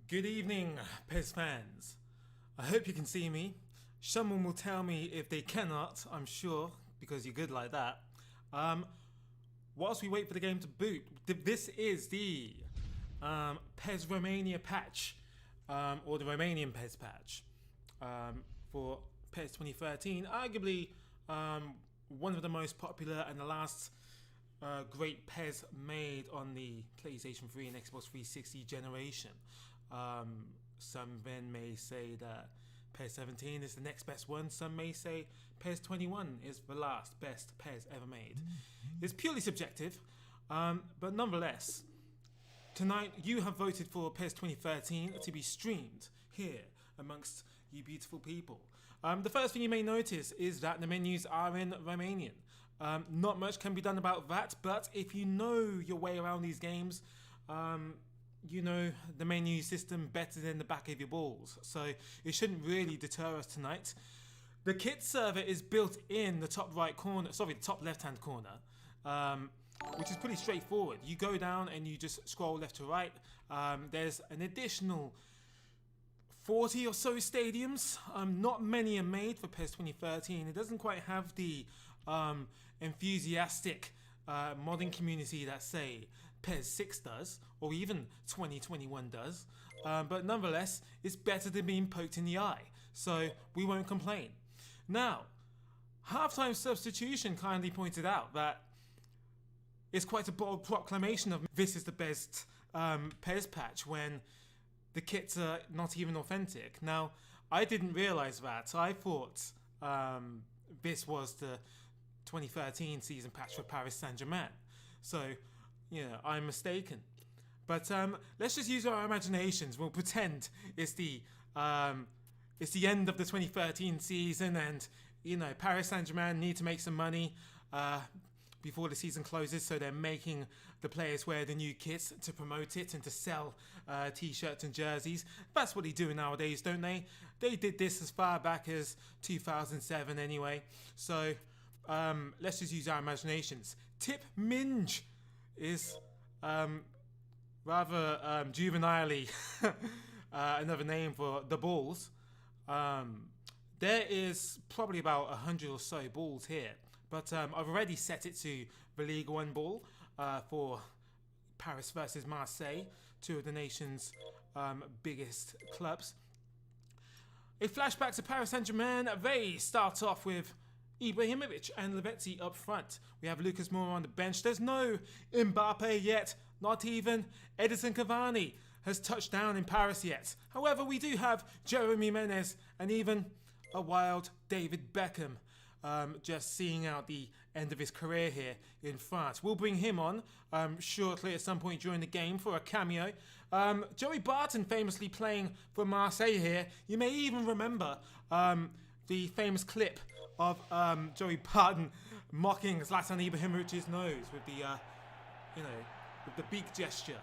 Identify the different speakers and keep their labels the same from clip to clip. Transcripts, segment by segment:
Speaker 1: Good evening, PES fans. I hope you can see me. Someone will tell me if they cannot, I'm sure, because you're good like that. Whilst we wait for the game to boot, this is the PES Romania Patch, or the Romanian PES Patch, for PES 2013. Arguably one of the most popular and the last great PES made on the PlayStation 3 and Xbox 360 generation. Some then may say that PES 17 is the next best one. Some may say PES 21 is the last best PES ever made. It's purely subjective, but nonetheless, tonight you have voted for PES 2013 to be streamed here amongst you beautiful people. The first thing you may notice is that the menus are in Romanian. Not much can be done about that, but if you know your way around these games, you know the menu system better than the back of your balls, so it shouldn't really deter us tonight. The kit server is built in the top right corner, sorry, the top left hand corner, which is pretty straightforward. You go down and you just scroll left to right. There's an additional 40 or so stadiums. Not many are made for PES 2013. It doesn't quite have the enthusiastic modding community that, say, PES 6 does, or even 2021 does. But nonetheless, it's better than being poked in the eye, so we won't complain. Now, halftime substitution kindly pointed out that it's quite a bold proclamation of this is the best PES patch when the kits are not even authentic. Now, I didn't realise that. I thought this was the 2013 season patch for Paris Saint-Germain. So, you know, I'm mistaken. But let's just use our imaginations. We'll pretend it's the end of the 2013 season, and you know, Paris Saint-Germain need to make some money before the season closes, so they're making the players wear the new kits to promote it and to sell t-shirts and jerseys. That's what they do nowadays, don't they? They did this as far back as 2007 anyway. So let's just use our imaginations. Tip Minge is rather juvenilely another name for the balls. There is probably about 100 or so balls here, but I've already set it to the League 1 ball for Paris versus Marseille, two of the nation's biggest clubs. A flashback to Paris Saint-Germain. They start off with Ibrahimovic and Lavezzi up front. We have Lucas Moura on the bench. There's no Mbappe yet, not even Edison Cavani has touched down in Paris yet. However, we do have Jeremy Menez and even a wild David Beckham just seeing out the end of his career here in France. We'll bring him on shortly at some point during the game for a cameo. Joey Barton famously playing for Marseille here. You may even remember the famous clip of Joey Barton mocking Zlatan Ibrahimovic's nose with the, with the beak gesture.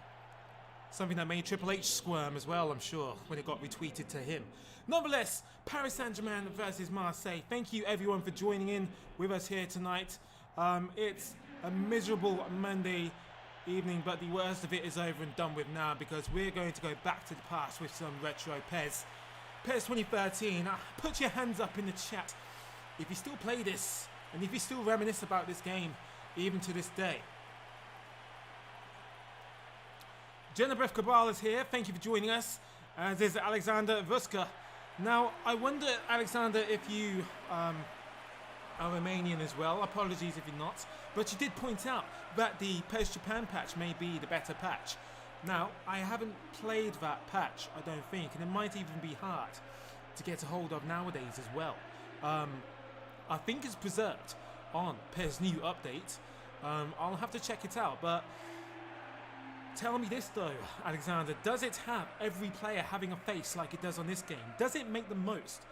Speaker 1: Something that made Triple H squirm as well, I'm sure, when it got retweeted to him. Nonetheless, Paris Saint-Germain versus Marseille. Thank you everyone for joining in with us here tonight. It's a miserable Monday evening, but the worst of it is over and done with now, because we're going to go back to the past with some retro PES. PES 2013, put your hands up in the chat if you still play this, and if you still reminisce about this game, even to this day. Jennifer Cabral is here, thank you for joining us, as is Alexander Vuska. Now, I wonder, Alexander, if you are Romanian as well. Apologies if you're not, but you did point out that the PES Japan patch may be the better patch. Now, I haven't played that patch, I don't think, and it might even be hard to get a hold of nowadays as well. I think it's preserved on PES New Update. I'll have to check it out, but tell me this though, Alexander, does it have every player having a face like it does on this game? Does it make the most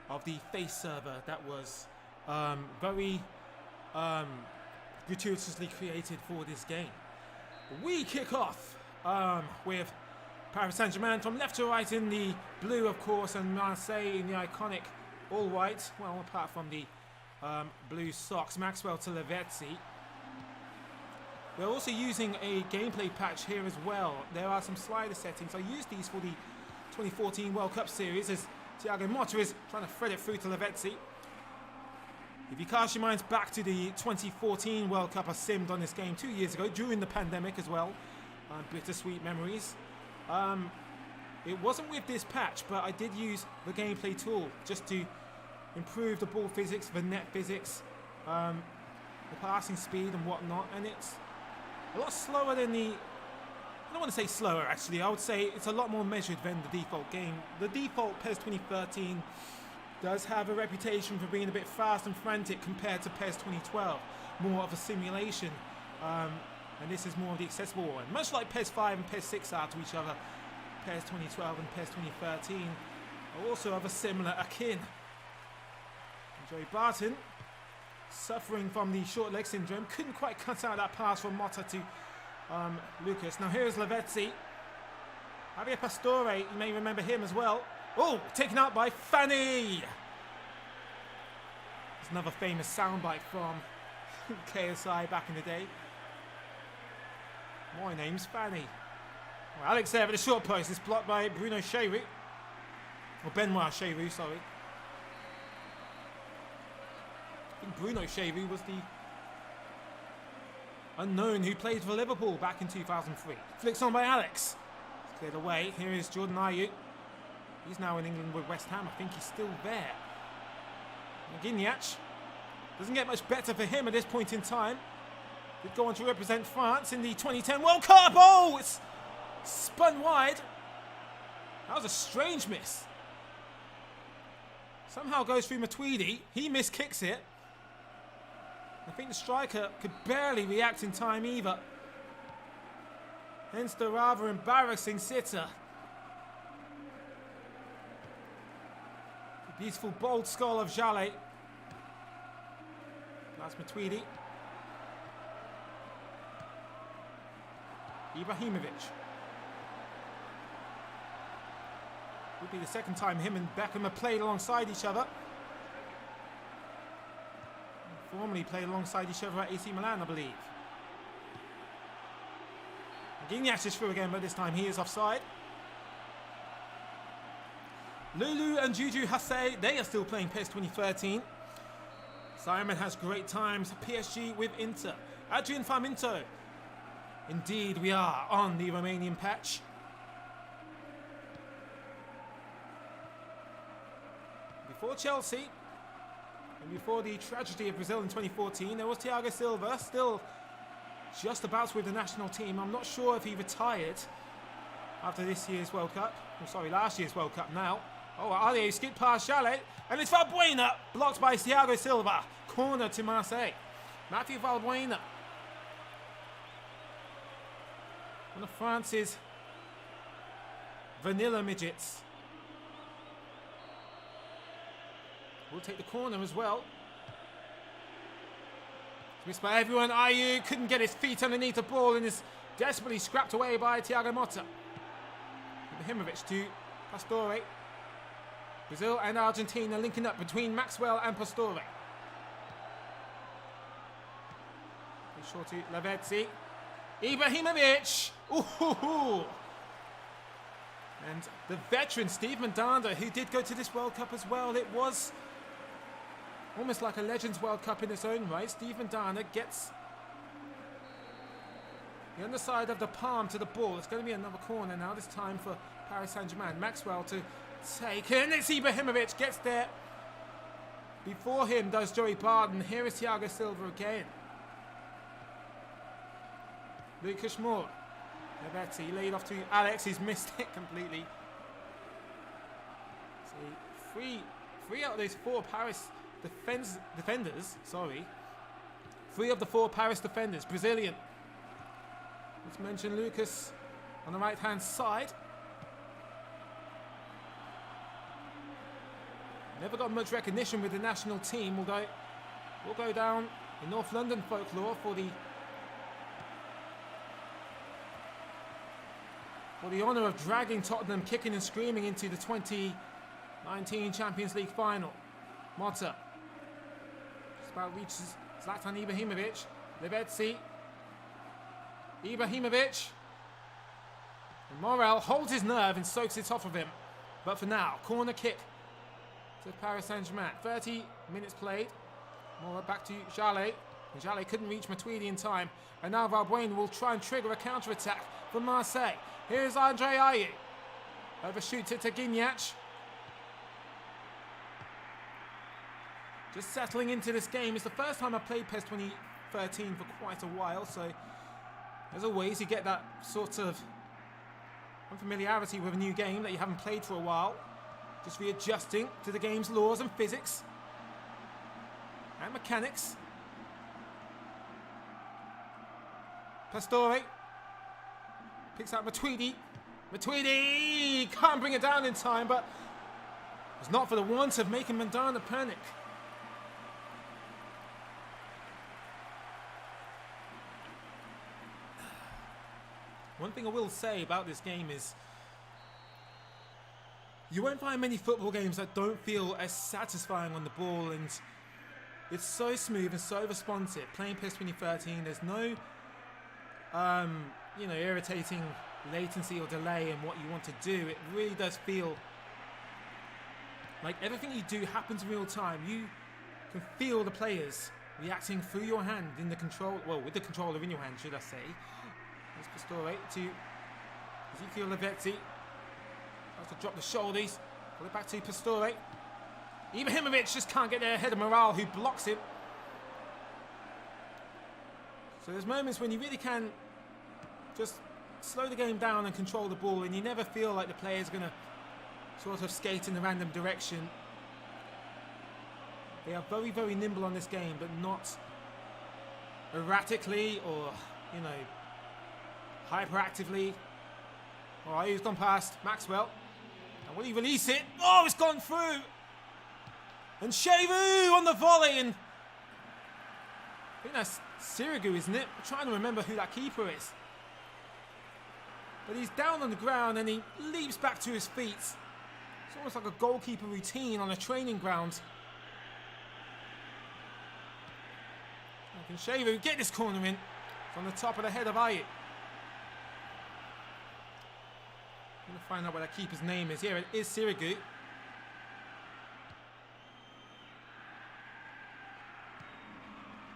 Speaker 1: of the face server that was very gratuitously created for this game? We kick off with Paris Saint-Germain from left to right in the blue, of course, and Marseille in the iconic all white. Well, apart from the blue socks. Maxwell to Lavezzi. We're also using a gameplay patch here as well. There are some slider settings. I use these for the 2014 World Cup series as Thiago Motta is trying to thread it through to Lavezzi. If you cast your minds back to the 2014 World Cup, I simmed on this game 2 years ago during the pandemic as well. Bittersweet memories. It wasn't with this patch, but I did use the gameplay tool just to improve the ball physics, the net physics, the passing speed and whatnot, and it's a lot slower than the... I don't want to say slower actually, I would say it's a lot more measured than the default game. The default PES 2013 does have a reputation for being a bit fast and frantic compared to PES 2012, more of a simulation, and this is more of the accessible one. Much like PES 5 and PES 6 are to each other, PES 2012 and PES 2013 are also of a similar akin. Joey Barton, suffering from the short leg syndrome, couldn't quite cut out that pass from Motta to Lucas. Now here's Lavezzi. Javier Pastore, you may remember him as well. Oh, taken out by Fanny. There's another famous soundbite from KSI back in the day. My name's Fanny. Well, Alex there with the short post is blocked by Bruno Cheroux. Or Benoit Cheroux, sorry. I think Bruno Cheroux was the unknown who played for Liverpool back in 2003. Flicks on by Alex. It's cleared away. Here is Jordan Ayew. He's now in England with West Ham. I think he's still there. Gignac. Doesn't get much better for him at this point in time. Did go on to represent France in the 2010 World Cup. Oh, it's spun wide. That was a strange miss. Somehow goes through Matuidi. He miskicks it. I think the striker could barely react in time either. Hence the rather embarrassing sitter. The beautiful bold skull of Jallet. That's Matuidi. Ibrahimovic. Would be the second time him and Beckham have played alongside each other. Formerly played alongside each other at AC Milan, I believe. Gignac is through again, but this time he is offside. Lulu and Juju Hasse, they are still playing PES 2013. Simon has great times. PSG with Inter. Adrian Farminto. Indeed, we are on the Romanian patch. Before Chelsea, and before the tragedy of Brazil in 2014, there was Thiago Silva, still just about with the national team. I'm not sure if he retired after this year's World Cup. Oh, sorry, last year's World Cup now. Oh, Ayew skipped past Jallet, and it's Valbuena, blocked by Thiago Silva. Corner to Marseille. Matthew Valbuena. One of France's vanilla midgets. We'll take the corner as well. Missed by everyone. Ayew couldn't get his feet underneath the ball and is desperately scrapped away by Thiago Motta. Ibrahimovic to Pastore. Brazil and Argentina linking up between Maxwell and Pastore. Short to Lavezzi. Ibrahimovic. Ooh. And the veteran Steve Mandanda, who did go to this World Cup as well. It was almost like a Legends World Cup in its own right. Steve Mandanda gets the underside of the palm to the ball. It's going to be another corner now, this time for Paris Saint-Germain. Maxwell to take, and it's Ibrahimovic gets there. Before him does Joey Barton. Here is Thiago Silva again. Lucas Moore. Lavezzi laid off to Alex. He's missed it completely. So three out of those four Paris defenders. Sorry. 3 of the 4 Paris defenders. Brazilian. Let's mention Lucas on the right-hand side. Never got much recognition with the national team, although we'll go down in North London folklore for the honour of dragging Tottenham kicking and screaming into the 2019 Champions League final. Motta. Just about reaches Zlatan Ibrahimovic. Lavezzi. Ibrahimovic. And Morel holds his nerve and soaks it off of him. But for now, corner kick to Paris Saint-Germain. 30 minutes played. More back to Jallet. Jallet couldn't reach Matuidi in time. And now Valbuena will try and trigger a counter-attack from Marseille. Here's Andre Ayew. Overshoots it to Gignac. Just settling into this game. It's the first time I've played PES 2013 for quite a while. So, as always, you get that sort of unfamiliarity with a new game that you haven't played for a while. Just readjusting to the game's laws and physics. And mechanics. Pastore. Picks out Matuidi. Matuidi can't bring it down in time, but it's not for the want of making Mandanda panic. One thing I will say about this game is you won't find many football games that don't feel as satisfying on the ball, and it's so smooth and so responsive. Playing PES 2013, there's no irritating latency or delay in what you want to do. It really does feel like everything you do happens in real time. You can feel the players reacting through your hand in the control, well, with the controller in your hand, should I say. There's Pastore to Ezekiel Lavezzi. Has to drop the shoulders. Pull it back to Pastore. Ibrahimovic just can't get there ahead of Morale, who blocks him. So there's moments when you really can just slow the game down and control the ball, and you never feel like the player's going to sort of skate in a random direction. They are very, very nimble on this game, but not erratically or, hyperactively. All right, he's gone past Maxwell. And will he release it? Oh, it's gone through. And Shevu on the volley. And I think that's Sirigu, isn't it? I'm trying to remember who that keeper is. But he's down on the ground and he leaps back to his feet. It's almost like a goalkeeper routine on a training ground. Can Shevu get this corner in from the top of the head of Ayew? I'm going to find out what that keeper's name is. Here it is, Sirigu.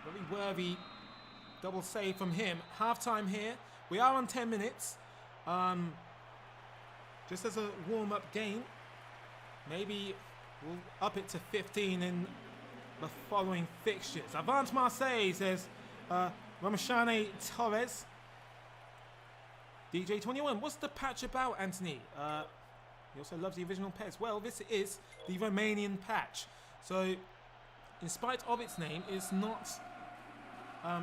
Speaker 1: Very worthy double save from him. Half time here. We are on 10 minutes. Just as a warm-up game. Maybe we'll up it to 15 in the following fixtures. Avance Marseille, says Ramachane Torres. DJ21, what's the patch about, Anthony? He also loves the original PES. Well, this is the Romanian patch. So, in spite of its name, it's not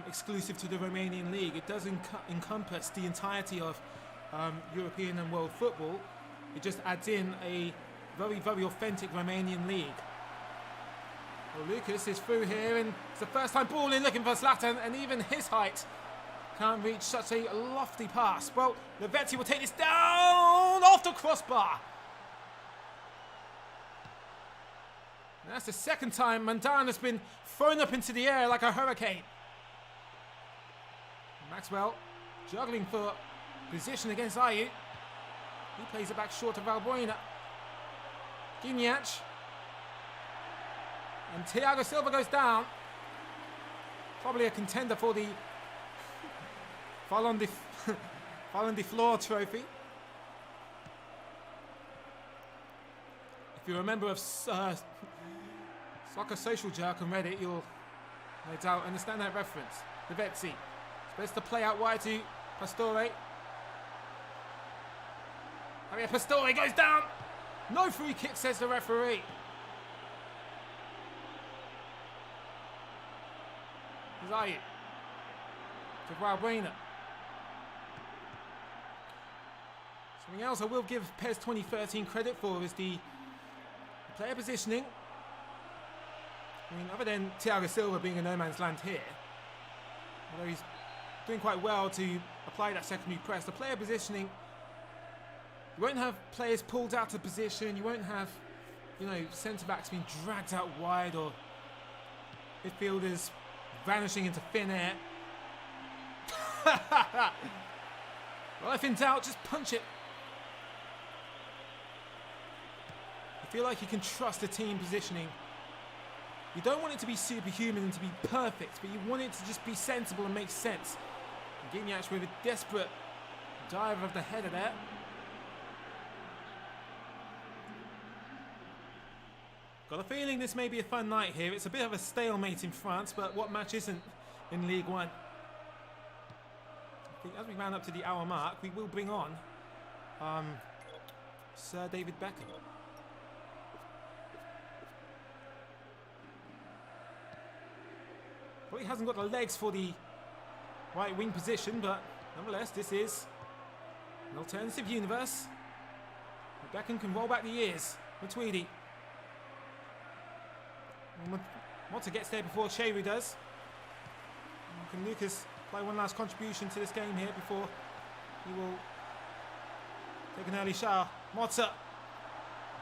Speaker 1: exclusive to the Romanian league. It does encompass the entirety of European and world football. It just adds in a very, very authentic Romanian league. Well, Lucas is through here, and it's the first time ball in looking for Zlatan, and even his height can't reach such a lofty pass. Well, Lavezzi will take this down off the crossbar. And that's the second time Mandan has been thrown up into the air like a hurricane. Maxwell juggling for position against Ayew. He plays it back short to Valbuena. Gignac. And Thiago Silva goes down. Probably a contender for the Ballon d'Or trophy. If you're a member of Soccer Social Jerk on Reddit, you'll no doubt understand that reference. Lavezzi. Supposed to play out wide to Pastore. Javier Pastore goes down. No free kick, says the referee. Here's Ayew. To Valbuena. Something else I will give PES 2013 credit for is the player positioning. I mean, other than Thiago Silva being a no man's land here, although he's doing quite well to apply that secondary press, the player positioning, you won't have players pulled out of position, you won't have, centre-backs being dragged out wide or midfielders vanishing into thin air. Well, if in doubt, just punch it. feel like you can trust the team positioning. You don't want it to be superhuman and to be perfect, but you want it to just be sensible and make sense. Gignac with a desperate dive of the header there. Got a feeling this may be a fun night here. It's a bit of a stalemate in France, but what match isn't in League One? I think as we round up to the hour mark, we will bring on Sir David Beckham. Well, he hasn't got the legs for the right wing position, but nonetheless, this is an alternative universe. Beckham can roll back the ears. Matuidi. Motta gets there before Cheru does. Can Lucas play one last contribution to this game here before he will take an early shower? Motta.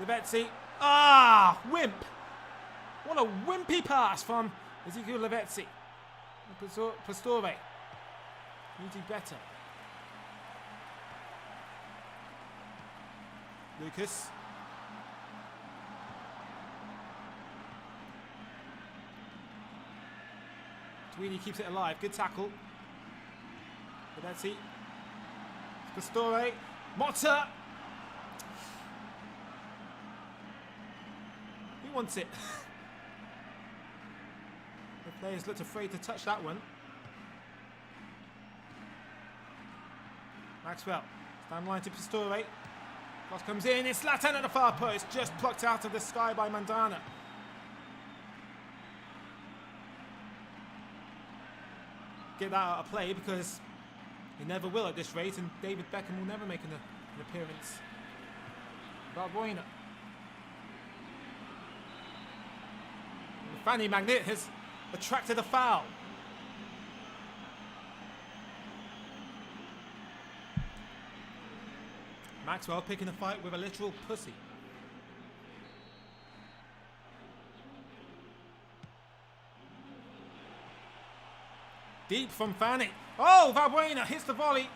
Speaker 1: Lavezzi. Ah! Wimp! What a wimpy pass from Ezekiel Lavezzi. Pastore. You do better. Lucas. Tweedy keeps it alive. Good tackle. Lavezzi. Pastore. Motta. Who wants it? The players looked afraid to touch that one. Maxwell. Stand line to Pastore. Cross comes in. It's Zlatan at the far post. Just plucked out of the sky by Mandana. Get that out of play because he never will at this rate, and David Beckham will never make an appearance. Balbuena. The Fanny Magnet has attracted a foul. Maxwell picking a fight with a literal pussy. Deep from Fanny. Oh, Balbuena hits the volley.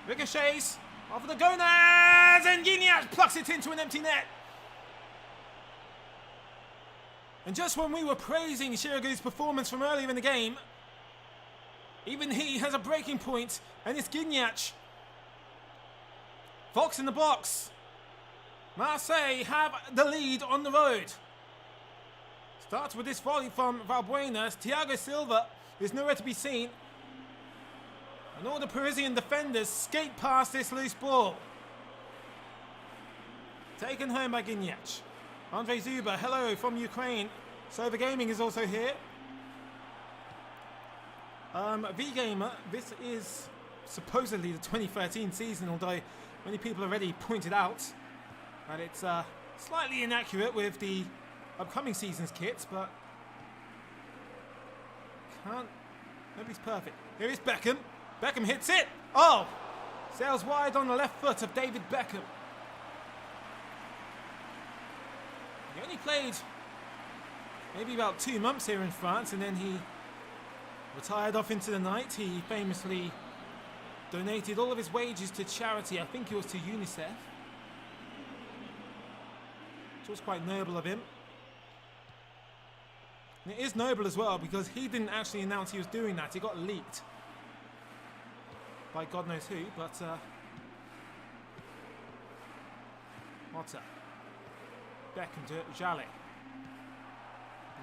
Speaker 1: Ricochets off of the gonads, and Gignac plucks it into an empty net. And just when we were praising Chirigu's performance from earlier in the game, even he has a breaking point, and it's Gignac. Fox in the box. Marseille have the lead on the road. Starts with this volley from Balbuena. Thiago Silva is nowhere to be seen. And all the Parisian defenders skate past this loose ball. Taken home by Gignac. Andre Zuba, hello from Ukraine. Sova Gaming is also here. V-Gamer, this is supposedly the 2013 season, although many people already pointed out that it's slightly inaccurate with the upcoming season's kits, but nobody's perfect. Here is Beckham. Beckham hits it. Oh! Sails wide on the left foot of David Beckham. He only played maybe about 2 months here in France, and then he retired off into the night. He famously donated all of his wages to charity. I think it was to UNICEF, which was quite noble of him. And it is noble as well because he didn't actually announce he was doing that. It got leaked by God knows who, but Motta. Beckham to Jallet.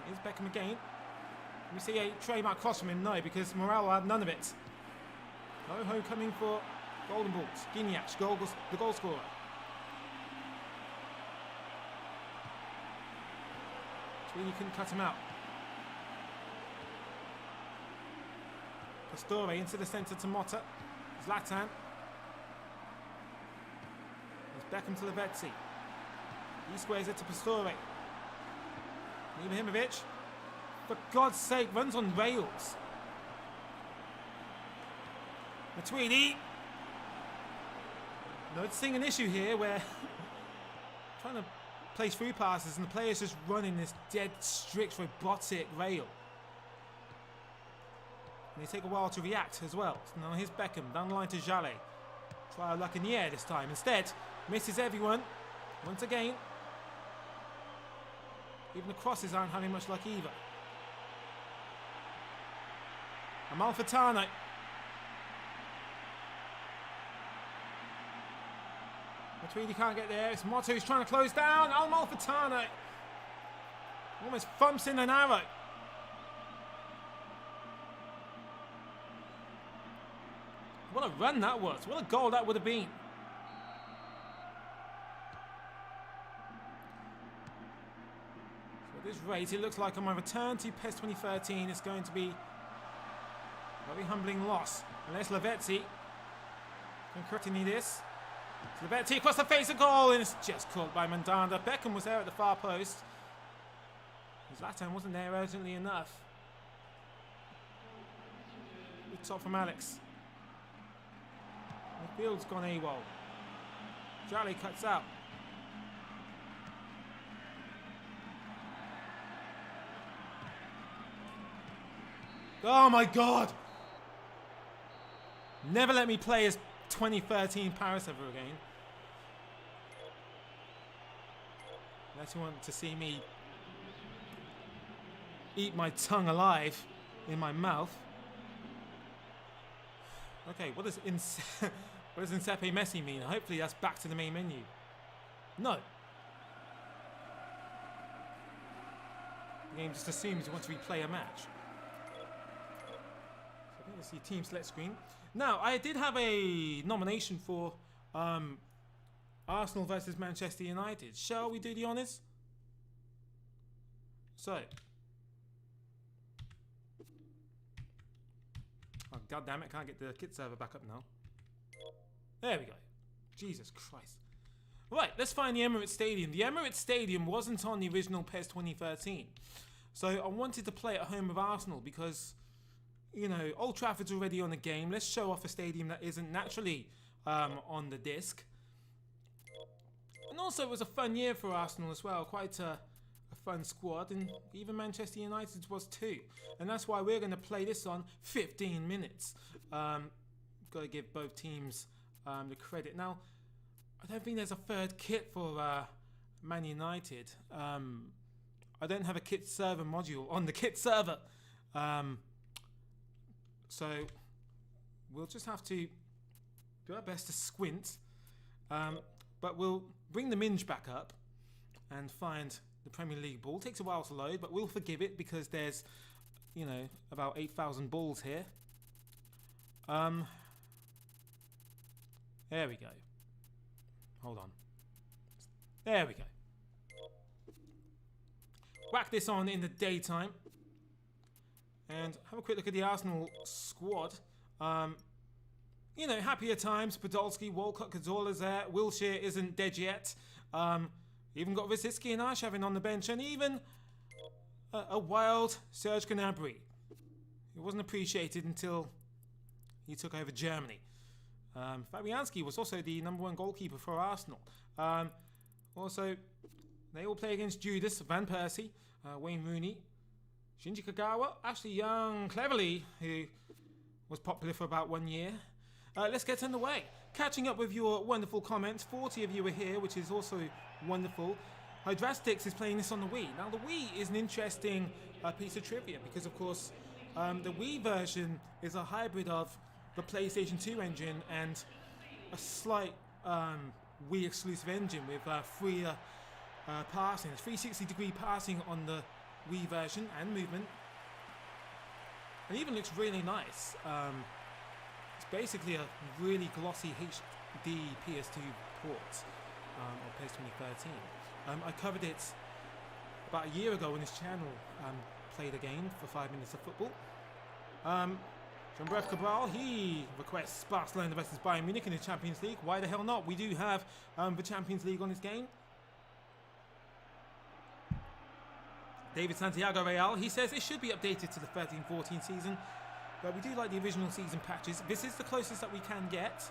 Speaker 1: It is Beckham again. Can we see a trademark cross from him? No, because Morel had none of it. Ho coming for golden balls. Gignac, the goal scorer. Tweedy couldn't cut him out. Pastore into the centre to Motta. Zlatan. There's Beckham to Lavezzi. He squares it to Pastore. Ibrahimovic, for God's sake, runs on rails. Matuidi. Noticing an issue here where trying to place through passes and the players just running this dead, strict, robotic rail. And they take a while to react as well. So now here's Beckham, down the line to Jallet. Try our luck in the air this time. Instead, misses everyone. Once again, Even the crosses aren't having much luck either. Amalfitano. Matuidi can't get there. It's Motto who's trying to close down. Amalfitano almost thumps in an arrow. What a run that was. What a goal that would have been. So at this rate, it looks like on my return to PES 2013, it's going to be a very humbling loss. Unless Lavezzi can continue this. Lavezzi across the face of goal, and it's just caught by Mandanda. Beckham was there at the far post. Zlatan wasn't there urgently enough. Good top from Alex. The field's gone AWOL. Jolly cuts out. Oh my God! Never let me play as 2013 Paris ever again. Unless you want to see me eat my tongue alive in my mouth. Okay, what does Insepe Messi mean? Hopefully that's back to the main menu. No. The game just assumes you want to replay a match. So I think that's the team select screen. Now, I did have a nomination for Arsenal versus Manchester United. Shall we do the honours? So. Oh, God damn it, can't get the kit server back up now. There we go. Jesus Christ. Right, let's find the Emirates Stadium. The Emirates Stadium wasn't on the original PES 2013. So I wanted to play at home with Arsenal because, you know, Old Trafford's already on the game. Let's show off a stadium that isn't naturally on the disc. And also it was a fun year for Arsenal as well. Quite a fun squad, and even Manchester United was too. And that's why we're going to play this on 15 minutes. Got to give both teams the credit. Now, I don't think there's a third kit for Man United. I don't have a kit server module on the kit server. So we'll just have to do our best to squint. But we'll bring the Minge back up and find the Premier League ball. Takes a while to load, but we'll forgive it because there's, you know, about 8,000 balls here. There we go. Hold on. There we go. Whack this on in the daytime. And have a quick look at the Arsenal squad. You know, happier times. Podolski, Walcott, Cazorla's there. Wilshere isn't dead yet. Even got Rosicki and Arshavin on the bench. And even a wild Serge Gnabry. It wasn't appreciated until he took over Germany. Fabianski was also the #1 goalkeeper for Arsenal. Also, they all play against Judas, Van Persie, Wayne Rooney, Shinji Kagawa, Ashley Young, Cleverly, who was popular for about 1 year. Let's get underway. Catching up with your wonderful comments. 40 of you are here, which is also wonderful. Hydrastix is playing this on the Wii. Now, the Wii is an interesting piece of trivia because, of course, the Wii version is a hybrid of the PlayStation 2 engine and a slight Wii exclusive engine with freer passing. It's 360-degree passing on the Wii version and movement. It even looks really nice. It's basically a really glossy HD PS2 port of PES 2013. I covered it about a year ago on this channel. Played a game for 5 minutes of football. Jean-Bref Cabral, he requests Barcelona versus Bayern Munich in the Champions League. Why the hell not? We do have the Champions League on this game. David Santiago Real, he says it should be updated to the 13-14 season, but we do like the original season patches. This is the closest that we can get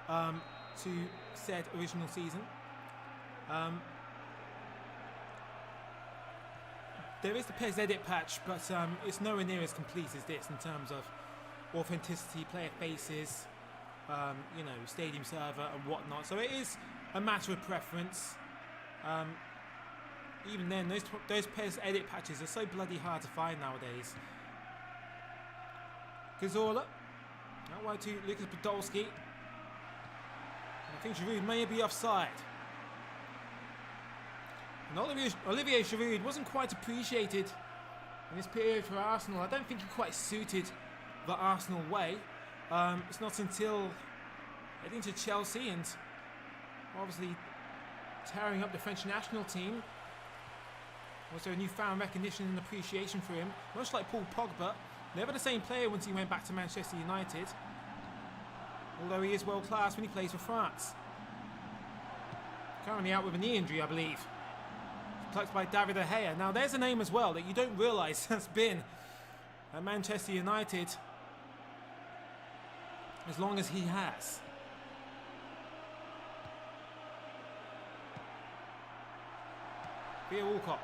Speaker 1: to said original season. There is the PES edit patch, but it's nowhere near as complete as this in terms of authenticity, player faces, you know, stadium server and whatnot. So it is a matter of preference. even then, those PES edit patches are so bloody hard to find nowadays. Cazorla. Out wide to Lucas Podolski. I think Giroud may be offside. And Olivier Giroud wasn't quite appreciated in this period for Arsenal. I don't think he quite suited the Arsenal way. It's not until heading to Chelsea and obviously tearing up the French national team. Also a newfound recognition and appreciation for him. Much like Paul Pogba, never the same player once he went back to Manchester United. Although he is world class when he plays for France. Currently out with a knee injury, I believe. Plucked by David De Gea. Now there's a name as well that you don't realise has been at Manchester United as long as he has. Via Walcott.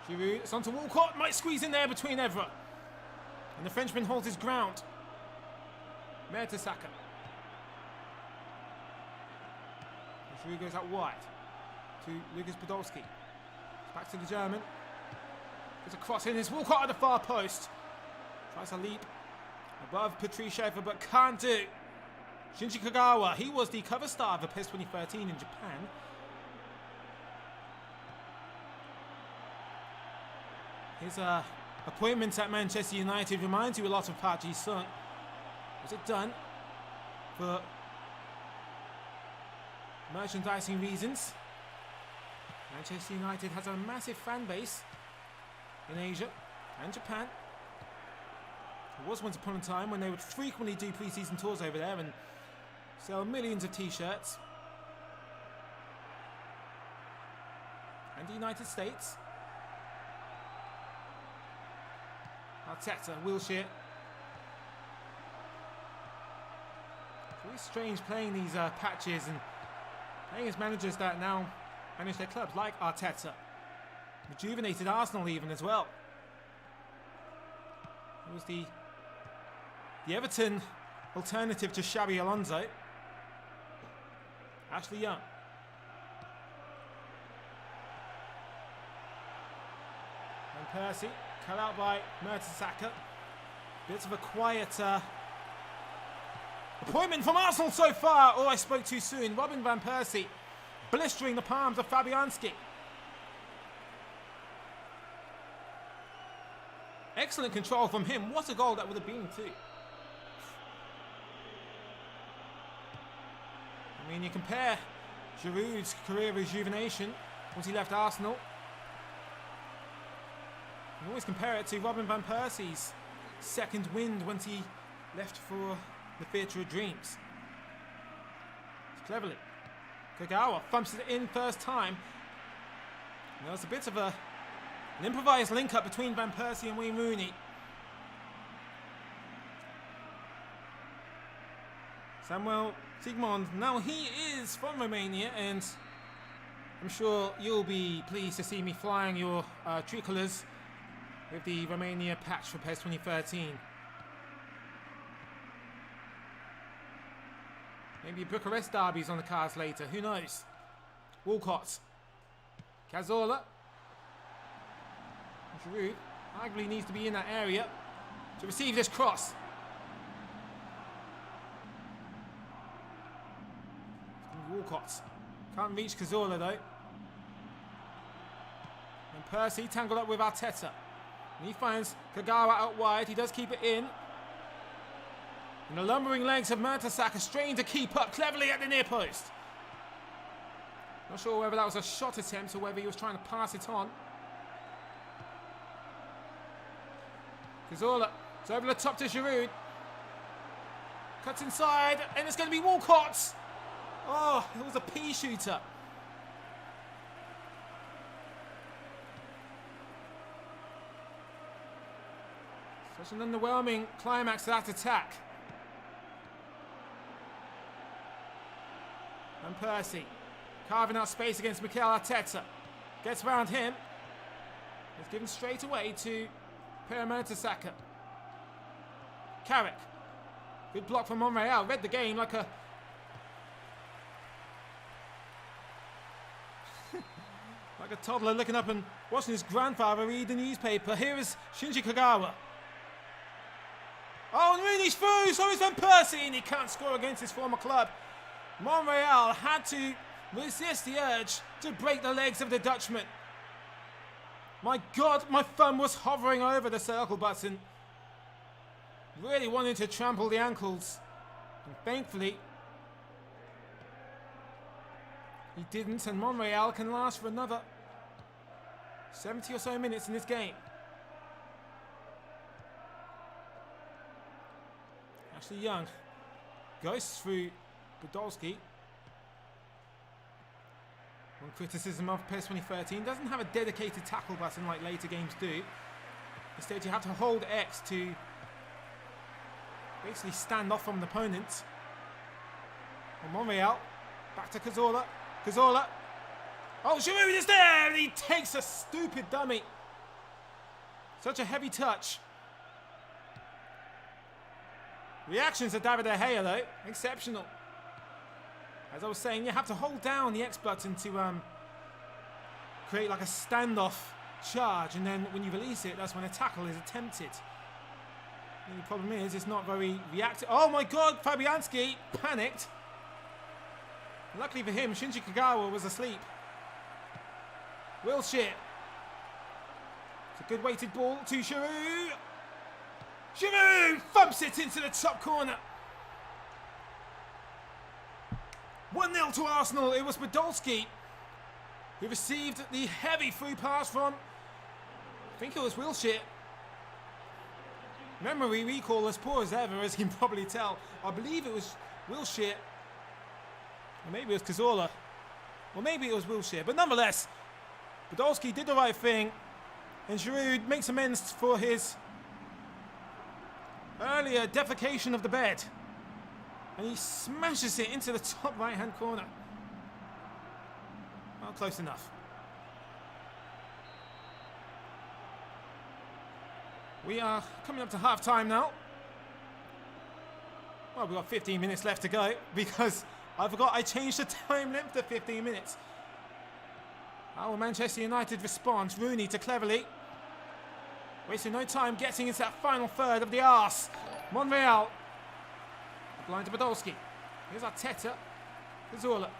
Speaker 1: Giroud, it's onto Walcott, might squeeze in there between Evra. And the Frenchman holds his ground. Mertesacker. Giroud goes out wide to Lucas Podolski. Back to the German. There's a cross in, it's Walcott at the far post. Tries a leap above Patricia, but can't do. Shinji Kagawa, he was the cover star of the PES 2013 in Japan. His appointment at Manchester United reminds you a lot of Park Ji-sung. Was it done for merchandising reasons? Manchester United has a massive fan base in Asia and Japan. It was once upon a time when they would frequently do pre-season tours over there and sell millions of t-shirts. And the United States. Arteta, Wilshere. It's always strange playing these patches and playing as managers that now manage their clubs, like Arteta. Rejuvenated Arsenal even as well. It was the Everton alternative to Xabi Alonso. Ashley Young. And Percy, cut out by Mertesacker. Bit of a quiet appointment from Arsenal so far. Oh, I spoke too soon. Robin van Persie blistering the palms of Fabianski. Excellent control from him. What a goal that would have been too. I mean, you compare Giroud's career rejuvenation once he left Arsenal. You always compare it to Robin van Persie's second wind once he left for the Theatre of Dreams. Cleverly. Kagawa thumps it in first time. And there was a bit of an improvised link-up between Van Persie and Wayne Rooney. Samuel Sigmund, now he is from Romania, and I'm sure you'll be pleased to see me flying your tricolours with the Romania Patch for PES 2013. Maybe Bucharest derbies on the cards later, who knows? Walcott. Cazorla. Giroud arguably needs to be in that area to receive this cross. Walcott. Can't reach Cazorla though. And Percy tangled up with Arteta. And he finds Kagawa out wide. He does keep it in. And the lumbering legs of Mertesacker straining to keep up cleverly at the near post. Not sure whether that was a shot attempt or whether he was trying to pass it on. Cazorla, it's over the top to Giroud. Cuts inside, and it's going to be Walcott. Oh, it was a pea shooter. Such an underwhelming climax to that attack. And Percy carving out space against Mikel Arteta. Gets around him. It's given straight away to Pierre Mertesacker. Carrick. Good block from Monreal. Read the game like a Like a toddler looking up and watching his grandfather read the newspaper. Here is Shinji Kagawa. Oh, and Rooney's through, so is Van Persie, and he can't score against his former club. Monreal had to resist the urge to break the legs of the Dutchman. My God, my thumb was hovering over the circle button. Really wanted to trample the ankles. And thankfully, he didn't, and Monreal can last for another 70 or so minutes in this game. Ashley Young goes through Podolski. One criticism of PES 2013, doesn't have a dedicated tackle button like later games do. Instead, you have to hold X to basically stand off from the opponent. And Monreal, back to Cazorla. Cazorla. Oh, Giroud is there, and he takes a stupid dummy. Such a heavy touch. Reactions of David De Gea, though, exceptional. As I was saying, you have to hold down the X button to create like a standoff charge, and then when you release it, that's when a tackle is attempted. The only problem is it's not very reactive. Oh my God, Fabianski panicked. Luckily for him, Shinji Kagawa was asleep. Wilshere. It's a good weighted ball to Giroud. Giroud thumps it into the top corner. 1-0 to Arsenal. It was Podolski who received the heavy through pass from, I think it was Wilshere. Memory recall as poor as ever, as you can probably tell. I believe it was Wilshere. Or maybe it was Cazorla. Or maybe it was Wilshere. But nonetheless, Podolski did the right thing. And Giroud makes amends for his earlier defecation of the bed. And he smashes it into the top right-hand corner. Well, close enough. We are coming up to half-time now. Well, we've got 15 minutes left to go because I forgot I changed the time length to 15 minutes. How will Manchester United respond? Rooney to Cleverley. Wasting no time getting into that final third of the arse. Monreal. Blind to Podolski. Here's Arteta. Cazorla.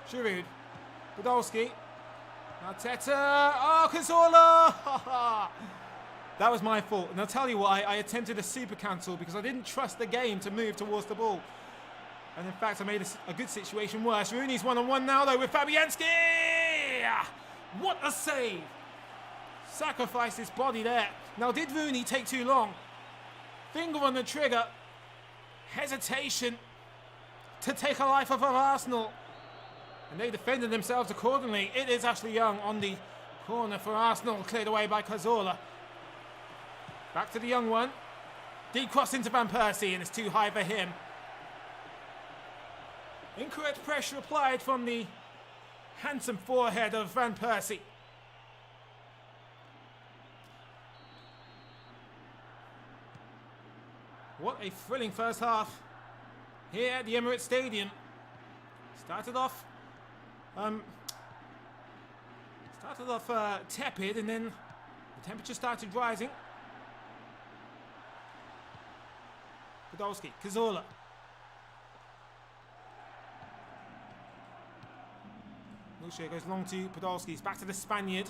Speaker 1: Giroud. Podolski. Arteta. Oh, Cazorla! That was my fault. And I'll tell you why. I attempted a super cancel because I didn't trust the game to move towards the ball. And in fact, I made a good situation worse. Rooney's one-on-one now, though, with Fabianski! What a save! Sacrificed his body there. Now, did Rooney take too long? Finger on the trigger. Hesitation to take a life off of Arsenal. And they defended themselves accordingly. It is Ashley Young on the corner for Arsenal, cleared away by Cazorla. Back to the young one. Deep cross into Van Persie, and it's too high for him. Incorrect pressure applied from the handsome forehead of Van Persie. What a thrilling first half here at the Emirates Stadium. Started off tepid, and then the temperature started rising. Podolski, Cazorla. Wilshere goes long to Podolski. He's back to the Spaniard.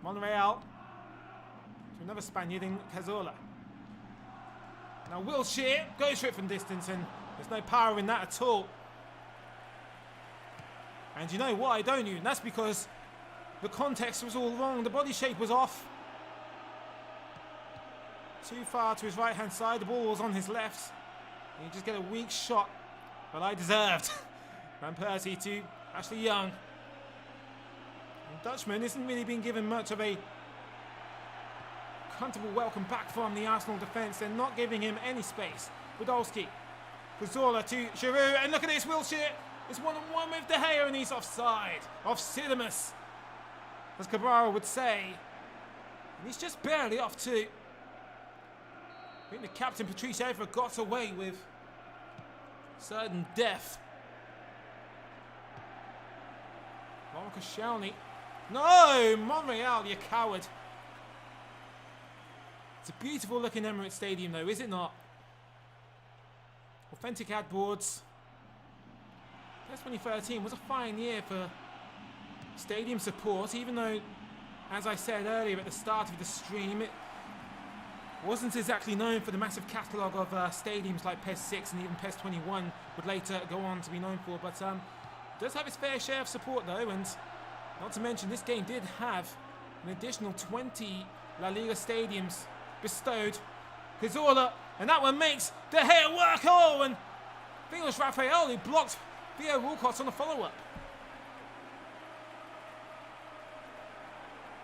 Speaker 1: Monreal. To another Spaniard in Cazorla. Now Wilshere goes for it from distance, and there's no power in that at all. And you know why, don't you? And that's because the context was all wrong. The body shape was off. Too far to his right-hand side. The ball was on his left. And you just get a weak shot. But I deserved. Van Persie to Ashley Young. And Dutchman isn't really being given much of a comfortable welcome back from the Arsenal defence. They're not giving him any space. Podolski. Cazorla to Giroud. And look at this, Wilshere. It's one-on-one with De Gea, and he's offside. Off-Sidimus, as Cabrera would say. And he's just barely off too. I think the captain, Patrice Evra, got away with certain death. Koscielny. No! Monreal, you coward. It's a beautiful looking Emirates Stadium though, is it not? Authentic ad boards. PES 2013 was a fine year for stadium support, even though, as I said earlier at the start of the stream, it wasn't exactly known for the massive catalogue of stadiums like PES 6 and even PES 21 would later go on to be known for, but it does have its fair share of support though, and not to mention this game did have an additional 20 La Liga stadiums bestowed. Cazorla, and that one makes De Gea work. Oh, and I think it was Raphael who blocked Theo Walcott on the follow-up.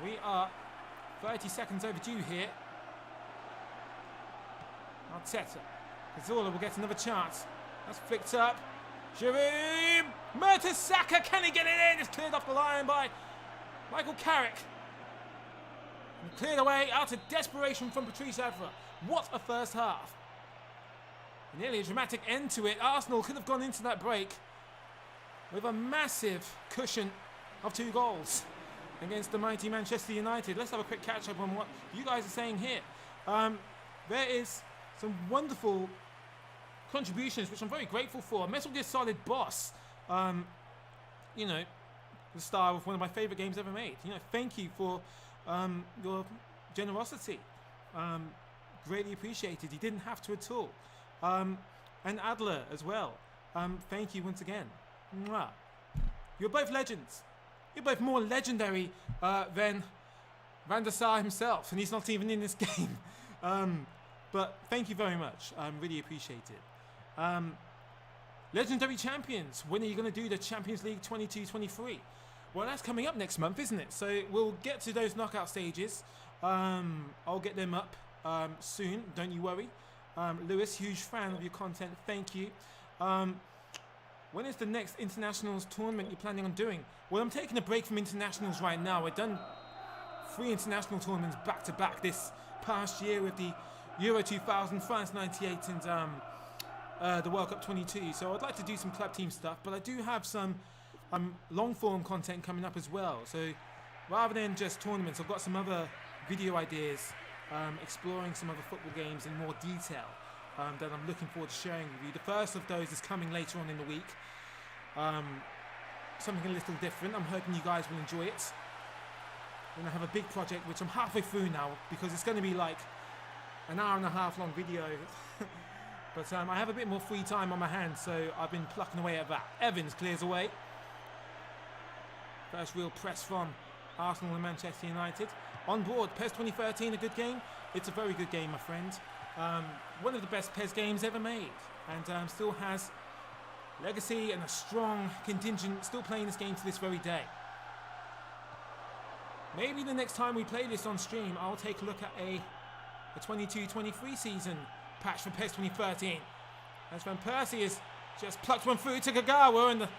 Speaker 1: We are 30 seconds overdue here. Arteta. Cazorla will get another chance. That's flicked up. Giroud! Mertesacker, can he get it in? It's cleared off the line by Michael Carrick. And cleared away out of desperation from Patrice Evra. What a first half. Nearly a dramatic end to it. Arsenal could have gone into that break with a massive cushion of 2 goals against the mighty Manchester United. Let's have a quick catch up on what you guys are saying here. There is some wonderful contributions which I'm very grateful for. Metal Gear Solid Boss, you know, the star of one of my favourite games ever made. You know, thank you for your generosity. Greatly appreciated. You didn't have to at all. And Adler as well. Thank you once again. Mwah. You're both legends. You're both more legendary than Van der Sar himself, and he's not even in this game. But thank you very much. Really appreciate it. Legendary champions. When are you going to do the Champions League 22-23? Well, that's coming up next month, isn't it? So we'll get to those knockout stages. I'll get them up soon. Don't you worry. Lewis, huge fan of your content. Thank you. When is the next internationals tournament you're planning on doing? Well, I'm taking a break from internationals right now. I've done 3 international tournaments back to back this past year with the Euro 2000, France 98, and the World Cup 22. So I'd like to do some club team stuff, but I do have some long form content coming up as well. So rather than just tournaments, I've got some other video ideas, exploring some other football games in more detail that I'm looking forward to sharing with you. The first of those is coming later on in the week. Something a little different. I'm hoping you guys will enjoy it. I'm going to have a big project which I'm halfway through now because it's going to be like an hour and a half long video. But I have a bit more free time on my hands, so I've been plucking away at that. Evans clears away. First real press from Arsenal and Manchester United. On board, PES 2013, a good game? It's a very good game, my friend. One of the best PES games ever made, and still has legacy and a strong contingent still playing this game to this very day. Maybe the next time we play this on stream, I'll take a look at a 22-23 season patch for PES 2013. As Van Persie has just plucked one through to Kagawa, and the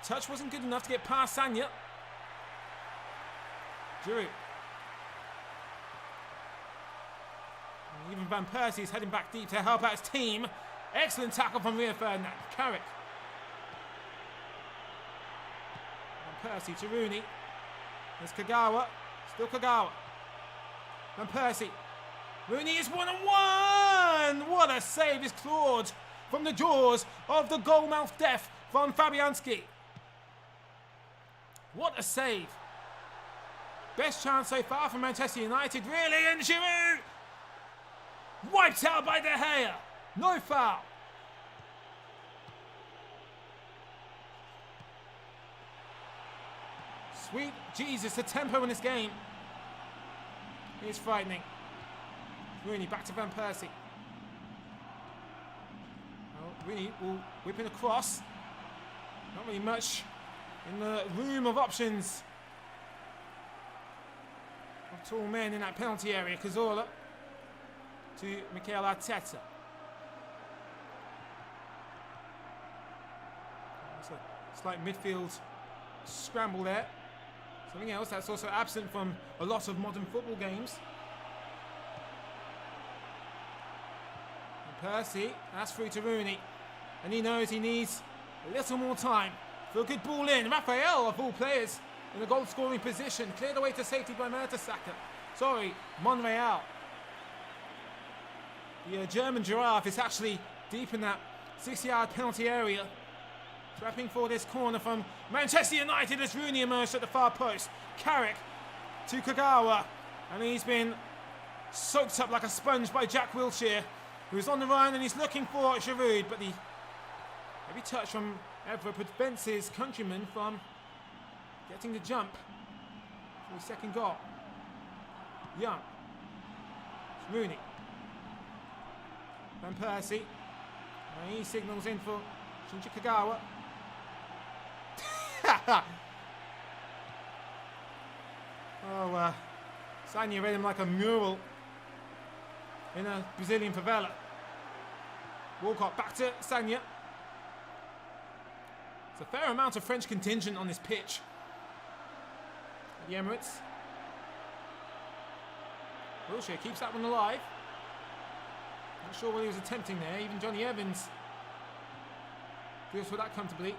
Speaker 1: touch wasn't good enough to get past Sanya. Giroud. And even Van Persie is heading back deep to help out his team. Excellent tackle from Rio Ferdinand. Carrick. Van Persie to Rooney. There's Kagawa. Still Kagawa. Van Persie. Rooney is 1-on-1! What a save is clawed from the jaws of the goalmouth death from Fabianski. What a save. Best chance so far for Manchester United, really, and Giroud! Wiped out by De Gea. No foul. Sweet Jesus, the tempo in this game is frightening. Rooney back to Van Persie. Oh, Rooney will whip in across. Not really much in the room of options of tall men in that penalty area. Cazorla to Mikel Arteta. It's a slight midfield scramble there. Something else that's also absent from a lot of modern football games. And Persie, that's through to Rooney. And he knows he needs a little more time for a good ball in. Raphael, of all players, in a goal-scoring position. Cleared away to safety by Mertesacker. Sorry, Monreal. The German giraffe is actually deep in that 6-yard penalty area. Trapping for this corner from Manchester United as Rooney emerged at the far post. Carrick to Kagawa. And he's been soaked up like a sponge by Jack Wilshere, who's on the run and he's looking for Giroud, but the heavy touch from Evra prevents his countryman from getting the jump for his second goal. Young. It's Rooney. Van Persie. And he signals in for Shinji Kagawa. Sanya read him like a mural in a Brazilian favela. Walcott back to Sanya. It's a fair amount of French contingent on this pitch at the Emirates. Wilshere keeps that one alive. Not sure what he was attempting there. Even Johnny Evans deals with that comfortably.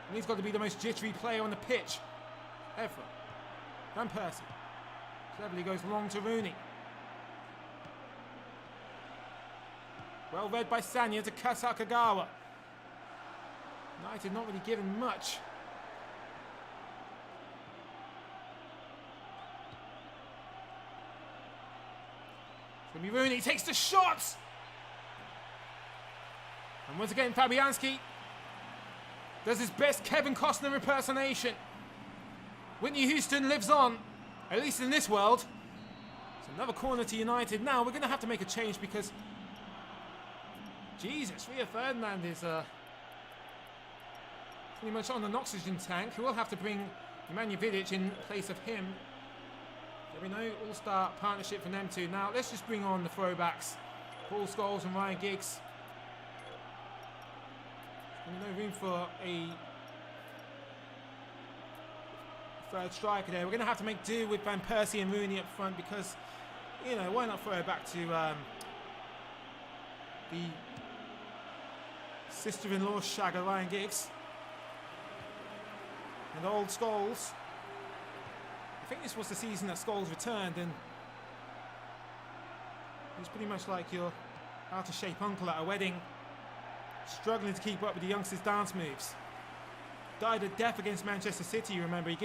Speaker 1: And he's got to be the most jittery player on the pitch ever. Van Persie. Cleverly goes long to Rooney. Well read by Sanya to Kasa Kagawa. United not really given much. It's going to be Rooney. He takes the shot. And once again, Fabianski does his best Kevin Costner impersonation. Whitney Houston lives on, at least in this world. It's another corner to United. Now we're going to have to make a change because Jesus, Rio Ferdinand is pretty much on an oxygen tank. We'll have to bring Man Utd in place of him. There'll be no all-star partnership from them two. Now let's just bring on the throwbacks. Paul Scholes and Ryan Giggs. There's no room for a third striker there. We're going to have to make do with Van Persie and Rooney up front because, you know, why not throw it back to the sister-in-law shagger Ryan Giggs and old Scholes. I think this was the season that Scholes returned, and he's pretty much like your out-of-shape uncle at a wedding, struggling to keep up with the youngsters' dance moves. Died a death against Manchester City, you remember. He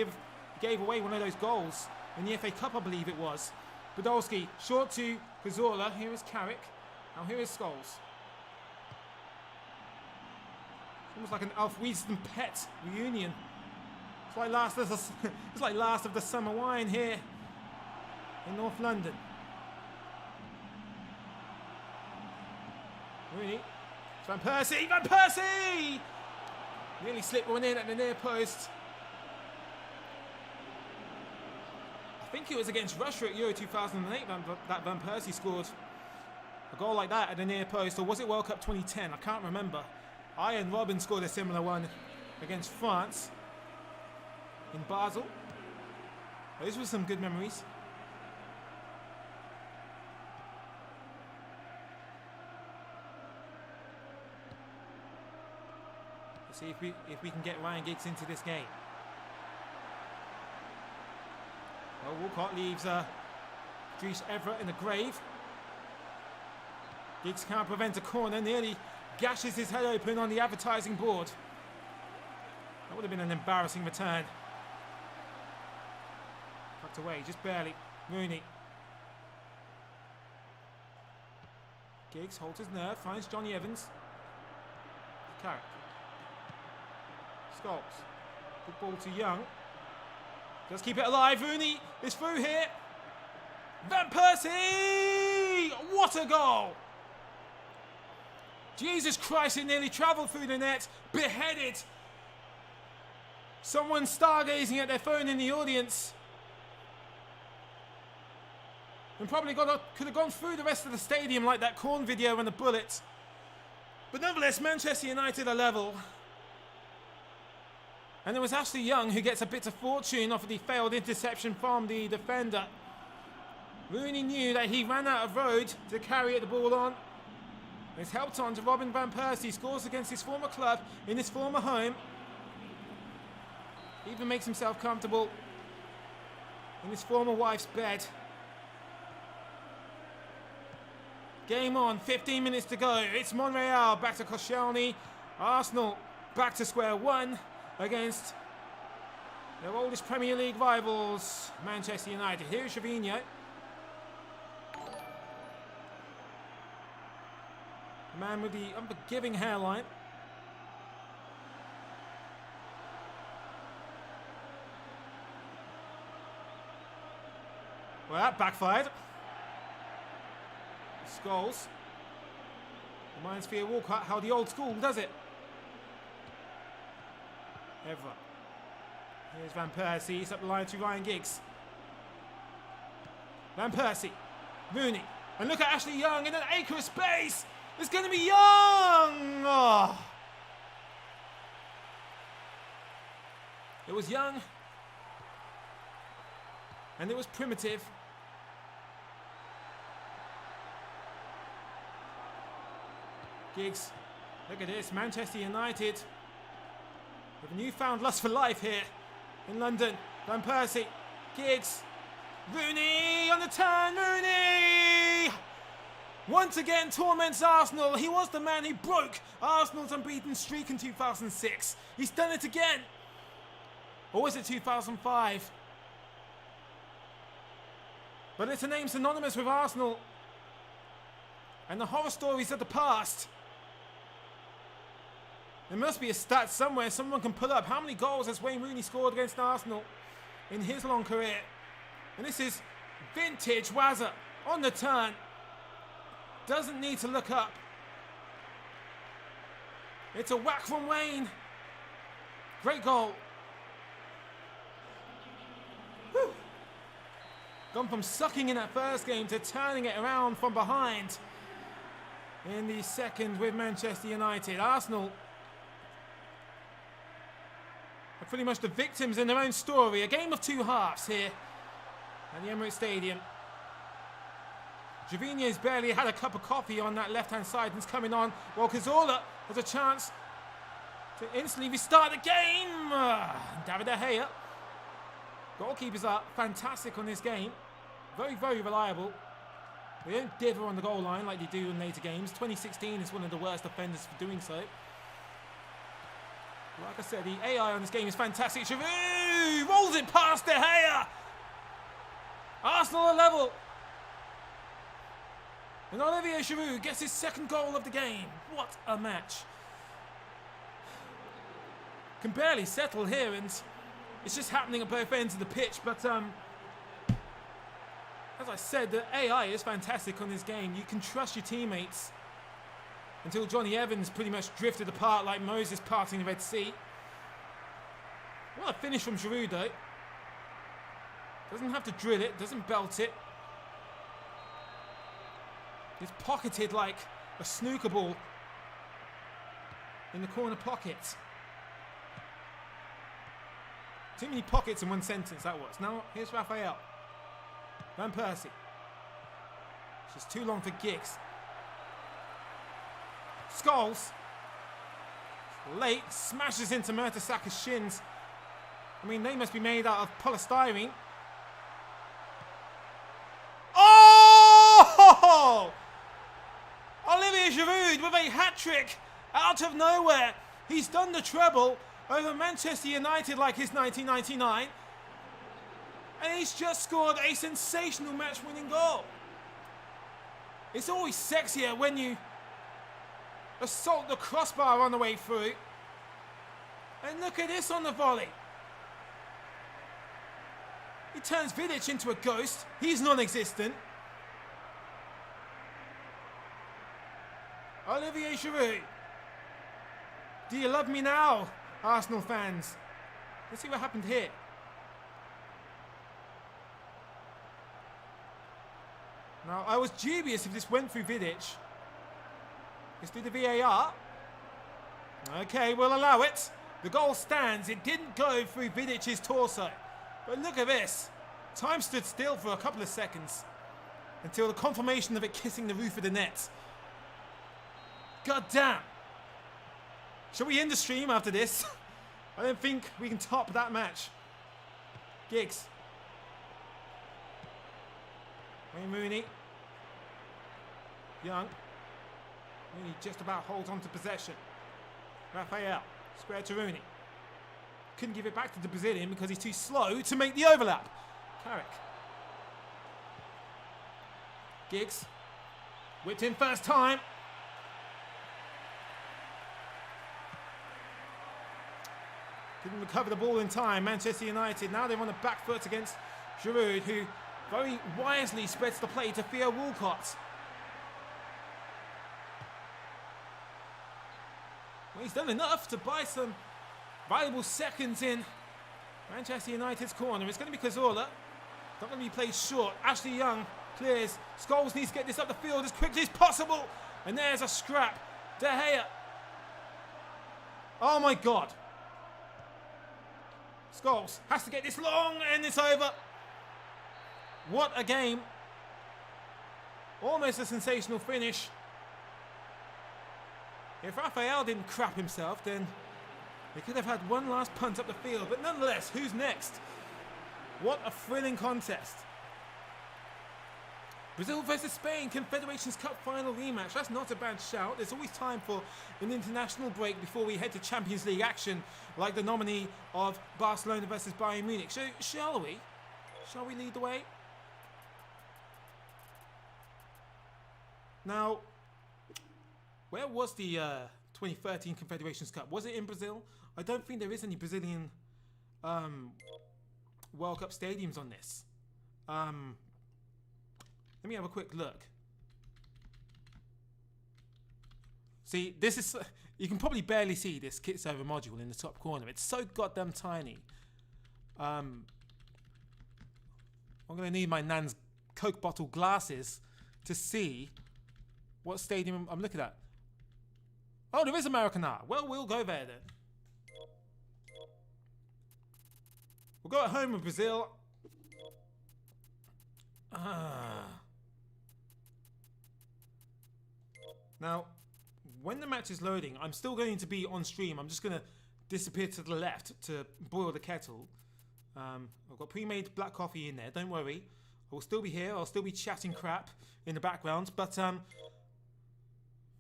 Speaker 1: gave away one of those goals in the FA Cup, I believe it was. Podolski, short to Cazorla. Here is Carrick. Now here is Scholes. It's almost like an Alf Wiesden pet reunion. It's like last of the summer wine here in North London. Rooney. Van Persie! Van Persie! Nearly slipped one in at the near post. I think it was against Russia at Euro 2008 that Van Persie scored a goal like that at the near post. Or was it World Cup 2010? I can't remember. Ian Robin scored a similar one against France in Basel. Those were some good memories. Let's see if we can get Ryan Giggs into this game. Well, Walcott leaves Dries Evra in the grave. Giggs can't prevent a corner, nearly gashes his head open on the advertising board. That would have been an embarrassing return. Tucked away, just barely. Rooney. Giggs holds his nerve, finds Johnny Evans. Carrick. Scholes. Good ball to Young. Does keep it alive. Rooney is through here. Van Persie! What a goal! Jesus Christ, it nearly travelled through the net. Beheaded. Someone stargazing at their phone in the audience. And probably could have gone through the rest of the stadium like that Corn video and the bullet. But nonetheless, Manchester United are level. And it was Ashley Young who gets a bit of fortune off of the failed interception from the defender. Rooney knew that he ran out of road to carry the ball on. It's helped on to Robin Van Persie, scores against his former club in his former home. Even makes himself comfortable in his former wife's bed. Game on, 15 minutes to go. It's Monreal back to Koscielny. Arsenal back to square one against their oldest Premier League rivals, Manchester United. Here's Gervinho. The man with the unforgiving hairline. Well, that backfired. Scholes. Reminds Theo Walcott how the old school does it. Evra. Here's Van Persie. He's up the line to Ryan Giggs. Van Persie. Rooney. And look at Ashley Young in an acre of space. It's going to be Young. Oh. It was Young. And it was primitive. Giggs. Look at this. Manchester United with a newfound lust for life here in London. Van Persie. Giggs. Rooney on the turn. Rooney! Once again torments Arsenal. He was the man who broke Arsenal's unbeaten streak in 2006. He's done it again. Or was it 2005? But it's a name synonymous with Arsenal and the horror stories of the past. There must be a stat somewhere someone can pull up. How many goals has Wayne Rooney scored against Arsenal in his long career? And this is vintage Wazza on the turn. Doesn't need to look up. It's a whack from Wayne. Great goal. Whew. Gone from sucking in that first game to turning it around from behind in the second with Manchester United. Arsenal are pretty much the victims in their own story. A game of two halves here at the Emirates Stadium. Gervinho's barely had a cup of coffee on that left-hand side and it's coming on. Well, Cazorla has a chance to instantly restart the game. David De Gea. Goalkeepers are fantastic on this game. Very, very reliable. They don't dither on the goal line like they do in later games. 2016 is one of the worst offenders for doing so. Like I said, the AI on this game is fantastic. Giroud rolls it past De Gea. Arsenal are level. And Olivier Giroud gets his second goal of the game. What a match. Can barely settle here, and it's just happening at both ends of the pitch. But as I said, the AI is fantastic on this game. You can trust your teammates until Johnny Evans pretty much drifted apart like Moses parting the Red Sea. What a finish from Giroud, though. Doesn't have to drill it, doesn't belt it. It's pocketed like a snooker ball in the corner pocket. Too many pockets in one sentence, that was. Now, here's Raphael. Van Persie. It's just too long for Giggs. Scholes. Late. Smashes into Mertesack's shins. I mean, they must be made out of polystyrene. Oh! Olivier Giroud with a hat-trick out of nowhere. He's done the treble over Manchester United like his 1999. And he's just scored a sensational match-winning goal. It's always sexier when you assault the crossbar on the way through. And look at this on the volley. He turns Vidic into a ghost. He's non-existent. Olivier Giroud. Do you love me now, Arsenal fans? Let's see what happened here. Now, I was dubious if this went through Vidic. Let's do the VAR. Okay, we'll allow it. The goal stands. It didn't go through Vidic's torso. But look at this. Time stood still for a couple of seconds until the confirmation of it kissing the roof of the net. God damn. Shall we end the stream after this? I don't think we can top that match. Giggs. Wayne Rooney. Young. Rooney just about holds on to possession. Raphael. Square to Rooney. Couldn't give it back to the Brazilian because he's too slow to make the overlap. Carrick. Giggs. Whipped in first time. Couldn't recover the ball in time. Manchester United, now they're on the back foot against Giroud, who very wisely spreads the play to Theo Walcott. Well, he's done enough to buy some valuable seconds in Manchester United's corner. It's going to be Cazorla. Not going to be played short. Ashley Young clears. Scholes needs to get this up the field as quickly as possible. And there's a scrap. De Gea. Oh my God. Scholes has to get this long and it's over. What a game. Almost a sensational finish. If Raphael didn't crap himself, then they could have had one last punt up the field. But nonetheless, who's next? What a thrilling contest. Brazil versus Spain, Confederations Cup final rematch. That's not a bad shout. There's always time for an international break before we head to Champions League action, like the nominee of Barcelona versus Bayern Munich. So, shall we? Shall we lead the way? Now, where was the 2013 Confederations Cup? Was it in Brazil? I don't think there is any Brazilian World Cup stadiums on this. Let me have a quick look. See, this is... You can probably barely see this kit server module in the top corner. It's so goddamn tiny. I'm going to need my nan's Coke bottle glasses to see what stadium I'm looking at. Oh, there is Americana. Well, we'll go there then. We'll go at home with Brazil. Now, when the match is loading, I'm still going to be on stream. I'm just going to disappear to the left to boil the kettle. I've got pre-made black coffee in there. Don't worry. I will still be here. I'll still be chatting crap in the background. But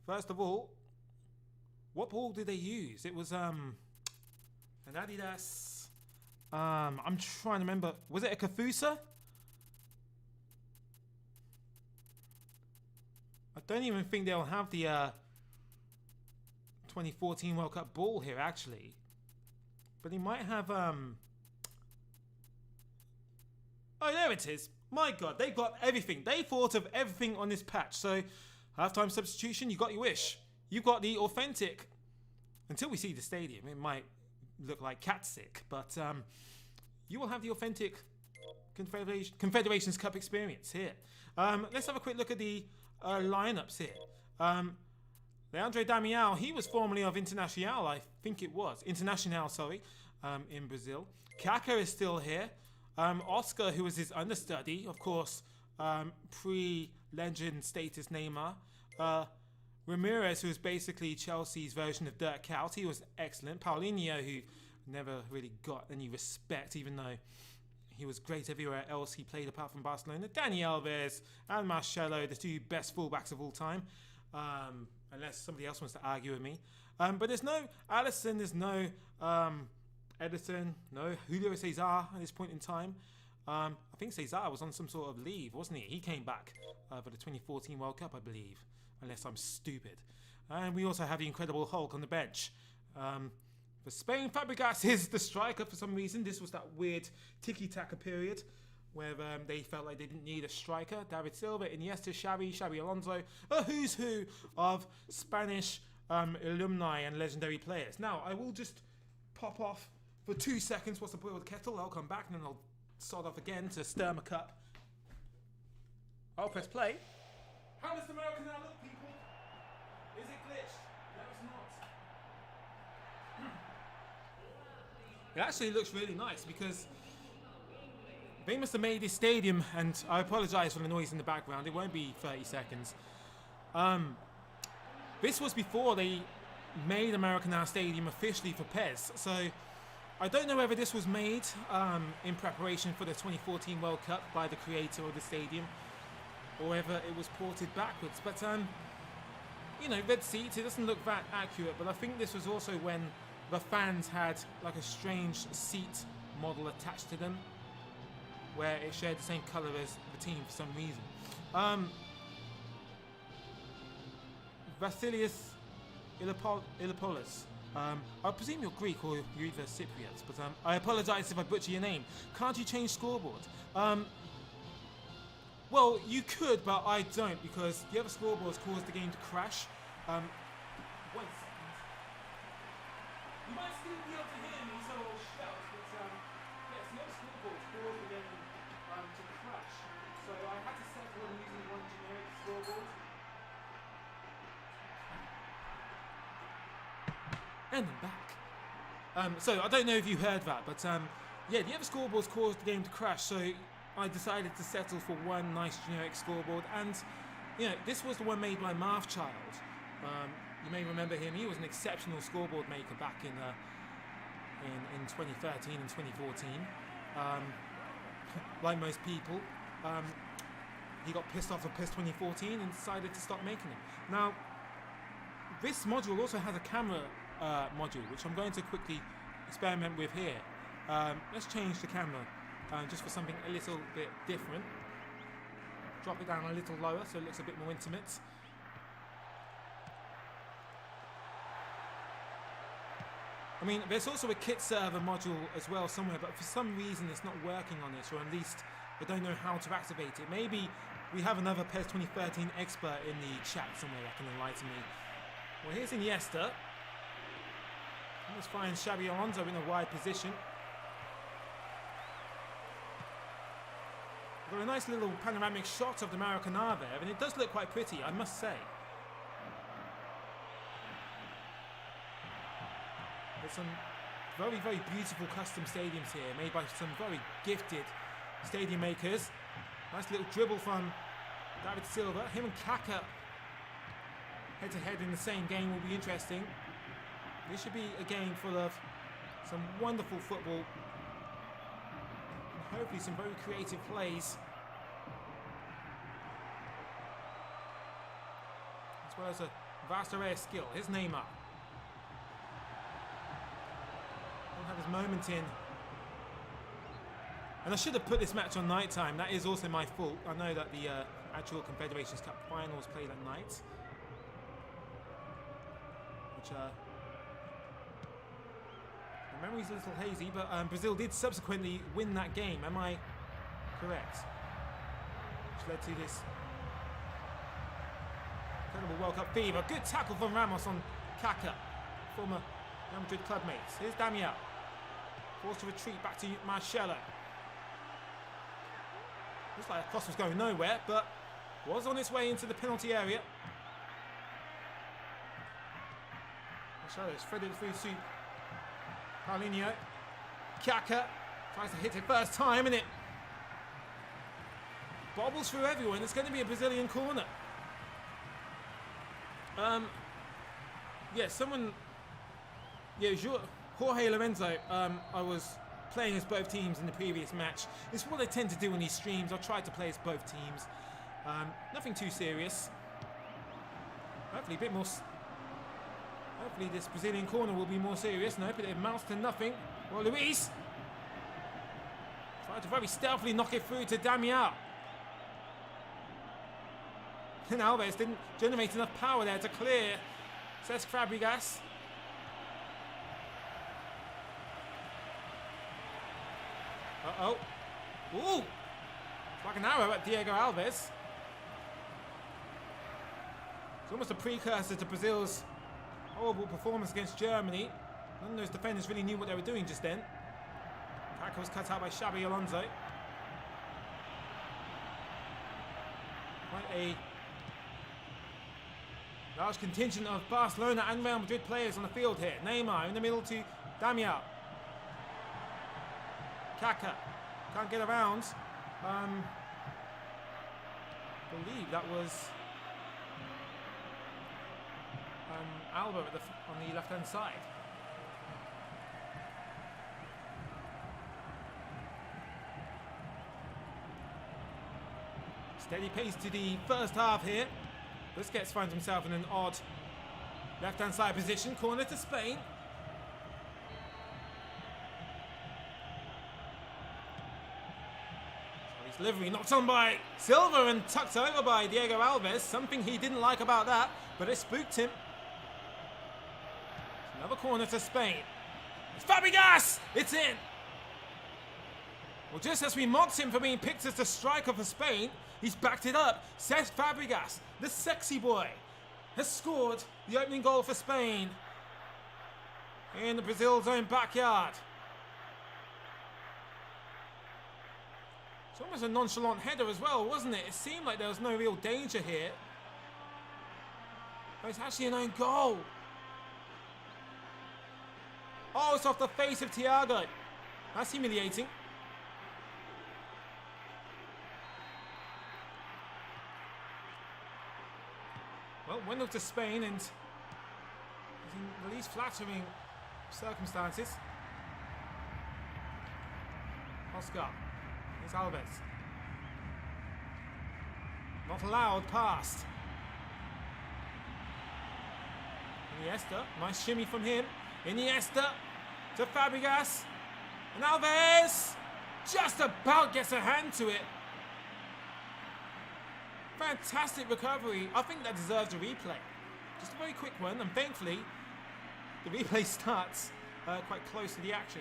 Speaker 1: first of all, what ball did they use? It was an Adidas. I'm trying to remember. Was it a Kafusa? I don't even think they'll have the 2014 World Cup ball here, actually. But they might have... Oh, there it is. My God, they've got everything. They thought of everything on this patch. So, halftime substitution, you got your wish. You've got the authentic... Until we see the stadium, it might look like cat sick. But you will have the authentic Confederations Cup experience here. Let's have a quick look at the... lineups here. Leandro Damião, he was formerly of Internacional, I think it was. Internacional, sorry, in Brazil. Kaká is still here. Oscar, who was his understudy, of course, pre-legend status Neymar. Ramirez, who was basically Chelsea's version of Dirk Kuyt, he was excellent. Paulinho, who never really got any respect, even though he was great everywhere else he played apart from Barcelona. Dani Alves and Marcelo, the two best fullbacks of all time. Unless somebody else wants to argue with me. But there's no Alisson, there's no Edison, no Julio Cesar at this point in time. I think Cesar was on some sort of leave, wasn't he? He came back for the 2014 World Cup, I believe. Unless I'm stupid. And we also have the Incredible Hulk on the bench. For Spain, Fabregas is the striker for some reason. This was that weird tiki-taka period where they felt like they didn't need a striker. David Silva, Iniesta, Xavi Alonso, a who's who of Spanish alumni and legendary players. Now, I will just pop off for 2 seconds whilst I boil the kettle. I'll come back and then I'll start off again to stir my cup. I'll press play. How does the American now look, people? Is it glitched? No, it's not. It actually looks really nice because they must have made this stadium, and I apologise for the noise in the background, it won't be 30 seconds. This was before they made American Stadium officially for PES, so I don't know whether this was made in preparation for the 2014 World Cup by the creator of the stadium, or whether it was ported backwards. But you know, red seats, it doesn't look that accurate, but I think this was also when the fans had like a strange seat model attached to them, where it shared the same colour as the team for some reason. Vasilios Ilopoulos. I presume you're Greek or you're either Cypriots, but I apologise if I butcher your name. Can't you change scoreboard? Well, you could, but I don't, because the other scoreboards caused the game to crash. 1 second. You might still be able to hear me, so I'll shout, but yes, the other scoreboards caused the game to crash. So I had to settle on using one generic scoreboard. And I'm back. So I don't know if you heard that, but yeah, the other scoreboards caused the game to crash, so I decided to settle for one nice generic scoreboard. And you know, this was the one made by Marthchild. You may remember him. He was an exceptional scoreboard maker back in 2013 and 2014. Like most people, he got pissed off at PES 2014 and decided to stop making them. Now, this module also has a camera module, which I'm going to quickly experiment with here. Let's change the camera just for something a little bit different. Drop it down a little lower so it looks a bit more intimate. I mean, there's also a kit server module as well somewhere, but for some reason it's not working on this, or at least I don't know how to activate it. Maybe we have another PES 2013 expert in the chat somewhere that can enlighten me. Well, here's Iniesta. Let's find Xabi Alonso in a wide position. We've got a nice little panoramic shot of the Maracanã there, and it does look quite pretty, I must say. There's some very, very beautiful custom stadiums here, made by some very gifted stadium makers. Nice little dribble from David Silva. Him and Kaká head-to-head in the same game will be interesting. This should be a game full of some wonderful football and hopefully some very creative plays, as well as a vast array of skill. Here's Neymar. He'll have his moment in. And I should have put this match on night time. That is also my fault. I know that the actual Confederations Cup finals played at night, which my memory's a little hazy, but Brazil did subsequently win that game. Am I correct? Which led to this incredible World Cup fever. Good tackle from Ramos on Kaká, former Real Madrid club mates. Here's Damião, forced to retreat back to Marcelo. Looks like the cross was going nowhere, but was on its way into the penalty area. Marcelo's threaded through to Paulinho. Kaká tries to hit it first time, and it bobbles through everyone. It's going to be a Brazilian corner. Yeah, someone. Yeah, Jorge Lorenzo. I was playing as both teams in the previous match. It's what I tend to do on these streams. I'll try to play as both teams. Nothing too serious. Hopefully a bit more. Hopefully this Brazilian corner will be more serious. No, but it amounts to nothing. Well, Luis tried to very stealthily knock it through to Damião. And Alves didn't generate enough power there to clear Cesc Fabregas. Uh-oh. Ooh! It's like an arrow at Diego Alves. It's almost a precursor to Brazil's horrible performance against Germany. None of those defenders really knew what they were doing just then. Kaká was cut out by Xabi Alonso. Quite a large contingent of Barcelona and Real Madrid players on the field here. Neymar in the middle to Damião. Kaká can't get around. I believe that was Alba on the left-hand side. Steady pace to the first half here. Busquets finds himself in an odd left-hand side position. Corner to Spain. His delivery knocked on by Silva and tucked over by Diego Alves. Something he didn't like about that, but it spooked him. Another corner to Spain. It's Fabregas! It's in! Well, just as we mocked him for being picked as the striker for Spain, he's backed it up. Cesc Fabregas, the sexy boy, has scored the opening goal for Spain in the Brazil's own backyard. It's almost a nonchalant header as well, wasn't it? It seemed like there was no real danger here. But it's actually an own goal. Oh, it's off the face of Thiago. That's humiliating. Well, went to Spain and is in the least flattering circumstances. Oscar. Here's Alves. Not allowed, passed. Iniesta, nice shimmy from him. Iniesta to Fabregas. And Alves just about gets a hand to it. Fantastic recovery. I think that deserves a replay. Just a very quick one, and thankfully the replay starts quite close to the action.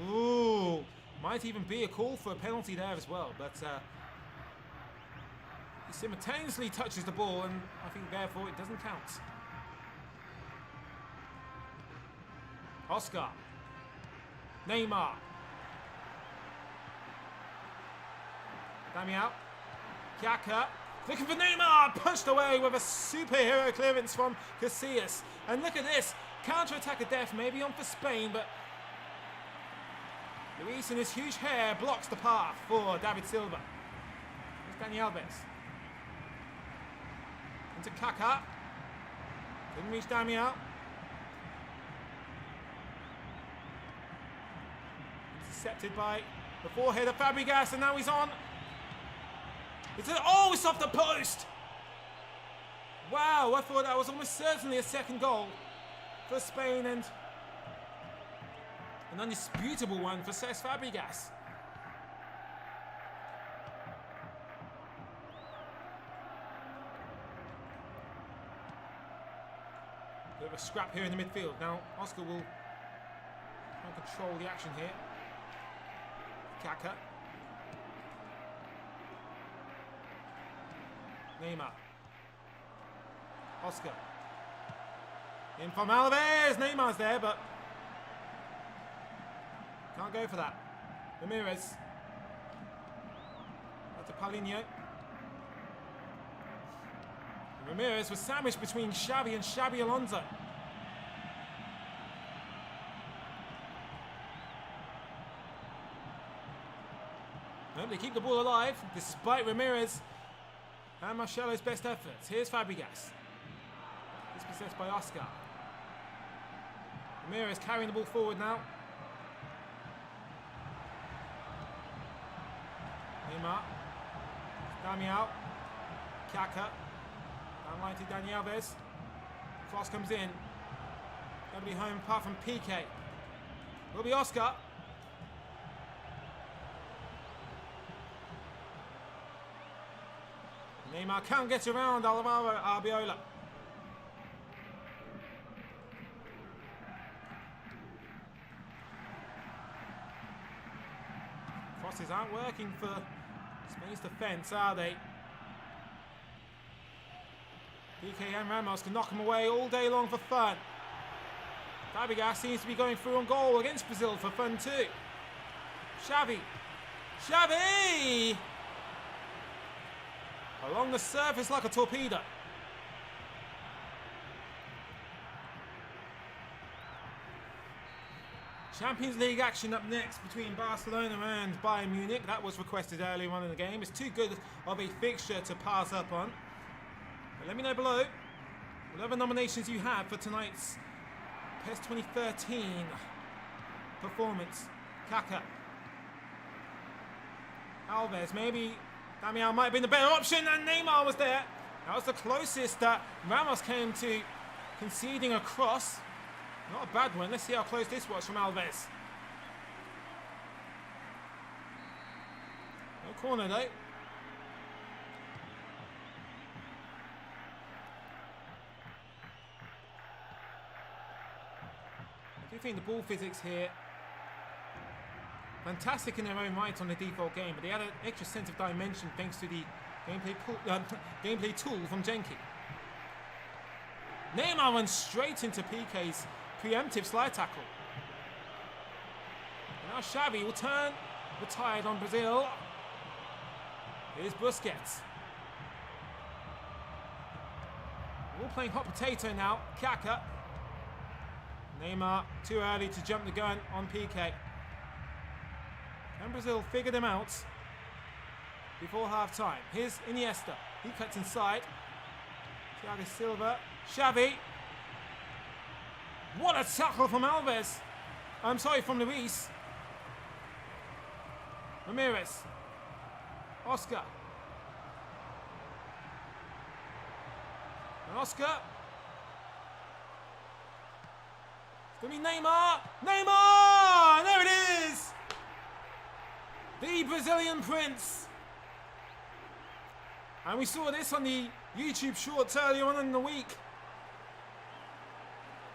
Speaker 1: Ooh, might even be a call for a penalty there as well, but he simultaneously touches the ball, and I think therefore it doesn't count. Oscar. Neymar. Damião. Kaka. Looking for Neymar. Punched away with a superhero clearance from Casillas. And look at this. Counter-attack of death maybe on for Spain, but Luis in his huge hair blocks the path for David Silva. Here's Dani Alves. Into Kaka. Didn't reach Damião. Intercepted by the forehead of Fabregas, and now he's on. It's off the post! Wow, I thought that was almost certainly a second goal for Spain, and an undisputable one for Cesc Fabregas. Bit of a scrap here in the midfield. Now Oscar will control the action here. Kaka. Neymar. Oscar. In from Alves. Neymar's there, but can't go for that. Ramirez. That's a Paulinho. Ramirez was sandwiched between Xavi and Xabi Alonso. Nope, they keep the ball alive despite Ramirez and Marcelo's best efforts. Here's Fabregas. It's possessed by Oscar. Ramirez carrying the ball forward now. Neymar. Damião. Kaka. Downline to Dani Alves. Cross comes in. Nobody home apart from PK. Will be Oscar. Neymar can't get around Alvaro Arbiola. Crosses aren't working for Spain's defence, are they? PK and Ramos can knock him away all day long for fun. Fabregas seems to be going through on goal against Brazil for fun too. Xavi. Xavi! Along the surface like a torpedo. Champions League action up next between Barcelona and Bayern Munich. That was requested earlier on in the game. It's too good of a fixture to pass up on. But let me know below whatever nominations you have for tonight's PES 2013 performance. Kaka. Alves, maybe Damian might have been the better option, and Neymar was there. That was the closest that Ramos came to conceding a cross. Not a bad one. Let's see how close this was from Alves. No corner though. I do think the ball physics here fantastic in their own right on the default game, but they had an extra sense of dimension thanks to the gameplay tool from Jenkey. Neymar runs straight into PK's preemptive slide tackle. And now Xavi will turn the tide on Brazil. Here's Busquets. We're all playing hot potato now. Kaka. Neymar too early to jump the gun on PK. Can Brazil figure them out before half time? Here's Iniesta. He cuts inside. Thiago Silva. Xavi. What a tackle from Alves. I'm sorry, from Luis. Ramirez. Oscar. And Oscar. It's going to be Neymar. Neymar! There it is! The Brazilian Prince. And we saw this on the YouTube shorts earlier on in the week.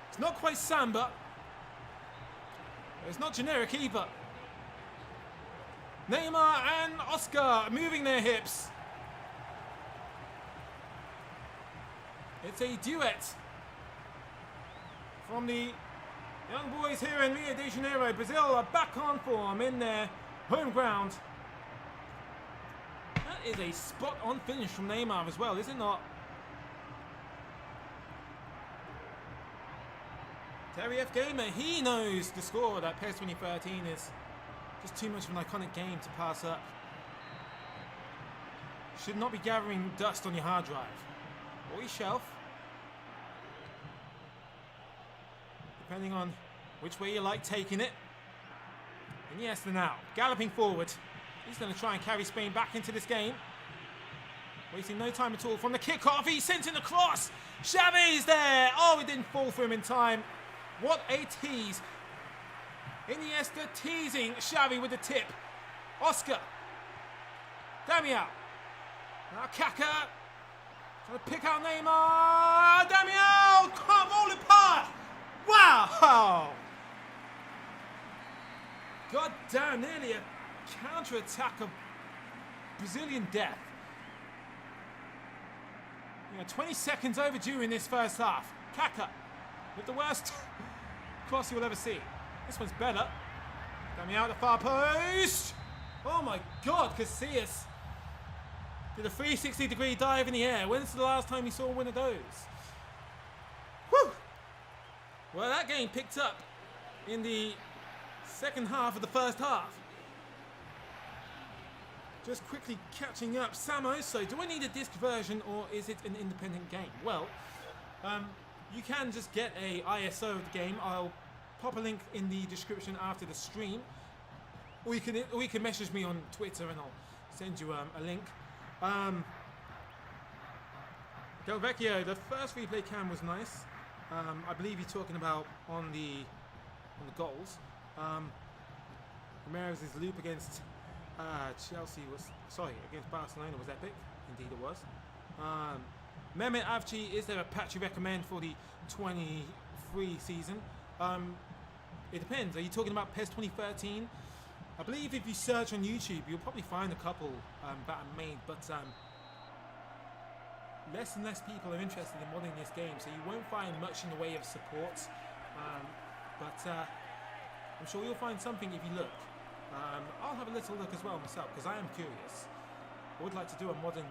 Speaker 1: It's not quite samba. It's not generic either. Neymar and Oscar moving their hips. It's a duet from the young boys here in Rio de Janeiro. Brazil are back on form in their home ground. That is a spot-on finish from Neymar as well, is it not? Terry F. Gamer, he knows the score that PES 2013 is just too much of an iconic game to pass up. Should not be gathering dust on your hard drive or your shelf, depending on which way you like taking it. And Iniesta now, galloping forward. He's going to try and carry Spain back into this game. Wasting no time at all from the kickoff. He sent in the cross. Xavi's there. Oh, it didn't fall for him in time. What a tease. Iniesta teasing Xavi with the tip. Oscar. Damian. Now Kaka. Trying to pick out Neymar. Damian can't roll it past. Wow. God damn, nearly a counter-attack of Brazilian death. 20 seconds overdue in this first half. Kaka with the worst cross you will ever see. This one's better. Coming out the far post. Oh my God, Casillas did a 360-degree dive in the air. When's the last time you saw one of those? Whew. Well, that game picked up in the second half of the first half. Just quickly catching up. Samo, so do I need a disc version or is it an independent game? Well, you can just get a ISO of the game. I'll pop a link in the description after the stream. Or you can message me on Twitter and I'll send you a link. Del Vecchio, the first replay cam was nice. I believe you're talking about on the goals. Ramirez's loop against Chelsea was, against Barcelona was epic. Indeed it was. Mehmet Avci, is there a patch you recommend for the 23 season? It depends. Are you talking about PES 2013? I believe if you search on YouTube, you'll probably find a couple that are made, but less and less people are interested in modding this game, so you won't find much in the way of support. But I'm sure you'll find something if you look. I'll have a little look as well myself, because I am curious. I would like to do a modern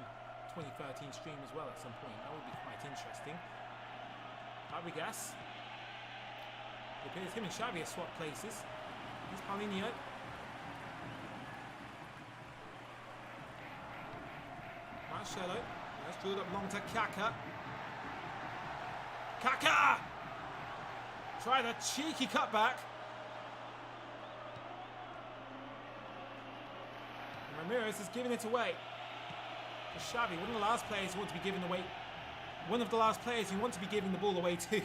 Speaker 1: 2013 stream as well at some point. That would be quite interesting. Fabregas. It appears him and Xavi have swapped places. Here's Paulinho. Marcelo. Let's drilled up long to Kaka. Kaka! Tried a cheeky cutback. Ramirez is giving it away. Xavi, one of the last players who want to be giving away. One of the last players who want to be giving the ball away too.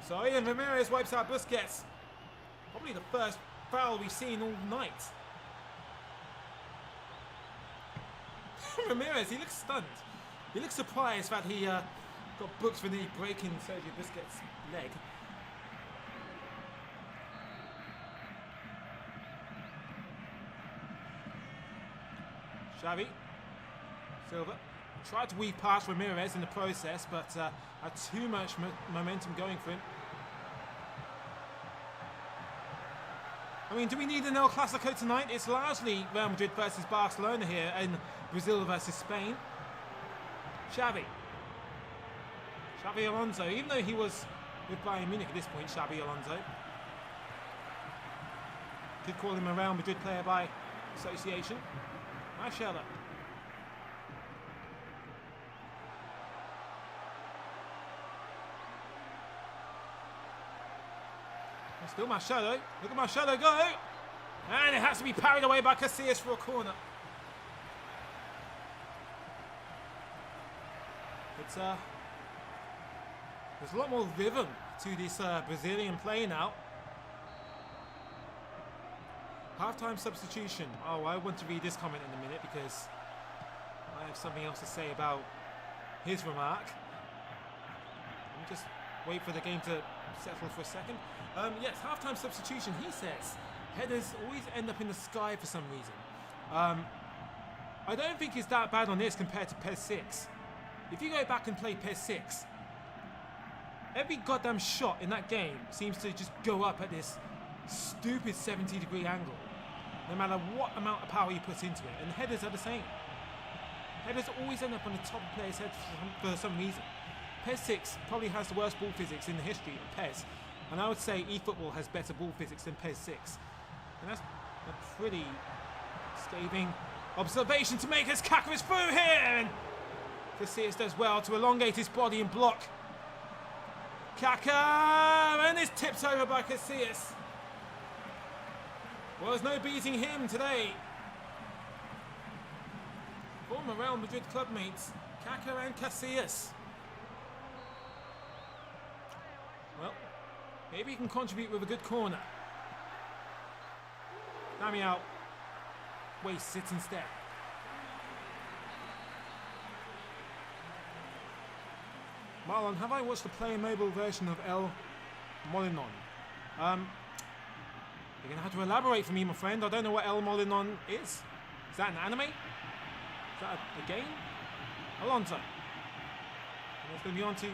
Speaker 1: So Ian Ramirez wipes out Busquets. Probably the first foul we've seen all night. Ramirez, he looks stunned. He looks surprised that he got booked for nearly breaking Sergio Busquets' leg. Xavi. Silva tried to weave past Ramirez in the process, but had too much momentum going for him. I mean, do we need an El Clasico tonight? It's largely Real Madrid versus Barcelona here and Brazil versus Spain. Xavi Alonso, even though he was with Bayern Munich at this point, Xavi Alonso. Could call him a Real Madrid player by association. Marcelo. Still Marcelo. Look at Marcelo go. And it has to be parried away by Casillas for a corner. It's there's a lot more rhythm to this Brazilian play now. Half-time substitution. Oh, I want to read this comment in a minute because I have something else to say about his remark. Let me just wait for the game to settle for a second. Yes, half-time substitution. He says headers always end up in the sky for some reason. I don't think it's that bad on this compared to PES 6. If you go back and play PES 6, every goddamn shot in that game seems to just go up at this stupid 70-degree angle, no matter what amount of power you put into it. And headers are the same. Headers always end up on the top of players' heads for some reason. PES 6 probably has the worst ball physics in the history of PES. And I would say eFootball has better ball physics than PES 6. And that's a pretty scathing observation to make as Kaká is through here. And Casillas does well to elongate his body and block. Kaká, and it's tipped over by Casillas. Well, there's no beating him today. Former Real Madrid club mates, Kaká and Casillas. Well, maybe he can contribute with a good corner. Damião wastes it instead. Marlon, have I watched the Play Mobile version of El Molinon? You're going to have to elaborate for me, my friend. I don't know what El Molinon is. Is that an anime? Is that a game? Alonso. And it's going to be on to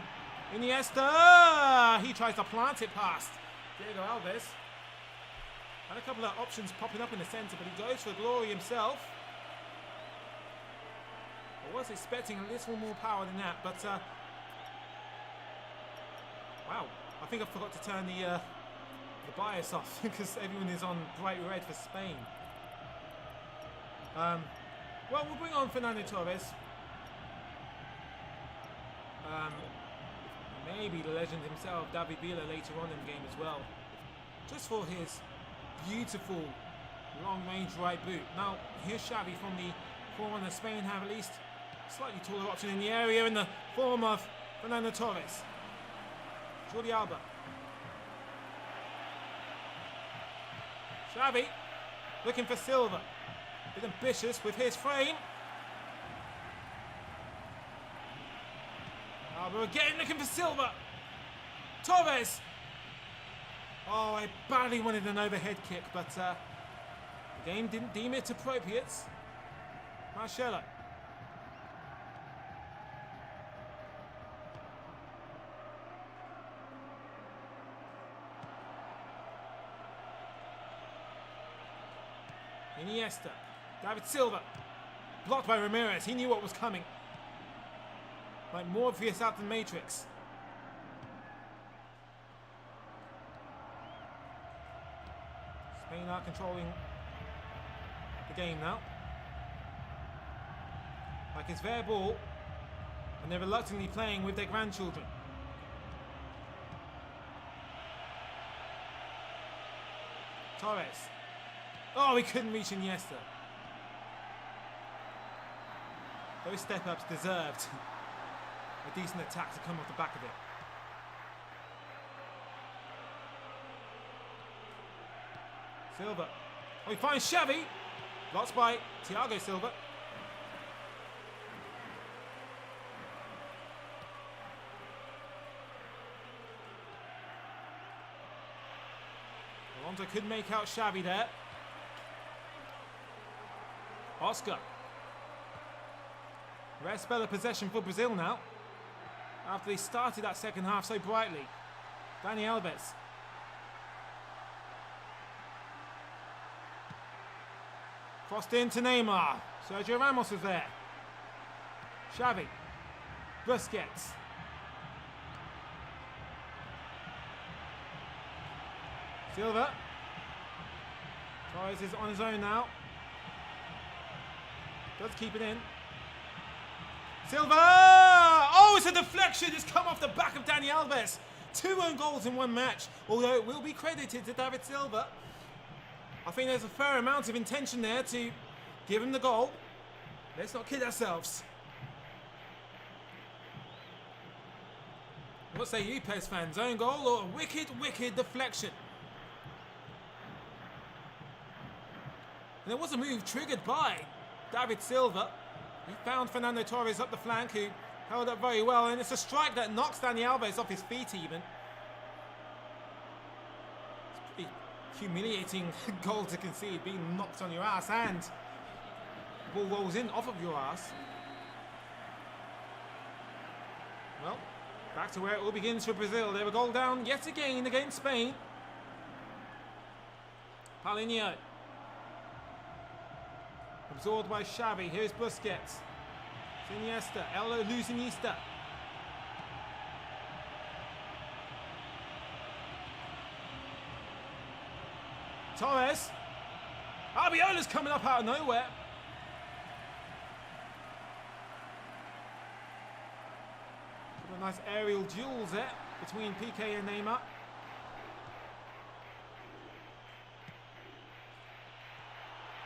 Speaker 1: Iniesta. He tries to plant it past Diego Alves. Had a couple of options popping up in the centre, but he goes for glory himself. I was expecting a little more power than that, but wow, I think I forgot to turn the bias off because everyone is on bright red for Spain. Well, we'll bring on Fernando Torres. Maybe the legend himself, David Villa, later on in the game as well. Just for his beautiful long-range right boot. Now, here's Xavi from the form of Spain have at least slightly taller option in the area in the form of Fernando Torres. Jordi Alba. Xavi looking for Silva. A bit ambitious with his frame. Alba again looking for Silva. Torres. Oh, I badly wanted an overhead kick, but the game didn't deem it appropriate. Marcelo. Iniesta. David Silva. Blocked by Ramirez. He knew what was coming. Like Morpheus out the Matrix. Spain are controlling the game now. Like it's their ball. And they're reluctantly playing with their grandchildren. Torres. Oh, he couldn't reach Iniesta. those step-ups deserved a decent attack to come off the back of it. Silva. Oh, he finds Xavi. Lost by Thiago Silva. Alonso could make out Xavi there. Oscar. Rare spell of possession for Brazil now. After they started that second half so brightly. Dani Alves. Crossed in to Neymar. Sergio Ramos was there. Xavi. Busquets. Silva. Torres is on his own now. Does keep it in. Silva! Oh, it's a deflection. It's come off the back of Dani Alves. 2 own goals in one match. Although it will be credited to David Silva. I think there's a fair amount of intention there to give him the goal. Let's not kid ourselves. What say you, PES fans? Own goal or a wicked, wicked deflection? And there was a move triggered by David Silva. He found Fernando Torres up the flank, who held up very well, and it's a strike that knocks Dani Alves off his feet even. It's pretty humiliating goal to concede, being knocked on your ass, and the ball rolls in off of your ass. Well, back to where it all begins for Brazil. They were goal down yet again against Spain. Paulinho. Absorbed by Xavi. Here's Busquets. Iniesta. Elo Luzinista. Torres. Albiola's coming up out of nowhere. Couple of nice aerial duels there between PK and Neymar.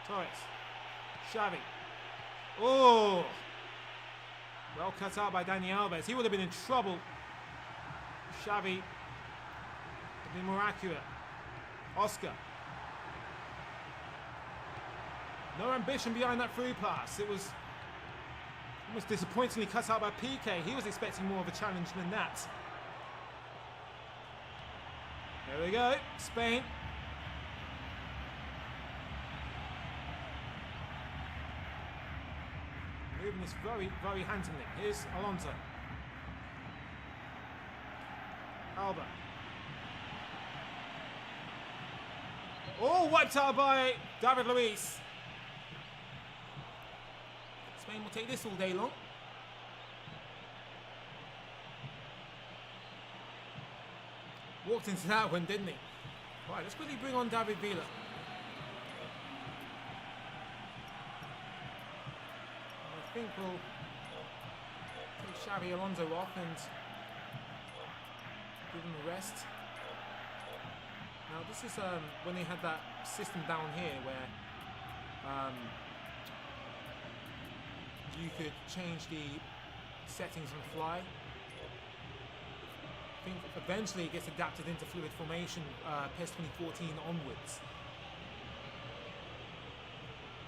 Speaker 1: Torres. Xavi. Oh! Well cut out by Dani Alves. He would have been in trouble. Xavi would be more accurate. Oscar. No ambition behind that through pass. It was almost disappointingly cut out by PK. He was expecting more of a challenge than that. There we go. Spain. Moving this very, very handsomely. Here's Alonso. Alba. Oh, wiped out by David Luiz. Spain will take this all day long. Walked into that one, didn't he? Right, let's quickly bring on David Villa. I think we'll take Xavi Alonso off and give him a rest. Now this is when they had that system down here where you could change the settings on the fly. I think eventually it gets adapted into fluid formation PES 2014 onwards.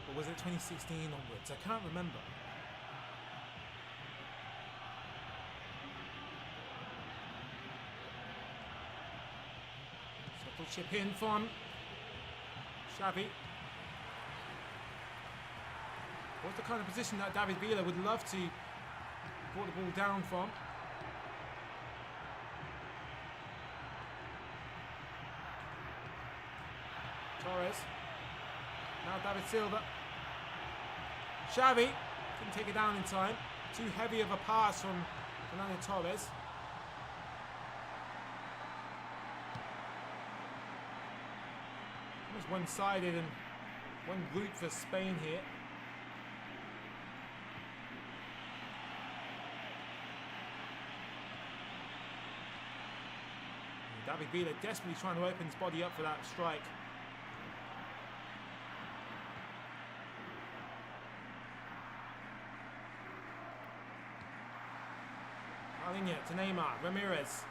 Speaker 1: Or was it 2016 onwards? I can't remember. Chip in from Xavi. What's the kind of position that David Villa would love to brought the ball down from? Torres. Now David Silva. Xavi couldn't take it down in time. Too heavy of a pass from Fernando Torres. One-sided and one route for Spain here. David Villa desperately trying to open his body up for that strike. Playing it to Neymar. Ramirez.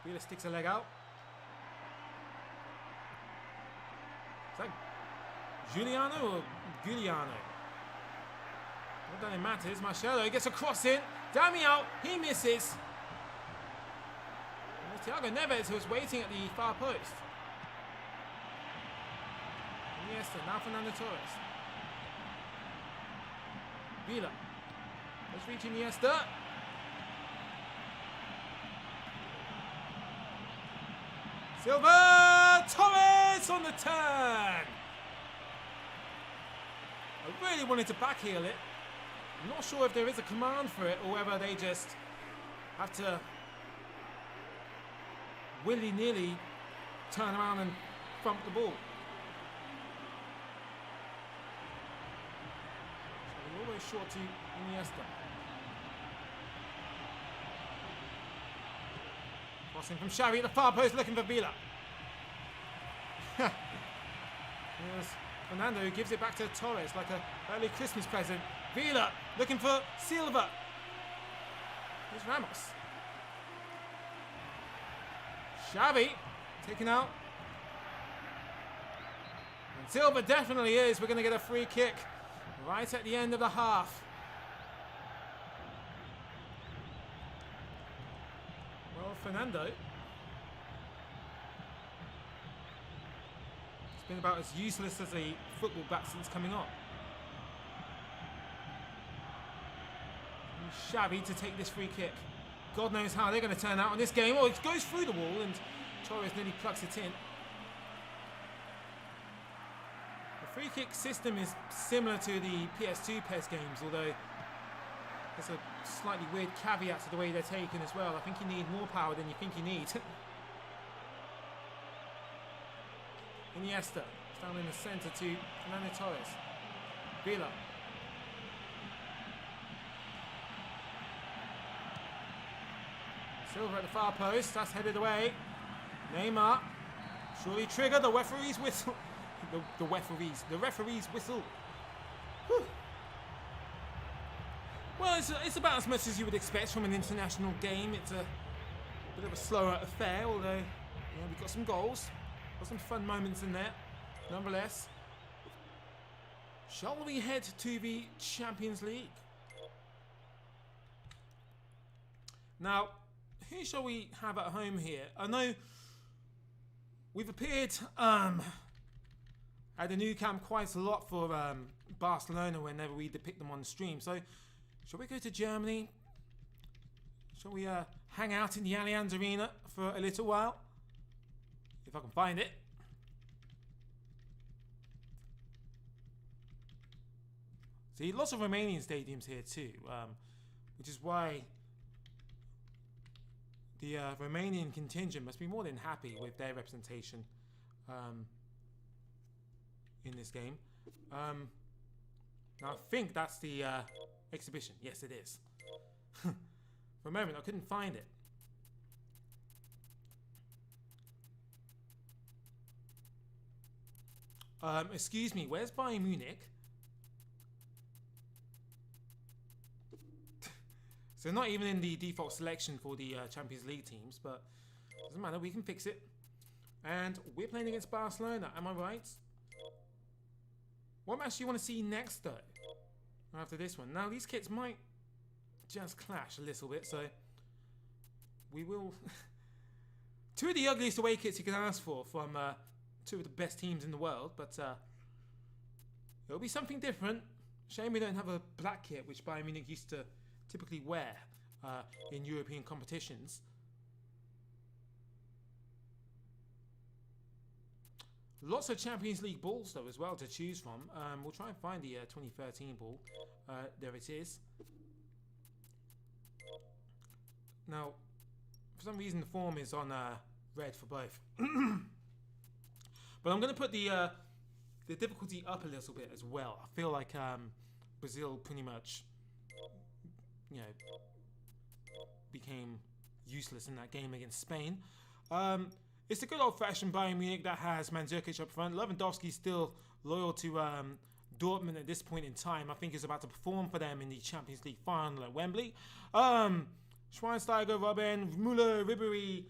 Speaker 1: Villa sticks a leg out. Is that Giuliano or Giuliano? Not that it matters. Marcelo gets a cross in. Dami out. He misses. And Thiago Neves was waiting at the far post. Iniesta. Now Fernando Torres. Villa. Let's reach Iniesta. Silva! Torres on the turn! I really wanted to backheel it. I'm not sure if there is a command for it or whether they just have to willy-nilly turn around and thump the ball. So we're always short to Iniesta. Crossing from Xavi at the far post, looking for Villa. Here's Fernando who gives it back to Torres like a early Christmas present. Villa looking for Silva. Here's Ramos. Xavi taken out. And Silva definitely is. We're going to get a free kick right at the end of the half. Well, Fernando. It's been about as useless as a football bat since coming on. And Xavi to take this free kick. God knows how they're going to turn out on this game. Oh, it goes through the wall and Torres nearly plucks it in. The free kick system is similar to the PS2 PES games, although there's a slightly weird caveat to the way they're taken as well. I think you need more power than you think you need. Iniesta, it's down in the centre to Fernando Torres. Villa. Silva at the far post, that's headed away. Neymar, surely trigger the referee's whistle. the referee's whistle. Whew. Well, it's about as much as you would expect from an international game. It's a bit of a slower affair, although we've got some goals. Got some fun moments in there, nonetheless. Shall we head to the Champions League? Now, who shall we have at home here? I know we've appeared at the new camp quite a lot for Barcelona whenever we depict them on the stream. So, shall we go to Germany? Shall we hang out in the Allianz Arena for a little while? If I can find it. See, lots of Romanian stadiums here too, which is why the Romanian contingent must be more than happy with their representation in this game. Now I think that's the exhibition. Yes, it is. For a moment, I couldn't find it. Excuse me, where's Bayern Munich? So not even in the default selection for the Champions League teams, but doesn't matter, we can fix it. And we're playing against Barcelona, am I right? What match do you want to see next, though? After this one. Now, these kits might just clash a little bit, so we will... Two of the ugliest away kits you can ask for from two of the best teams in the world, but it'll be something different. Shame we don't have a black kit, which Bayern Munich used to typically wear in European competitions. Lots of Champions League balls, though, as well to choose from. We'll try and find the 2013 ball. There it is. Now, for some reason, the form is on red for both. But I'm going to put the difficulty up a little bit as well. I feel like Brazil pretty much, became useless in that game against Spain. It's a good old-fashioned Bayern Munich that has Mandzukic up front. Lewandowski's still loyal to Dortmund at this point in time. I think is about to perform for them in the Champions League final at Wembley. Schweinsteiger, Robben, Müller, Ribery,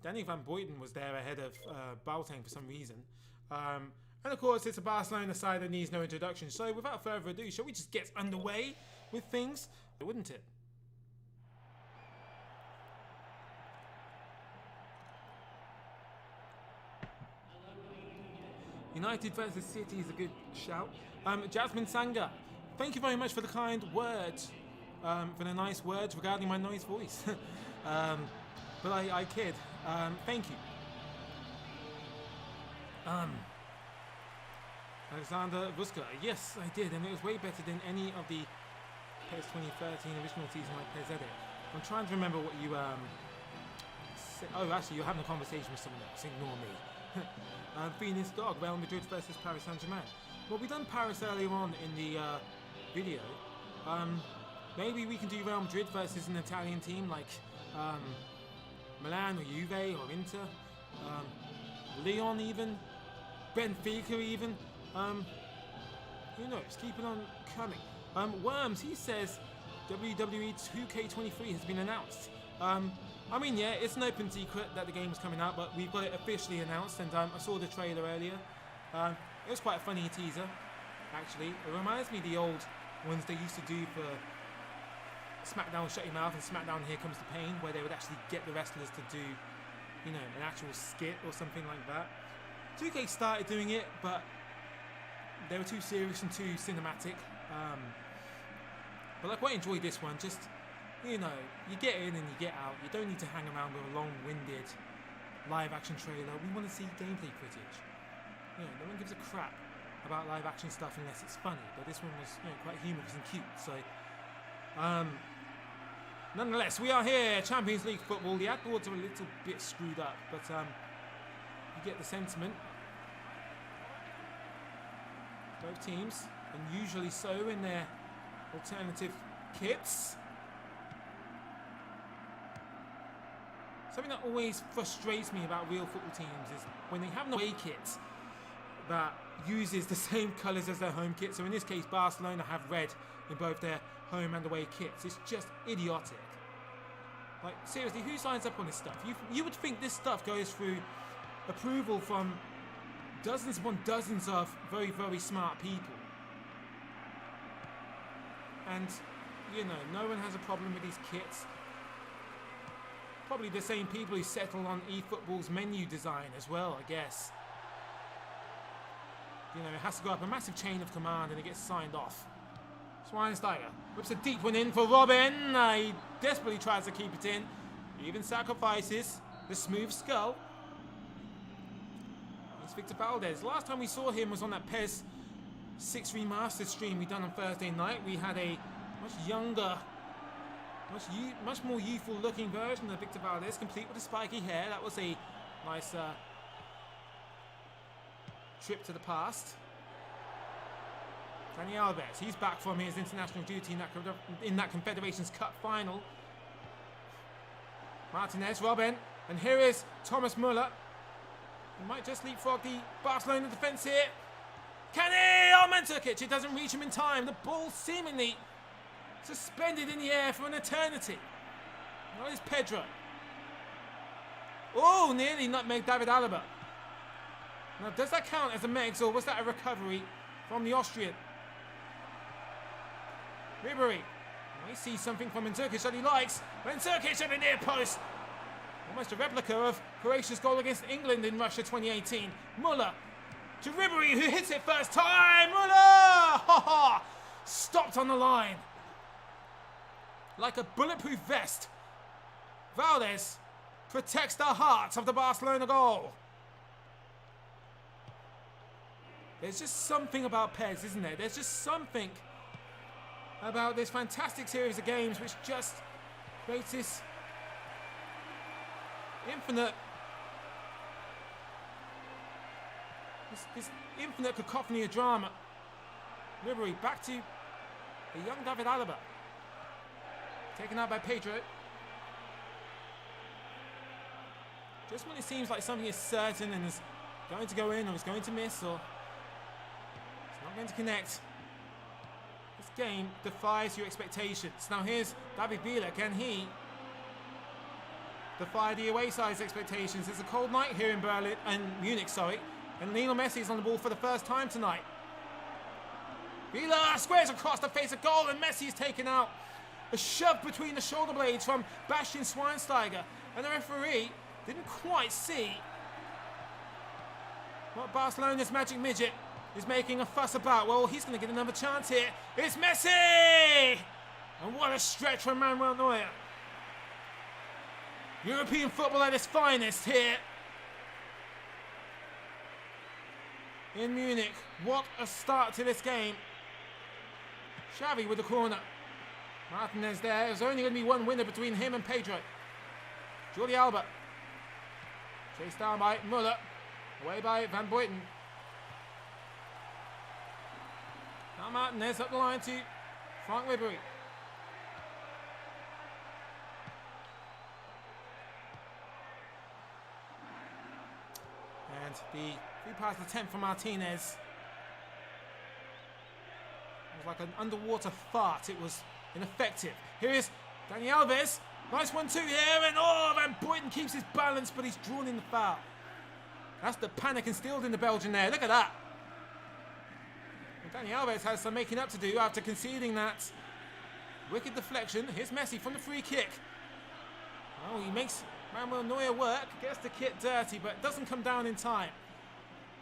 Speaker 1: Danny Van Buiten was there ahead of Boateng for some reason. And of course, it's a Barcelona side that needs no introduction. So without further ado, shall we just get underway with things? Wouldn't it? United versus City is a good shout. Jasmine Sanga, thank you very much for the kind words, for the nice words regarding my nice voice. But I kid. Thank you. Alexander Vuska, yes, I did, and it was way better than any of the PES 2013 original season like PES Edit. I'm trying to remember what you said. Oh, actually, you're having a conversation with someone else. Ignore me. Phoenix Dog, Real Madrid versus Paris Saint-Germain. Well, we done Paris earlier on in the video. Maybe we can do Real Madrid versus an Italian team like Milan or Juve or Inter, Lyon even, Benfica even. Who knows? Keep it on coming. Worms, he says WWE 2K23 has been announced. I mean, yeah, it's an open secret that the game was coming out, but we've got it officially announced, and I saw the trailer earlier. It was quite a funny teaser, actually. It reminds me of the old ones they used to do for SmackDown Shut Your Mouth and SmackDown Here Comes the Pain, where they would actually get the wrestlers to do, you know, an actual skit or something like that. 2K started doing it, but they were too serious and too cinematic. But I quite enjoyed this one. Just, you know, you get in and you get out. You don't need to hang around with a long-winded live-action trailer. We want to see gameplay footage. You know, no one gives a crap about live-action stuff unless it's funny. But this one was, you know, quite humorous and cute. So, nonetheless, we are here. Champions League football. The ad boards are a little bit screwed up, but you get the sentiment. Both teams, and usually so in their alternative kits. Something that always frustrates me about real football teams is when they have an away kit that uses the same colours as their home kit. So in this case, Barcelona have red in both their home and away kits. It's just idiotic. Like, seriously, who signs up on this stuff? You would think this stuff goes through approval from dozens upon dozens of very, very smart people. And, you know, no one has a problem with these kits. Probably the same people who settle on eFootball's menu design as well, I guess. You know, it has to go up a massive chain of command and it gets signed off. Schweinsteiger whips a deep one in for Robben. He desperately tries to keep it in. He even sacrifices the smooth skull. It's Victor Valdez. Last time we saw him was on that PES 6 Remastered stream we done on Thursday night. We had a much younger, much more youthful looking version of Victor Valdez, complete with the spiky hair. That was a nice trip to the past. Dani Alves, he's back from his international duty in that Confederations Cup final. Martinez, Robben, and here is Thomas Müller. He might just leapfrog the Barcelona defence here. Can he? Oh, Man Utd, it doesn't reach him in time. The ball seemingly suspended in the air for an eternity. Where is Pedro? Oh, nearly nutmeg David Alaba. Now, does that count as a megs, or was that a recovery from the Austrian? Ribery. We see something from Man Utd that he likes. Man Utd at the near post. Almost a replica of Croatia's goal against England in Russia 2018. Müller to Ribery, who hits it first time. Müller! Ha ha! Stopped on the line. Like a bulletproof vest. Valdez protects the heart of the Barcelona goal. There's just something about PES, isn't there? There's just something about this fantastic series of games which just creates this infinite cacophony of drama. Ribery back to the young David Alaba. Taken out by Pedro. Just when it seems like something is certain and is going to go in or is going to miss, or Not going to connect. This game defies your expectations. Now here's David Villa. Can he defy the away side's expectations? It's a cold night here in Berlin and Munich, sorry. And Lionel Messi is on the ball for the first time tonight. Villa squares across the face of goal, and Messi is taken out. A shove between the shoulder blades from Bastian Schweinsteiger, and the referee didn't quite see what Barcelona's magic midget is making a fuss about. Well, he's going to get another chance here. It's Messi! And what a stretch from Manuel Neuer. European football at its finest here in Munich. What a start to this game. Xavi with the corner. Martinez there. There's only going to be one winner between him and Pedro. Jordi Alba. Chased down by Muller. Away by Van Buiten. Now Martinez up the line to Frank Ribery. And the free pass attempt from Martinez was like an underwater fart. It was ineffective. Here is Dani Alves. Nice 1-2 here, and Van Buiten keeps his balance, but he's drawn in the foul. That's the panic instilled in the Belgian there. Look at that. Dani Alves has some making up to do after conceding that wicked deflection. Here's Messi from the free kick. Oh, he makes Manuel Neuer work, gets the kit dirty, but doesn't come down in time.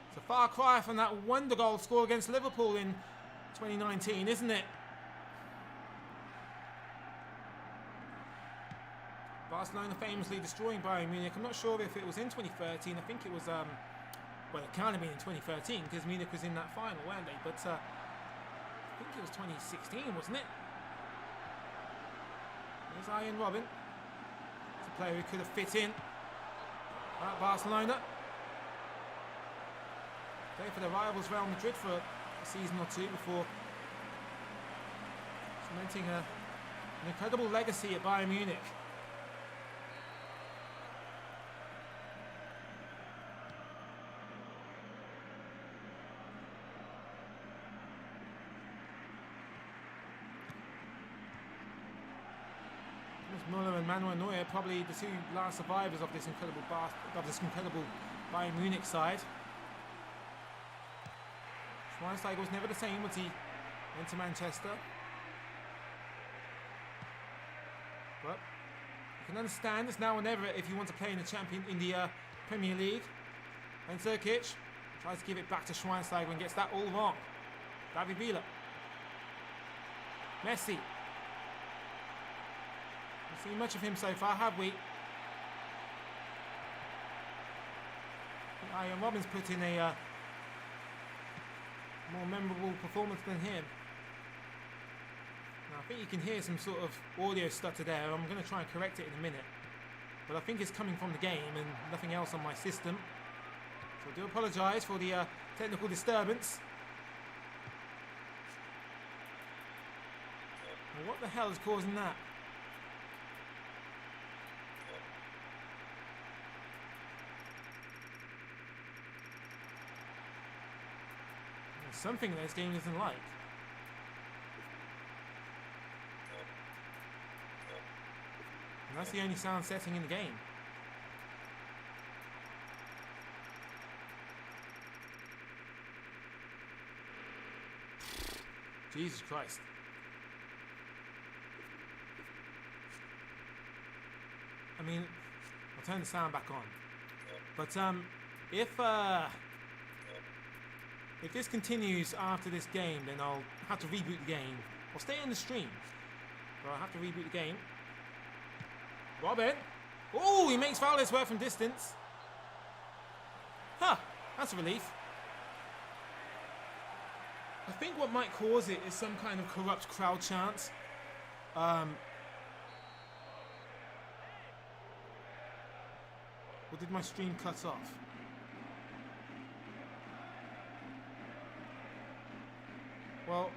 Speaker 1: It's a far cry from that wonder goal score against Liverpool in 2019, isn't it? Barcelona famously destroying Bayern Munich. I'm not sure if it was in 2013. I think it was, well, it can't have been in 2013 because Munich was in that final, weren't they? But I think it was 2016, wasn't it? There's Arjen Robben. It's a player who could have fit in at Barcelona. Played for the rivals Real Madrid for a season or two before cementing an incredible legacy at Bayern Munich. Muller and Manuel Neuer, probably the two last survivors of this incredible Bayern Munich side. Schweinsteiger was never the same once he went to Manchester. But you can understand it's now or never if you want to play in the Premier League. And Serkic tries to give it back to Schweinsteiger and gets that all wrong. David Villa. Messi. Seen much of him so far, have we? Arjen Robben's put in a more memorable performance than him. Now, I think you can hear some sort of audio stutter there. I'm going to try and correct it in a minute. But I think it's coming from the game and nothing else on my system. So I do apologise for the technical disturbance. Now, what the hell is causing that? Something this game isn't like. And that's the only sound setting in the game. Jesus Christ. I mean, I'll turn the sound back on. But if this continues after this game, then I'll have to reboot the game. I'll stay on the stream, but I'll have to reboot the game. Robben. Oh, he makes Valdez work from distance. Huh, that's a relief. I think what might cause it is some kind of corrupt crowd chant. Or did my stream cut off? Well,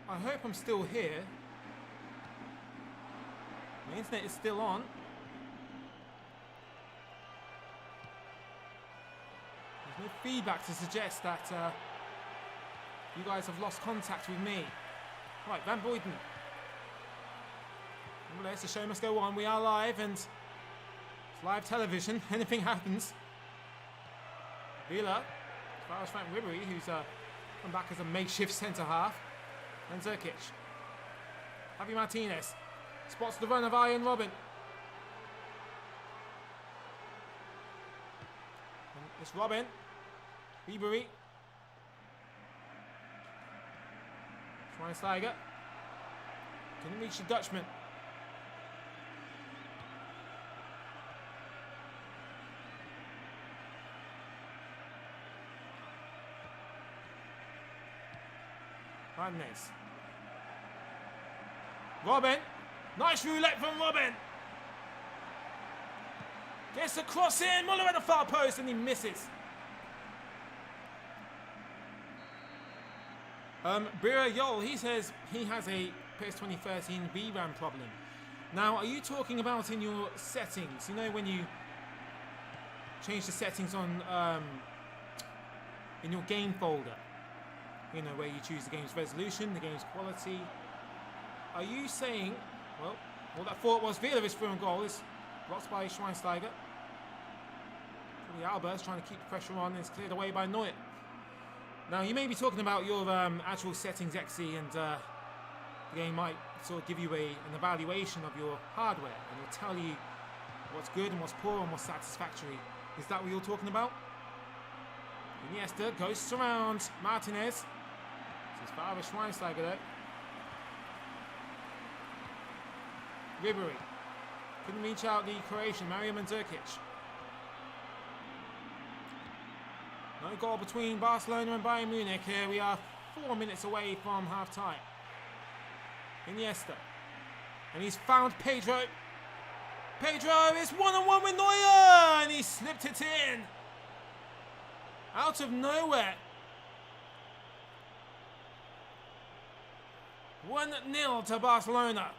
Speaker 1: I hope I'm still here. My internet is still on. There's no feedback to suggest that You guys have lost contact with me. Right, Van Boyden. Nevertheless, the show must go on. We are live and it's live television. Anything happens. Vila, as far as Frank Ribery, who's come back as a makeshift centre half. And Zirkic. Javi Martinez spots the run of Arjen Robben. And it's Robben. Ribery. Schweinsteiger. Couldn't reach the Dutchman. Madness. Robben. Nice roulette from Robben. Gets the cross in. Muller at the far post and he misses. Bira Yol, he says he has a PES 2013 VRAM problem. Now, are you talking about in your settings? You know when you change the settings on in your game folder? You know, where you choose the game's resolution, the game's quality. Are you saying, well, all that thought was Vila is through on goal is blocked by Schweinsteiger. The Albert's trying to keep the pressure on and it's cleared away by Neuer. Now, you may be talking about your actual settings XE and the game might sort of give you an evaluation of your hardware and it'll tell you what's good and what's poor and what's satisfactory. Is that what you're talking about? Iniesta ghosts around Martinez. This is far as Schweinsteiger though. Ribery. Couldn't reach out the Croatian, Mario Mandzukic. No goal between Barcelona and Bayern Munich. Here we are 4 minutes away from half time. Iniesta. And he's found Pedro. Pedro is one-on-one with Neuer! And he slipped it in. Out of nowhere. 1-0 to Barcelona.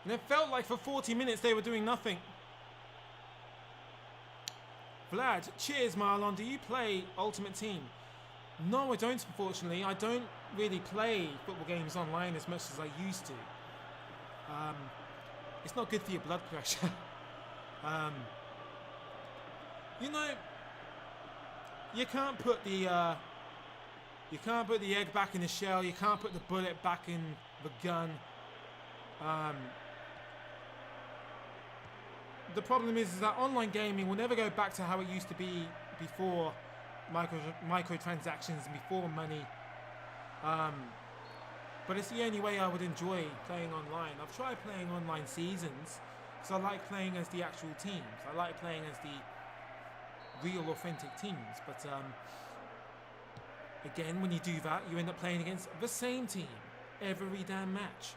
Speaker 1: And it felt like for 40 minutes they were doing nothing. Vlad, cheers Marlon, do you play Ultimate Team? No, I don't, unfortunately. I don't really play football games online as much as I used to. It's not good for your blood pressure. You know, you can't put the egg back in the shell. You can't put the bullet back in the gun. The problem is that online gaming will never go back to how it used to be before microtransactions and before money. But it's the only way I would enjoy playing online. I've tried playing online seasons because I like playing as the actual teams. I like playing as the real authentic teams. But again, when you do that, you end up playing against the same team every damn match.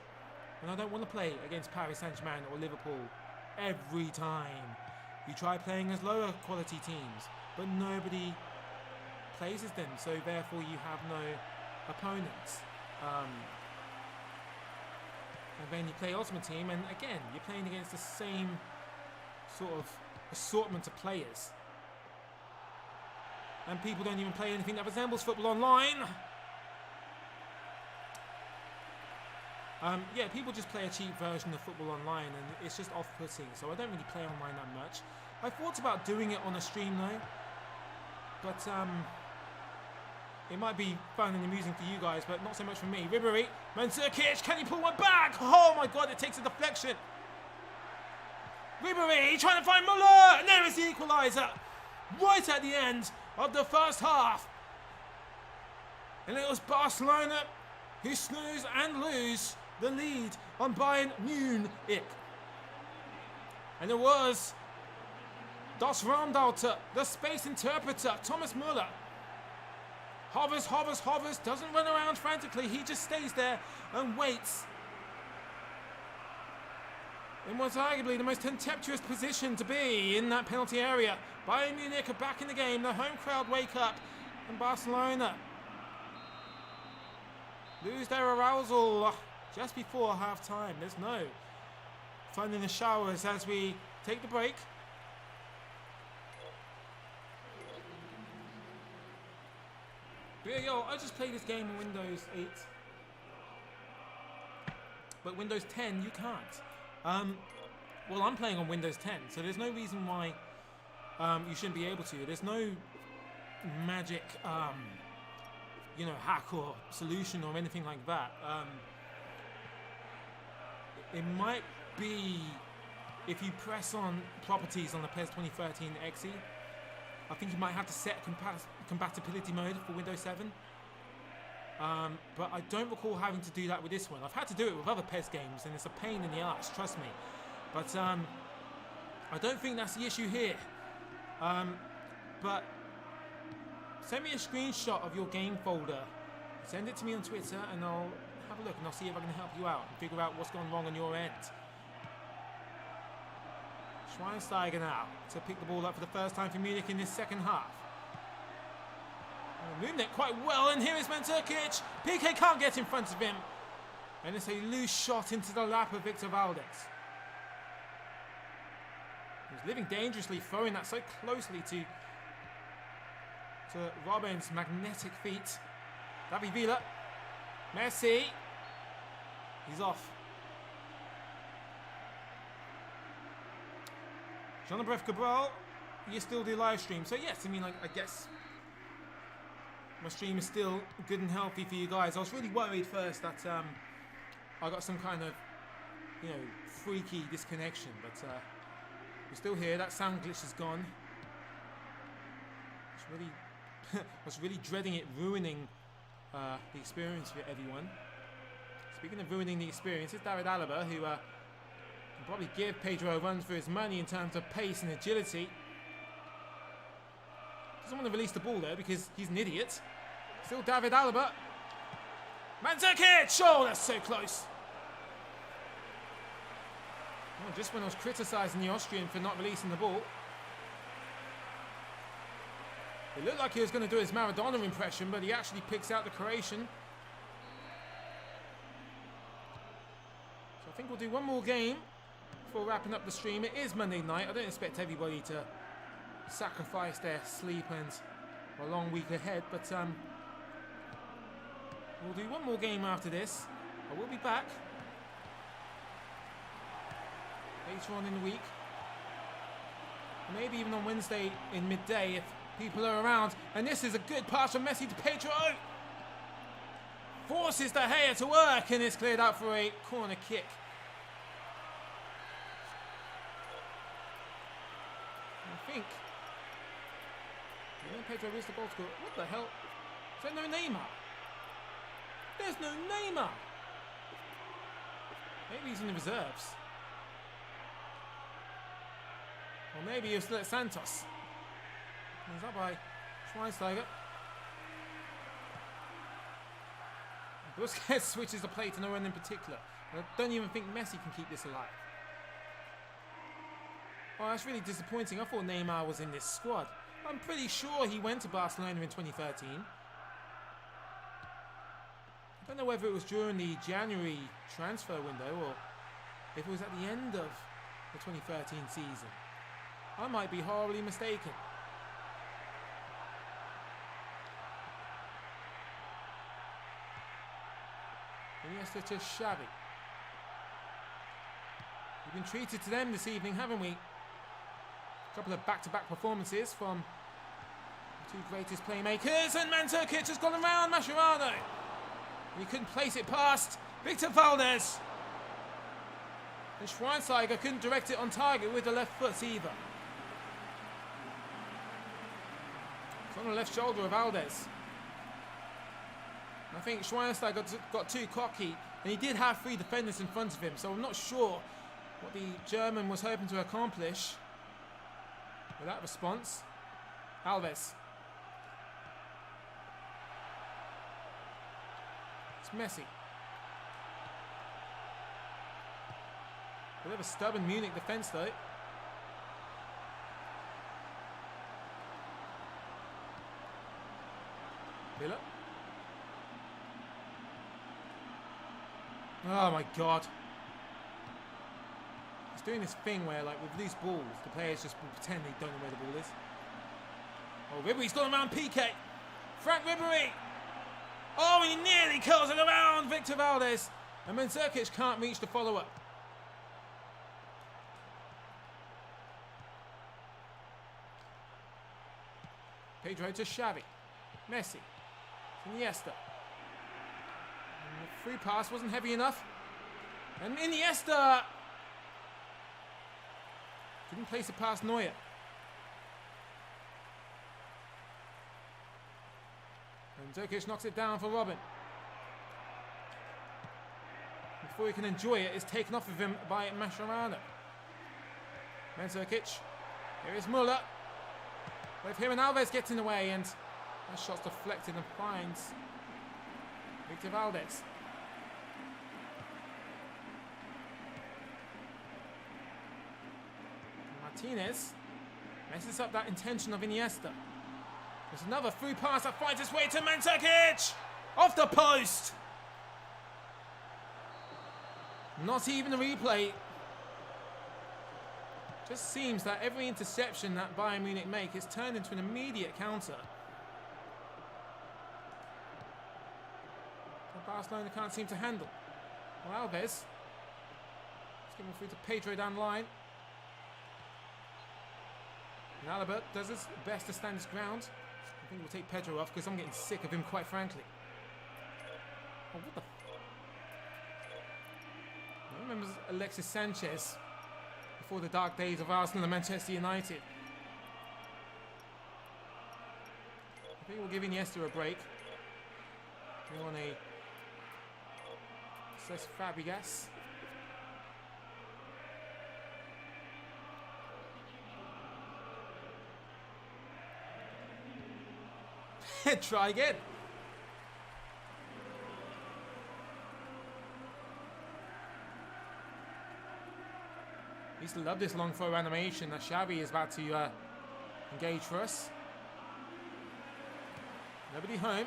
Speaker 1: And I don't want to play against Paris Saint-Germain or Liverpool every time. You try playing as lower quality teams, but nobody plays as them, so therefore you have no opponents. And then you play Ultimate Team, and again, you're playing against the same sort of assortment of players. And people don't even play anything that resembles football online. Yeah, people just play a cheap version of football online and it's just off-putting, so I don't really play online that much. I thought about doing it on a stream though, but it might be fun and amusing for you guys, but not so much for me. Ribery, Mandzukic, can he pull one back? Oh my god, it takes a deflection. Ribery trying to find Muller, and there is the equaliser, right at the end of the first half. And it was Barcelona who snooze and lose the lead on Bayern Munich. And it was Das Raumdauter, the space interpreter, Thomas Muller. Hovers, hovers, hovers, doesn't run around frantically, he just stays there and waits. In what's arguably the most contemptuous position to be in that penalty area. Bayern Munich are back in the game, the home crowd wake up, and Barcelona lose their arousal just before half time. There's no fun in the showers as we take the break. But yeah, yo, I just play this game on Windows 8. But Windows 10, you can't. Well, I'm playing on Windows 10, so there's no reason why you shouldn't be able to. There's no magic, hack or solution or anything like that. It might be if you press on properties on the PES 2013 XE. I think you might have to set compatibility mode for Windows 7. But I don't recall having to do that with this one. I've had to do it with other PES games, and it's a pain in the arse, trust me. But I don't think that's the issue here. But send me a screenshot of your game folder. Send it to me on Twitter, and I'll have a look, and I'll see if I can help you out and figure out what's gone wrong on your end. Schweinsteiger now to pick the ball up for the first time for Munich in this second half. Moving it quite well, and here is Man Utd. PK can't get in front of him. And it's a loose shot into the lap of Victor Valdez. He's living dangerously, throwing that so closely to Robin's magnetic feet. David Villa. Messi. He's off. Jean-Brev Cabral, you still do live stream. So yes, I mean, I guess my stream is still good and healthy for you guys. I was really worried first that I got some kind of, freaky disconnection, but we're still here. That sound glitch is gone. I was really dreading it ruining the experience for everyone. Speaking of ruining the experience, it's David Alaba who can probably give Pedro a run for his money in terms of pace and agility. Doesn't want to release the ball there because he's an idiot. Still David Alaba. Man Utd! Oh, that's so close. Oh, just when I was criticising the Austrian for not releasing the ball. It looked like he was going to do his Maradona impression, but he actually picks out the Croatian. So I think we'll do one more game before wrapping up the stream. It is Monday night. I don't expect everybody to sacrifice their sleep and a long week ahead, but we'll do one more game after this. I will be back later on in the week, maybe even on Wednesday in midday if people are around. And this is a good pass from Messi to Pedro. Forces De Gea to work, and it's cleared out for a corner kick. I think Pedro reached the ball to go. What the hell? Is there no Neymar? There's no Neymar. Maybe he's in the reserves. Or maybe he'll still at Santos. He's up by Schweinsteiger. Busquets switches the play to no one in particular. I don't even think Messi can keep this alive. Oh, that's really disappointing. I thought Neymar was in this squad. I'm pretty sure he went to Barcelona in 2013. I don't know whether it was during the January transfer window or if it was at the end of the 2013 season. I might be horribly mistaken. Iniesta to Xavi. We've been treated to them this evening, haven't we? A couple of back-to-back performances from the two greatest playmakers, and Man Utd has gone around Mascherano. He couldn't place it past Victor Valdez. And Schweinsteiger couldn't direct it on target with the left foot either. It's on the left shoulder of Valdez. I think Schweinsteiger got too cocky, and he did have three defenders in front of him, so I'm not sure what the German was hoping to accomplish with that response. Alves. It's Messi. A bit of a stubborn Munich defence though. Villa. Oh my god. It's doing this thing where, like, with loose balls, the players just pretend they don't know where the ball is. Oh, Ribery's gone around PK. Frank Ribery. Oh, he nearly curls it around Victor Valdez. And Man Utd can't reach the follow-up. Pedro to Xavi. Messi. Iniesta. And the free pass wasn't heavy enough. And Iniesta didn't place it past Neuer. And Jenkey knocks it down for Robin. Before he can enjoy it, it's taken off of him by Mascherano. Man Utd. Here is Muller. Both him and Alves gets in the way, and that shot's deflected and finds Victor Valdez. Martinez messes up that intention of Iniesta. There's another through pass that finds its way to Man Utd. Off the post. Not even a replay. Just seems that every interception that Bayern Munich make is turned into an immediate counter. That Barcelona can't seem to handle. Well, Alves. Let's give him through to Pedro down the line. And Alaba does his best to stand his ground. I think we'll take Pedro off because I'm getting sick of him, quite frankly. Oh, what the... I remember Alexis Sanchez before the dark days of Arsenal and Manchester United. I think we'll give Iniesta a break. We want a Cesc Fabregas. Try again. I used to love this long throw animation that Xavi is about to engage for us. Nobody home.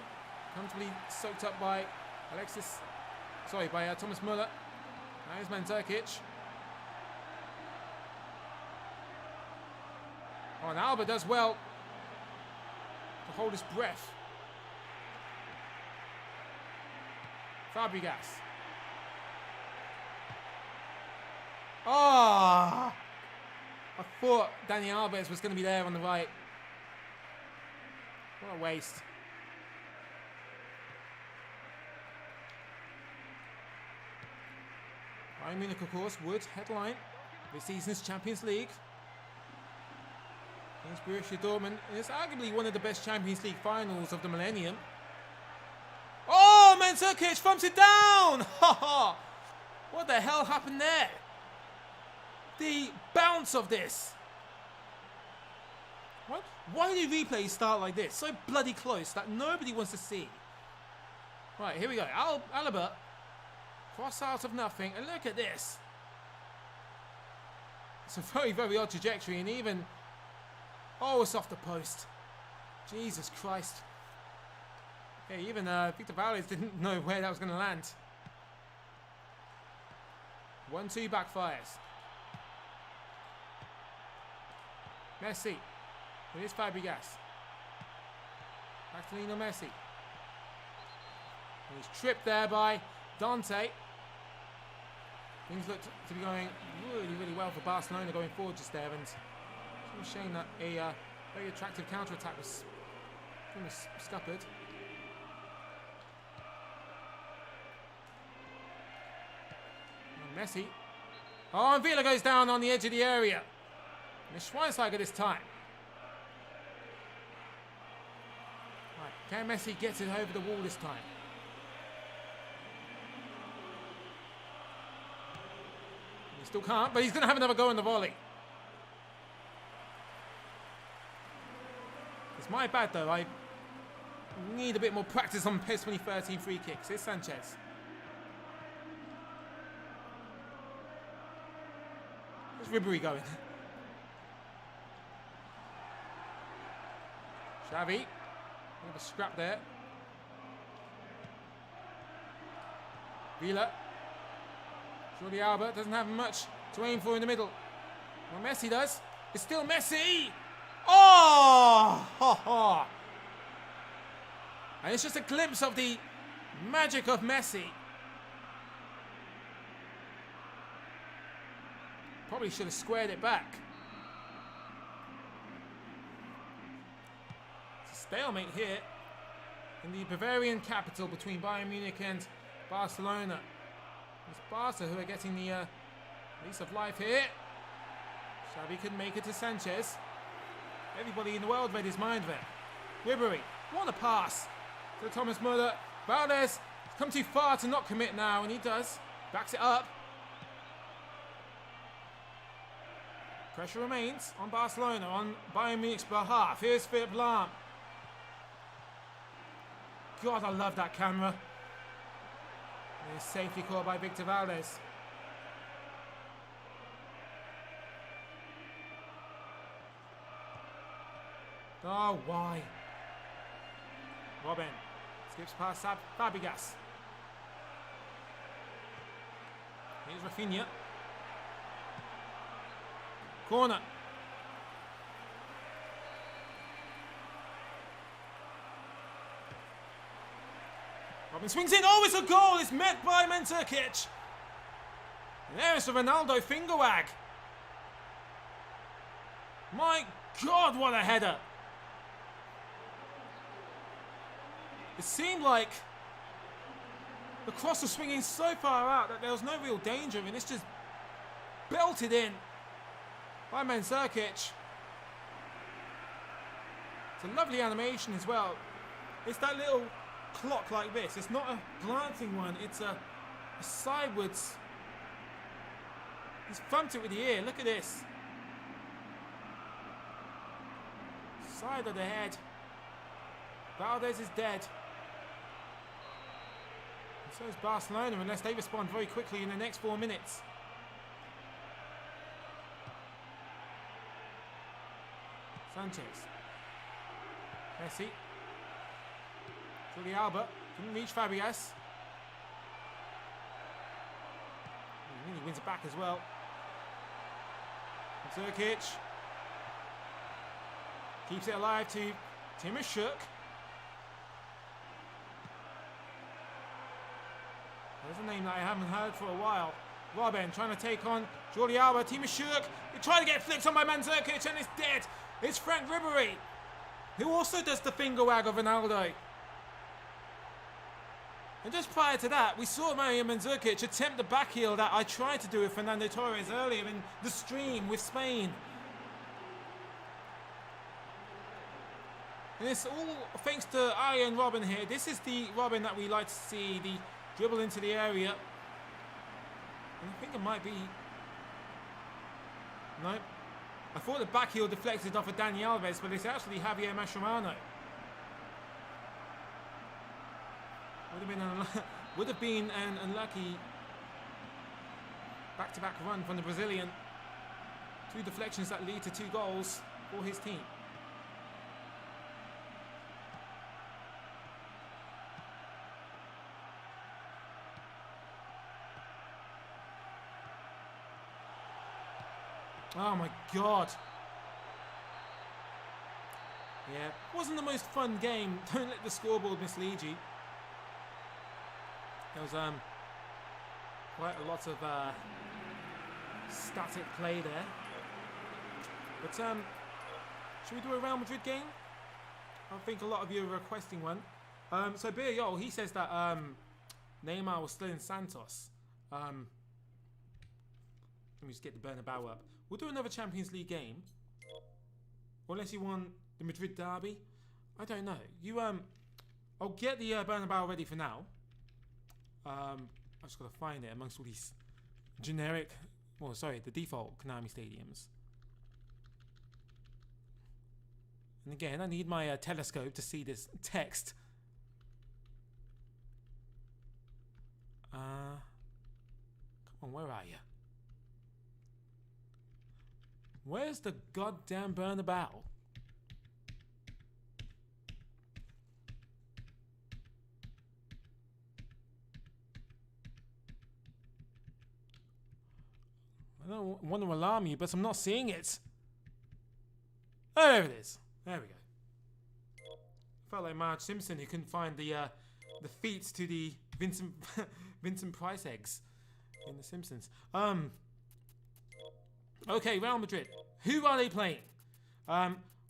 Speaker 1: Comfortably soaked up by Thomas Muller. There's Man Utd. Oh, and Alba does well to hold his breath. Fabregas. Oh! I thought Dani Alves was going to be there on the right. What a waste. Bayern Munich, of course, would headline this season's Champions League. Against Borussia Dortmund. It's arguably one of the best Champions League finals of the millennium. Oh, Man Utd thumps it down! What the hell happened there? The bounce of this. What? Why do replays start like this? So bloody close that nobody wants to see. Right, here we go. Alaba. Cross out of nothing. And look at this. It's a very, very odd trajectory. And even... Oh, it's off the post. Jesus Christ. Okay, even Victor Valdez didn't know where that was going to land. 1-2 backfires. Messi. Here's Fabregas. Back to Lionel Messi. And he's tripped there by Dante. Things look to be going really, really well for Barcelona going forward just there. And it's a shame that a very attractive counter-attack was scuppered. And Messi. Oh, and Villa goes down on the edge of the area. And it's Schweinsteiger this time. Right, can Messi get it over the wall this time? He still can't, but he's going to have another go on the volley. It's my bad though, I need a bit more practice on PES 2013 free kicks. Here's Sanchez. Where's Ribery going? Xavi. Bit of a scrap there. Villa. Jordi Alba doesn't have much to aim for in the middle. Well, Messi does. It's still Messi! Oh! And it's just a glimpse of the Magic of Messi. Probably should have squared it back. It's a stalemate here in the Bavarian capital between Bayern Munich and Barcelona. It's Barca who are getting the lease of life here. Xavi couldn't make it to Sanchez. Everybody in the world read his mind there. Ribery, what a pass to Thomas Müller. Valdez has come too far to not commit now, and he does. Backs it up. Pressure remains on Barcelona, on Bayern Munich's behalf. Here's Philipp Lahm. God, I love that camera. It's safely caught by Victor Valdez. Oh, why? Robin skips past Fabregas. Here's Rafinha. Corner. Robin swings in. Oh, it's a goal. It's met by Man Utd. And there's the Ronaldo finger wag. My God, what a header. It seemed like the cross was swinging so far out that there was no real danger, and it's just belted in by Man Utd. It's a lovely animation as well. It's that little clock like this. It's not a glancing one, it's a sideways. He's thumped it with the ear. Look at this. Side of the head. Valdez is dead. And so is Barcelona, unless they respond very quickly in the next 4 minutes. Sanchez. Messi. Jordi Alba. Couldn't reach Fabregas. He really wins it back as well. Jenkey. Keeps it alive to Timashuk. There's a name that I haven't heard for a while. Robin trying to take on Jordi Alba. Timashuk. He tried to get flicked on by Man Utd and it's dead. It's Frank Ribery, who also does the finger wag of Ronaldo. And just prior to that, we saw Mario Mandzukic attempt the back heel that I tried to do with Fernando Torres earlier in the stream with Spain. And it's all thanks to Arjen Robben here. This is the Robben that we like to see, the dribble into the area. And I think it might be... No. I thought the back heel deflected off of Dani Alves, but it's actually Javier Mascherano. Would have been an unlucky back-to-back run from the Brazilian. 2 deflections that lead to 2 goals for his team. Oh my God. Yeah, wasn't the most fun game. Don't let the scoreboard mislead you. There was quite a lot of static play there. But should we do a Real Madrid game? I think a lot of you are requesting one. So Beer he says that Neymar was still in Santos. Let me just get the Bernabeu up. We'll do another Champions League game. Or unless you want the Madrid derby. I don't know. I'll get the Bernabeu ready for now. I've just got to find it amongst all these generic, the default Konami stadiums. And again, I need my telescope to see this text. Come on, where are you? Where's the goddamn Bernabeu? I don't want to alarm you, but I'm not seeing it. Oh, there it is. There we go. Felt like Marge Simpson who couldn't find the the feet to the Vincent Vincent Price eggs in The Simpsons. Okay, Real Madrid. Who are they playing?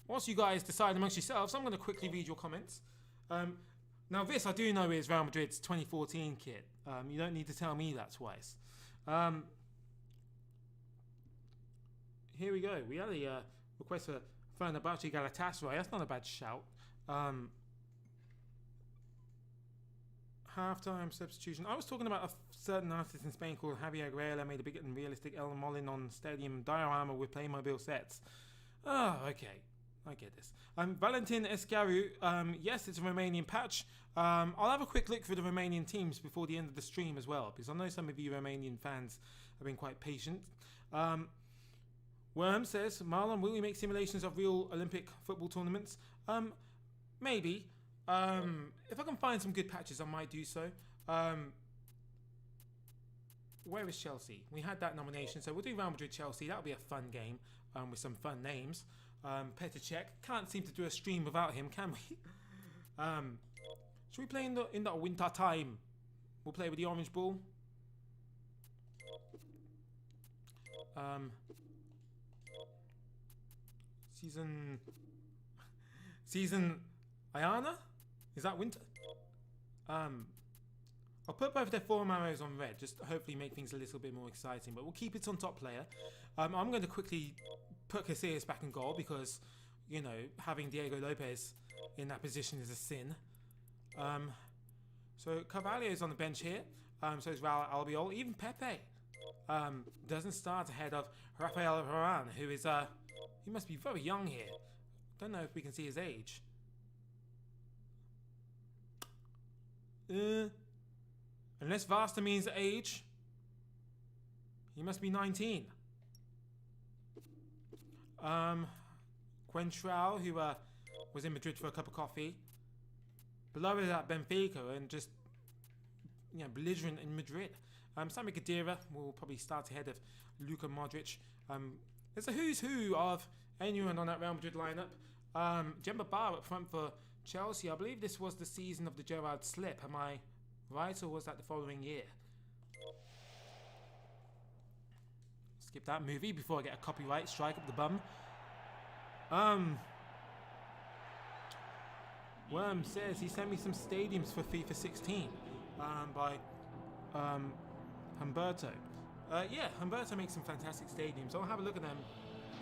Speaker 1: Whilst you guys decide amongst yourselves, I'm going to quickly read your comments. Now, this I do know is Real Madrid's 2014 kit. You don't need to tell me that twice. Here we go. We had a request for Fenerbahce Galatasaray. That's not a bad shout. Half-time substitution. I was talking about a certain artist in Spain called Javier Guerrero made a big and realistic El Molin on stadium diorama with Playmobil sets. Oh, okay. I get this. Valentin Escaru. Yes, it's a Romanian patch. I'll have a quick look for the Romanian teams before the end of the stream as well, because I know some of you Romanian fans have been quite patient. Worm says, Marlon, will we make simulations of real Olympic football tournaments? Maybe. If I can find some good patches, I might do so. Where is Chelsea? We had that nomination, so we'll do Real Madrid Chelsea. That'll be a fun game with some fun names. Petr Cech, can't seem to do a stream without him, can we? Should we play in the winter time? We'll play with the orange ball. Season Ayana? Is that winter? I'll put both their form arrows on red, just to hopefully make things a little bit more exciting, but we'll keep it on top player. I'm going to quickly put Casillas back in goal because, you know, having Diego Lopez in that position is a sin. So Carvalho's on the bench here, so is Raul Albiol. Even Pepe doesn't start ahead of Rafael Varane, who is, he must be very young here. Don't know if we can see his age. Unless Vasta means age, he must be 19. Quentrao, who was in Madrid for a cup of coffee. Below is at Benfica and just, you know, belligerent in Madrid. Sami Khedira will probably start ahead of Luka Modric. There's a who's who of anyone on that Real Madrid lineup. Demba Ba up front for Chelsea. I believe this was the season of the Gerrard slip. Am I right, or was that the following year? Skip that movie before I get a copyright strike up the bum. Worm says he sent me some stadiums for FIFA 16 by Humberto. Yeah, Humberto makes some fantastic stadiums. I'll have a look at them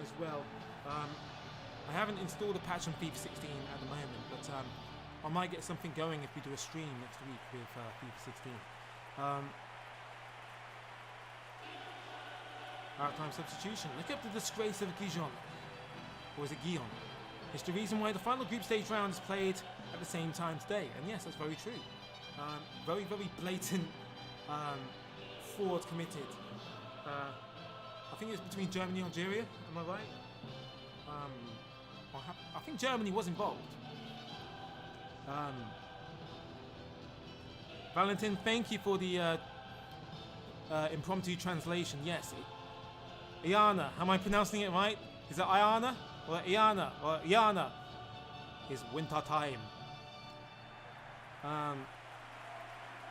Speaker 1: as well. I haven't installed a patch on FIFA 16 at the moment, but I might get something going if we do a stream next week with FIFA 16. Half-time substitution. Look up the disgrace of Gijon. Or is it Guillon? It's the reason why the final group stage round is played at the same time today. And yes, that's very true. Very, very blatant fraud committed. I think it's between Germany and Algeria. Am I right? I think Germany was involved. Valentin, thank you for the impromptu translation. Yes. Iana, am I pronouncing it right? Is it Iana? Or Iana? Or Iana? Is winter time.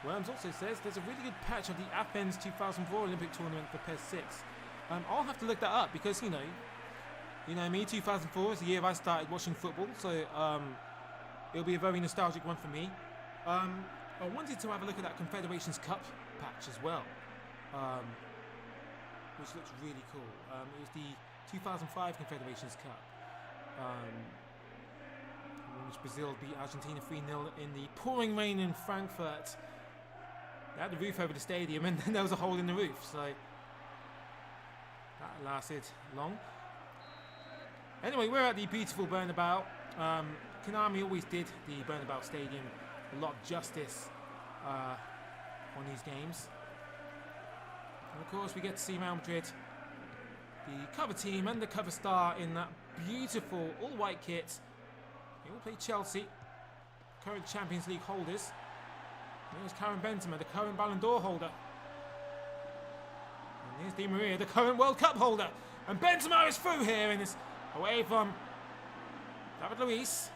Speaker 1: Worms also says there's a really good patch of the Athens 2004 Olympic tournament for PES 6. I'll have to look that up because, you know me, 2004 is the year I started watching football, so it'll be a very nostalgic one for me. I wanted to have a look at that Confederations Cup patch as well, which looks really cool. It was the 2005 Confederations Cup, in which Brazil beat Argentina 3-0 in the pouring rain in Frankfurt. They had the roof over the stadium and then there was a hole in the roof, so that lasted long. Anyway, we're at the beautiful Bernabeu. Konami always did the Bernabeu Stadium a lot of justice on these games. And of course, we get to see Real Madrid, the cover team and the cover star in that beautiful all-white kit. They will play Chelsea, current Champions League holders. And there's Karim Benzema, the current Ballon d'Or holder. And there's Di Maria, the current World Cup holder. And Benzema is through here and is away from David Luiz.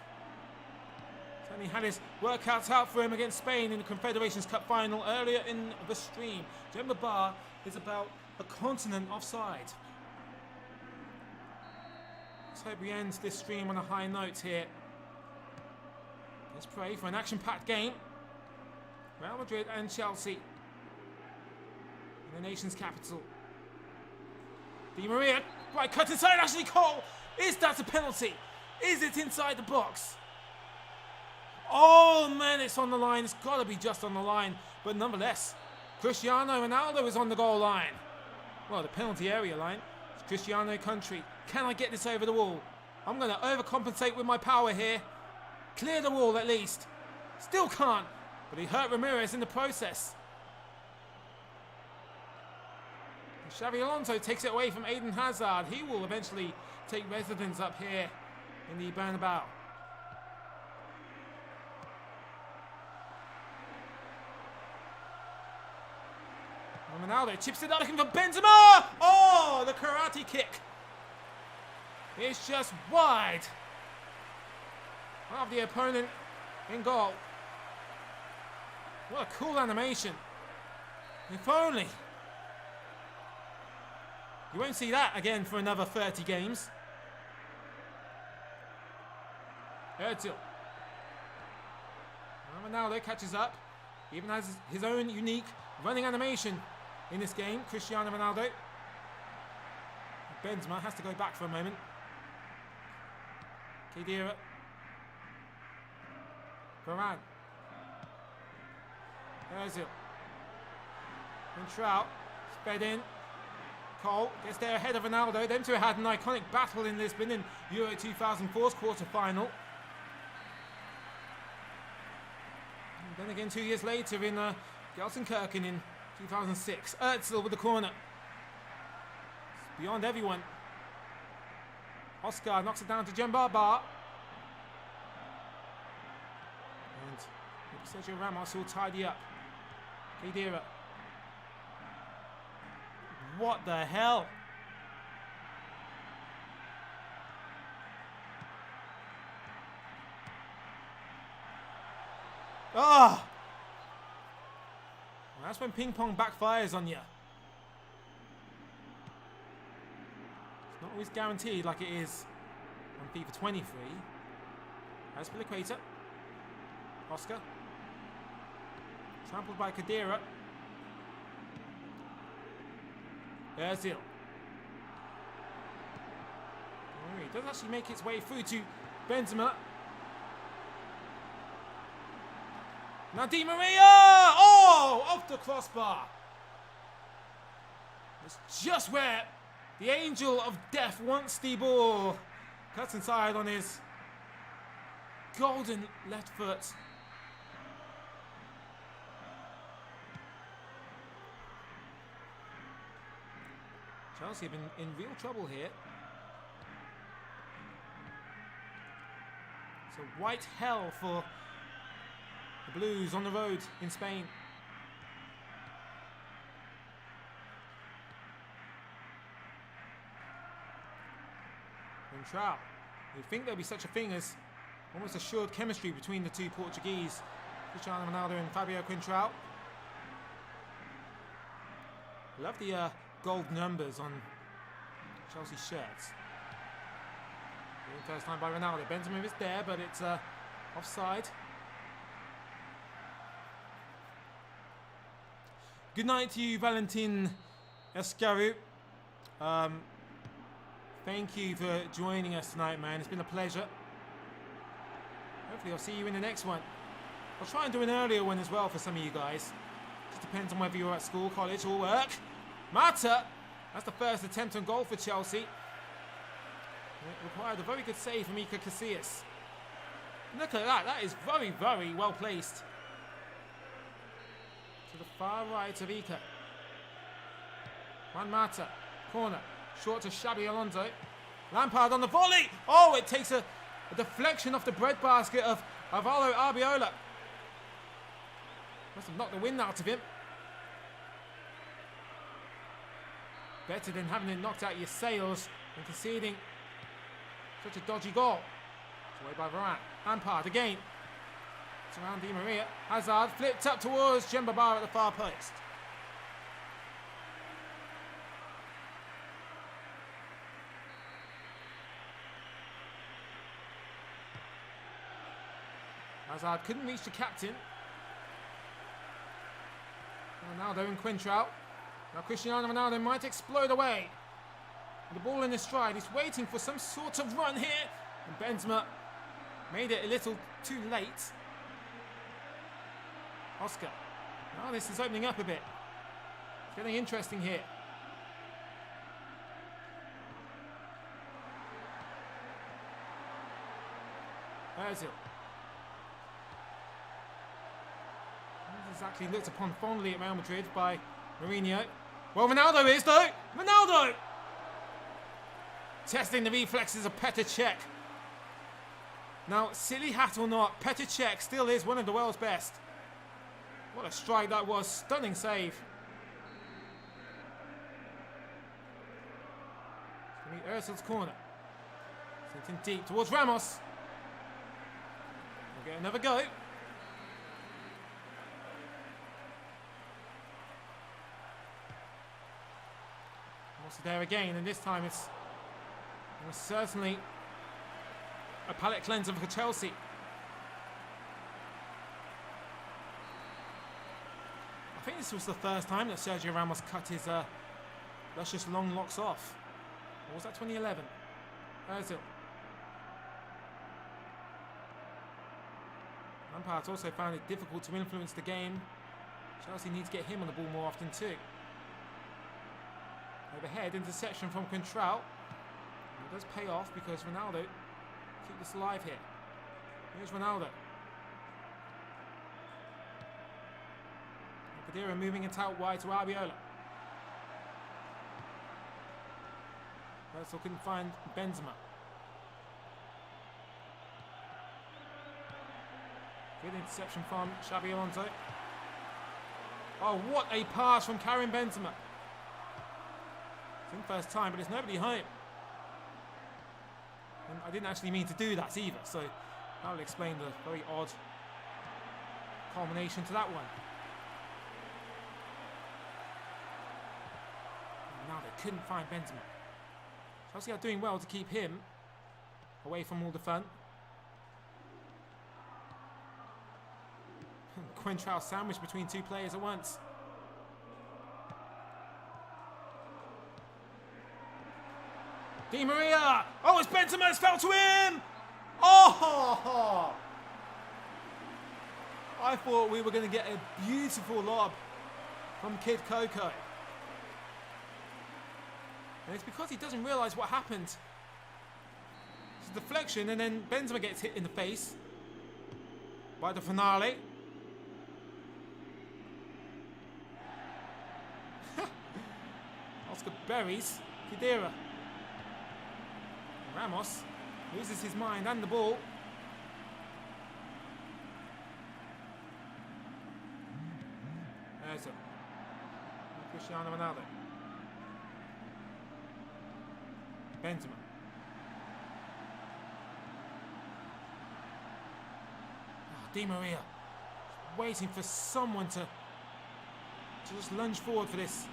Speaker 1: Certainly had his workouts out for him against Spain in the Confederations Cup final earlier in the stream. Gemma Bar is about a continent offside. Let's hope we end this stream on a high note here. Let's pray for an action-packed game. Real Madrid and Chelsea in the nation's capital. Di Maria, right, cut inside Ashley Cole. Is that a penalty? Is it inside the box? Oh man, it's on the line. It's got to be just on the line. But nonetheless, Cristiano Ronaldo is on the goal line. Well, the penalty area line. It's Cristiano country. Can I get this over the wall? I'm going to overcompensate with my power here. Clear the wall at least. Still can't. But he hurt Ramirez in the process. Xavi Alonso takes it away from Eden Hazard. He will eventually take residence up here in the Bernabeu. Ronaldo chips it out looking for Benzema! Oh, the karate kick. It's just wide of the opponent in goal. What a cool animation. If only. You won't see that again for another 30 games. Özil. Ronaldo catches up. He even has his own unique running animation in this game. Cristiano Ronaldo. Benzema has to go back for a moment. Khedira. Varane. Özil. Trout. Sped in. Cole gets there ahead of Ronaldo. Them two had an iconic battle in Lisbon in Euro 2004's quarter-final. Then again 2 years later in Gelsenkirchen in 2006. Özil with the corner. It's beyond everyone. Oscar knocks it down to Jemba Bar. And Sergio Ramos will tidy up. Khedira. What the hell? Ah! Well, that's when ping pong backfires on you. It's not always guaranteed like it is on FIFA 23. As for the equator, Oscar. Trampled by Khedira. Özil. Oh, he does actually make its way through to Benzema. Now Di Maria! Oh! Off the crossbar. It's just where the angel of death wants the ball. Cuts inside on his golden left foot. Chelsea have been in real trouble here. It's a white hell for the Blues on the road in Spain. And Trout. You'd think there'd be such a thing as almost assured chemistry between the two Portuguese, Cristiano Ronaldo and Fabio Quintrao. Love the gold numbers on Chelsea shirts. First time by Ronaldo. Benzema is there, but it's offside. Good night to you, Valentin Escaru. Thank you for joining us tonight, man. It's been a pleasure. Hopefully I'll see you in the next one. I'll try and do an earlier one as well for some of you guys. Just depends on whether you're at school, college, or work. Mata! That's the first attempt on goal for Chelsea. It required a very good save from Iker Casillas. Look at that. That is very, very well placed. To the far right of Iker. Juan Mata. Corner. Short to Xabi Alonso. Lampard on the volley. Oh, it takes a deflection off the breadbasket of Alvaro Arbiola. Must have knocked the wind out of him. Better than having it knocked out your sails and conceding such a dodgy goal. It's away by Varane. Lampard again. It's around Di Maria. Hazard flipped up towards Jenkey at the far post. Hazard couldn't reach the captain. Ronaldo and Quintrell. Now Cristiano Ronaldo might explode away. The ball in his stride. He's waiting for some sort of run here. And Benzema made it a little too late. Oscar. Now this is opening up a bit. It's getting interesting here. Ozil. Exactly looked upon fondly at Real Madrid by Mourinho. Well, Ronaldo is though. Ronaldo! Testing the reflexes of Petr Cech. Now, silly hat or not, Petr Cech still is one of the world's best. What a strike that was. Stunning save. It's going to be Ozil's corner. Sent in deep towards Ramos. We'll get another go. There again, and this time it's certainly a palate cleanser for Chelsea. I think this was the first time that Sergio Ramos cut his luscious long locks off. Or was that 2011? Ozil. Lampard also found it difficult to influence the game. Chelsea need to get him on the ball more often too. Overhead interception from Quintrell. It does pay off because Ronaldo keep this alive here. Here's Ronaldo. Kadira moving it out wide to Arbiola. Ozil couldn't find Benzema. Good interception from Xabi Alonso. Oh, what a pass from Karim Benzema. It's in first time, but there's nobody home. And I didn't actually mean to do that either, so that will explain the very odd culmination to that one. Now they couldn't find Benzema. Chelsea are doing well to keep him away from all the fun. Quintrell sandwiched between two players at once. Di Maria! Oh, it's Benzema! It's fell to him! Oh! I thought we were going to get a beautiful lob from Kid Coco. And it's because he doesn't realise what happened. It's a deflection, and then Benzema gets hit in the face by the finale. Oscar buries Kadira. Ramos loses his mind and the ball. Ozil. Cristiano Ronaldo. Benzema. Oh, Di Maria. Waiting for someone to just lunge forward for this.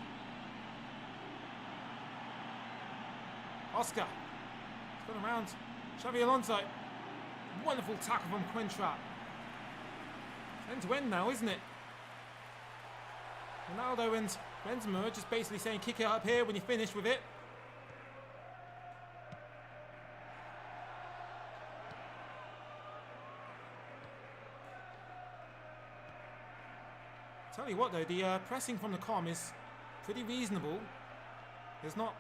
Speaker 1: Oscar. Gone around Xabi Alonso. Wonderful tackle from Quintrell. End to end now, isn't it? Ronaldo and Benzema are just basically saying kick it up here when you finish with it. Tell you what though, the pressing from the com is pretty reasonable. There's no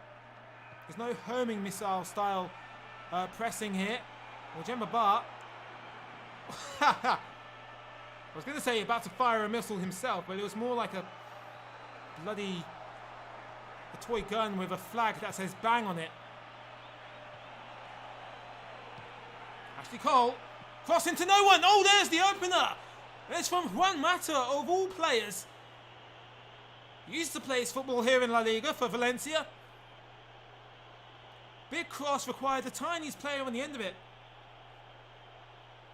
Speaker 1: homing missile style pressing here. Well, Jenkey I was going to say about to fire a missile himself, but it was more like a toy gun with a flag that says bang on it. Ashley Cole, cross into no one. Oh, there's the opener. It's from Juan Mata, of all players. He used to play his football here in La Liga for Valencia. Big cross required the tiniest player on the end of it.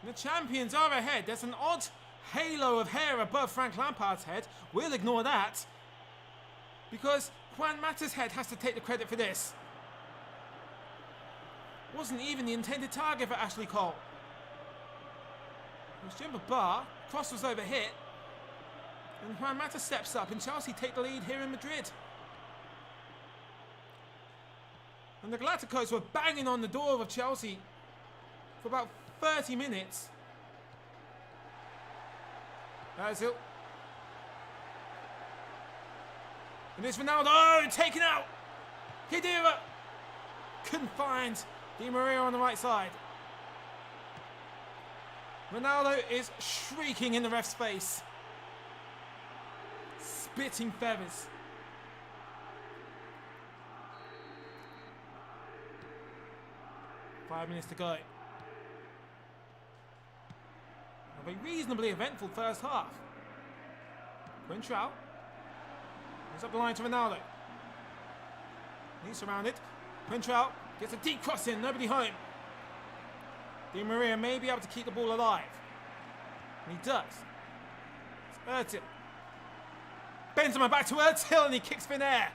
Speaker 1: The champions are ahead. There's an odd halo of hair above Frank Lampard's head. We'll ignore that, because Juan Mata's head has to take the credit for this. Wasn't even the intended target for Ashley Cole. It was Jimba Bar. Cross was overhit. And Juan Mata steps up and Chelsea take the lead here in Madrid. And the Galacticos were banging on the door of Chelsea for about 30 minutes. That's it. And it's Ronaldo taken out. Khedira couldn't find Di Maria on the right side. Ronaldo is shrieking in the ref's face, spitting feathers. Five minutes to go. A reasonably eventful first half. Quintrell he's up the line to Ronaldo. He's surrounded. Quintrell gets a deep cross in, nobody home. Di Maria may be able to keep the ball alive. And he does. It's Özil. Benzema back to Özil and he kicks thin air.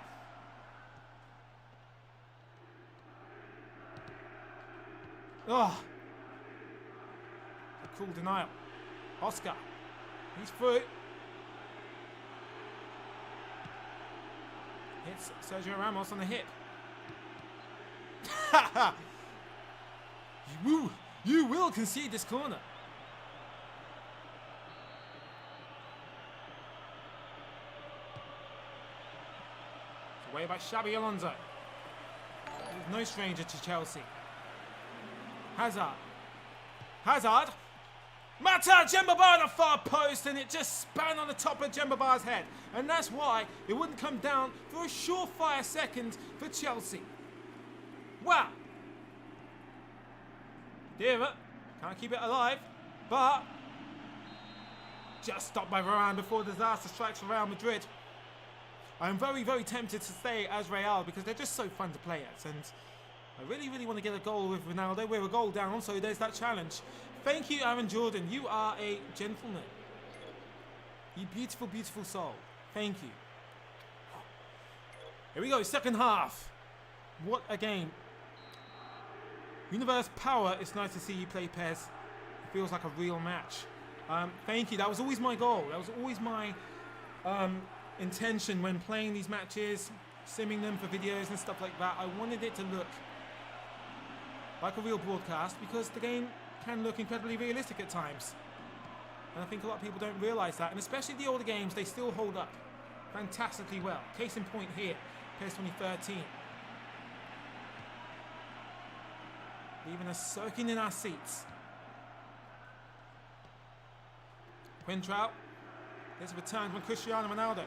Speaker 1: Oh. A cruel denial. Oscar. He's through. Hits Sergio Ramos on the hip. You will concede this corner. It's away by Xabi Alonso. He's no stranger to Chelsea. Hazard. Mata, Jemba Bar on the far post, and it just span on the top of Jemba Bar's head. And that's why it wouldn't come down for a surefire second for Chelsea. Wow. Khedira can't keep it alive, but just stopped by Varane before disaster strikes for Real Madrid. I'm very, very tempted to stay as Real because they're just so fun to play at, and I really, really want to get a goal with Ronaldo. We're a goal down, so there's that challenge. Thank you, Aaron Jordan. You are a gentleman. You beautiful, beautiful soul. Thank you. Here we go, second half. What a game. Universe Power, it's nice to see you play PES. It feels like a real match. Thank you. That was always my goal. That was always my intention when playing these matches, simming them for videos and stuff like that. I wanted it to look like a real broadcast because the game can look incredibly realistic at times. And I think a lot of people don't realise that. And especially the older games, they still hold up fantastically well. Case in point here, PES 2013. Leaving us soaking in our seats. Quintrell. There's a return from Cristiano Ronaldo.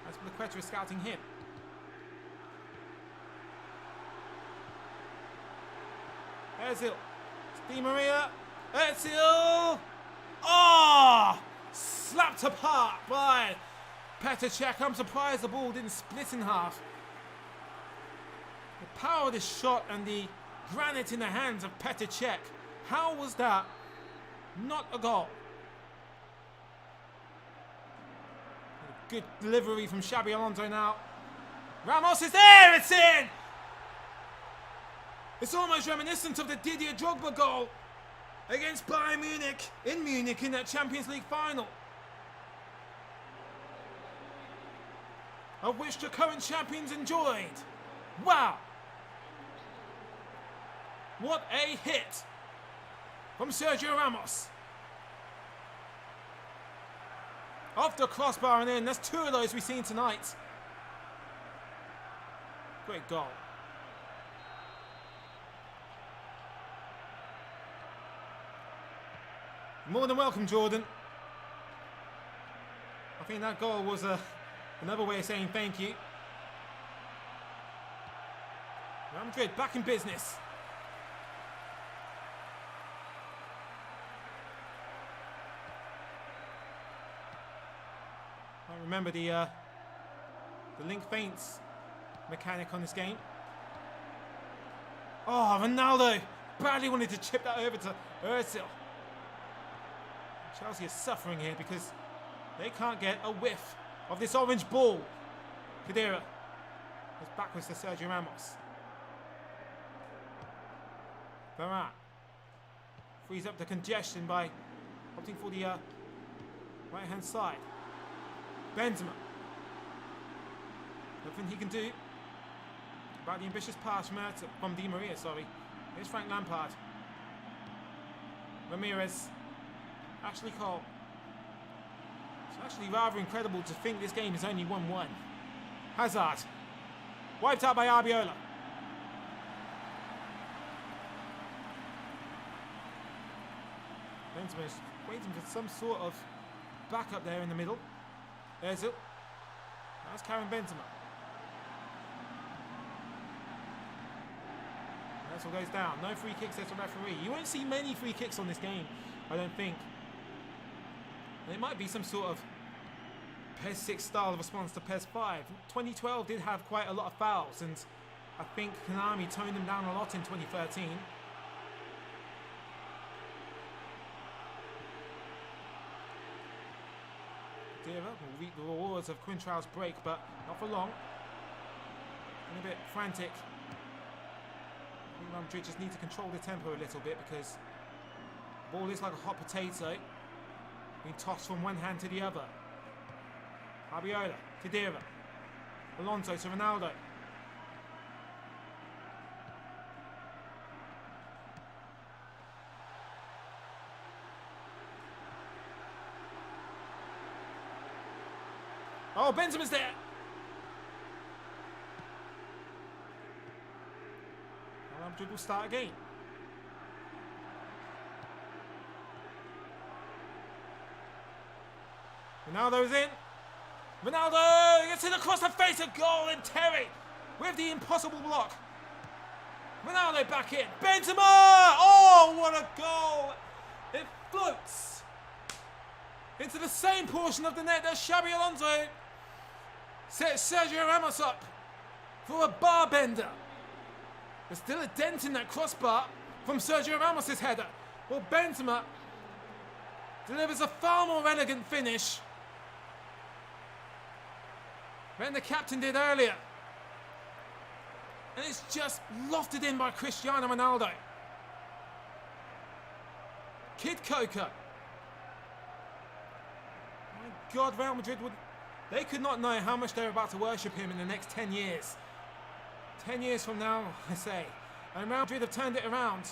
Speaker 1: As for the Quetta is scouting him. Özil. Di Maria. Özil. Oh! Slapped apart by Petr Cech. I'm surprised the ball didn't split in half. The power of this shot and the granite in the hands of Petr Cech. How was that not a goal? Good delivery from Xabi Alonso now. Ramos is there, it's in! It's almost reminiscent of the Didier Drogba goal against Bayern Munich in that Champions League final, of which the current champions enjoyed. Wow! What a hit from Sergio Ramos. Off the crossbar and in. That's two of those we've seen tonight. Great goal. More than welcome, Jordan. I think that goal was another way of saying thank you. Real Madrid back in business. I remember the link feints mechanic on this game. Oh, Ronaldo badly wanted to chip that over to Özil. Chelsea is suffering here because they can't get a whiff of this orange ball. Khedira goes backwards to Sergio Ramos. Varane frees up the congestion by opting for the right hand side. Benzema. Nothing he can do about the ambitious pass from Di Maria, sorry. Here's Frank Lampard. Ramirez. Ashley Cole. It's actually rather incredible to think this game is only 1-1. Hazard. Wiped out by Arbiola. Benzema is waiting for some sort of backup there in the middle. Ozil. That's Karim Benzema. Ozil goes down. No free kicks there to referee. You won't see many free kicks on this game, I don't think. And it might be some sort of PES 6 style of response to PES 5. 2012 did have quite a lot of fouls, and I think Konami toned them down a lot in 2013. Khedira will reap the rewards of Quintral's break, but not for long. And a bit frantic. I think Real Madrid just need to control the tempo a little bit because the ball is like a hot potato, being tossed from one hand to the other. Arbiola, Khedira, Alonso to Ronaldo. Oh, Benzema's there. Real Madrid will start again. Ronaldo's in. Ronaldo gets it across the face of goal, and Terry with the impossible block. Ronaldo back in. Benzema! Oh, what a goal! It floats into the same portion of the net that Xabi Alonso sets Sergio Ramos up for a bar bender. There's still a dent in that crossbar from Sergio Ramos' header. Well, Benzema delivers a far more elegant finish than the captain did earlier. And it's just lofted in by Cristiano Ronaldo. Kid Coca. My God, Real Madrid they could not know how much they're about to worship him in the next 10 years. 10 years from now, I say. And Real Madrid have turned it around.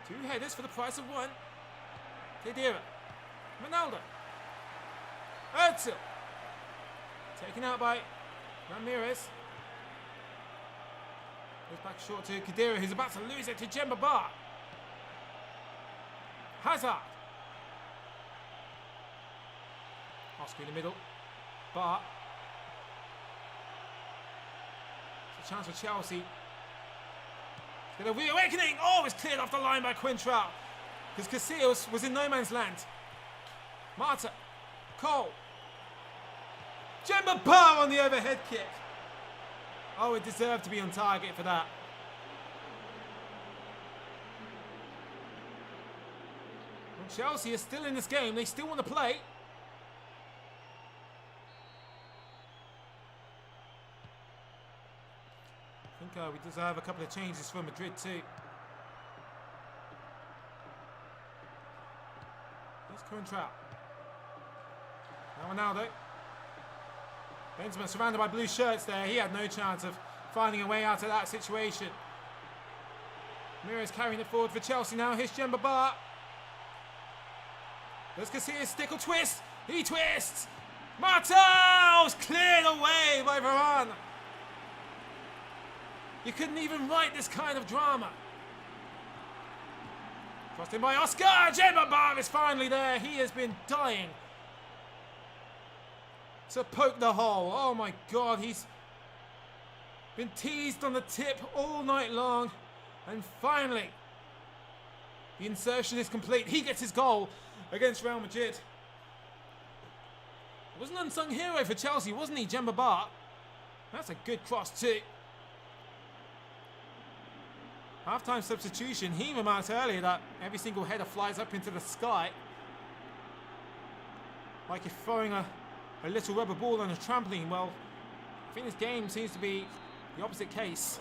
Speaker 1: Two headers for the price of one. Khedira. Ronaldo. Ozil. Taken out by Ramirez. Goes back short to Khedira, who's about to lose it to Demba Ba. Hazard. Oscar in the middle. Ba. It's a chance for Chelsea. Get a reawakening. Oh, it's cleared off the line by Quintrao. Because Casillas was in no man's land. Marta. Cole. Demba Ba on the overhead kick. Oh, it deserved to be on target for that. Well, Chelsea is still in this game. They still want to play. I think we deserve a couple of changes for Madrid too. Here's Quintrao. Now Ronaldo. Benzema surrounded by blue shirts there. He had no chance of finding a way out of that situation. Ramirez carrying it forward for Chelsea now. Here's Demba Ba. Does Casillas stick or twist? He twists. Martel's cleared away by Varane. You couldn't even write this kind of drama. Crossed in by Oscar. Demba Ba is finally there. He has been dying to poke the hole. Oh my God, he's been teased on the tip all night long. And finally, the insertion is complete. He gets his goal against Real Madrid. It was an unsung hero for Chelsea, wasn't he, Demba Ba? That's a good cross too. Half-time substitution. He remarked earlier that every single header flies up into the sky. Like you're throwing a little rubber ball on a trampoline. Well, I think this game seems to be the opposite case.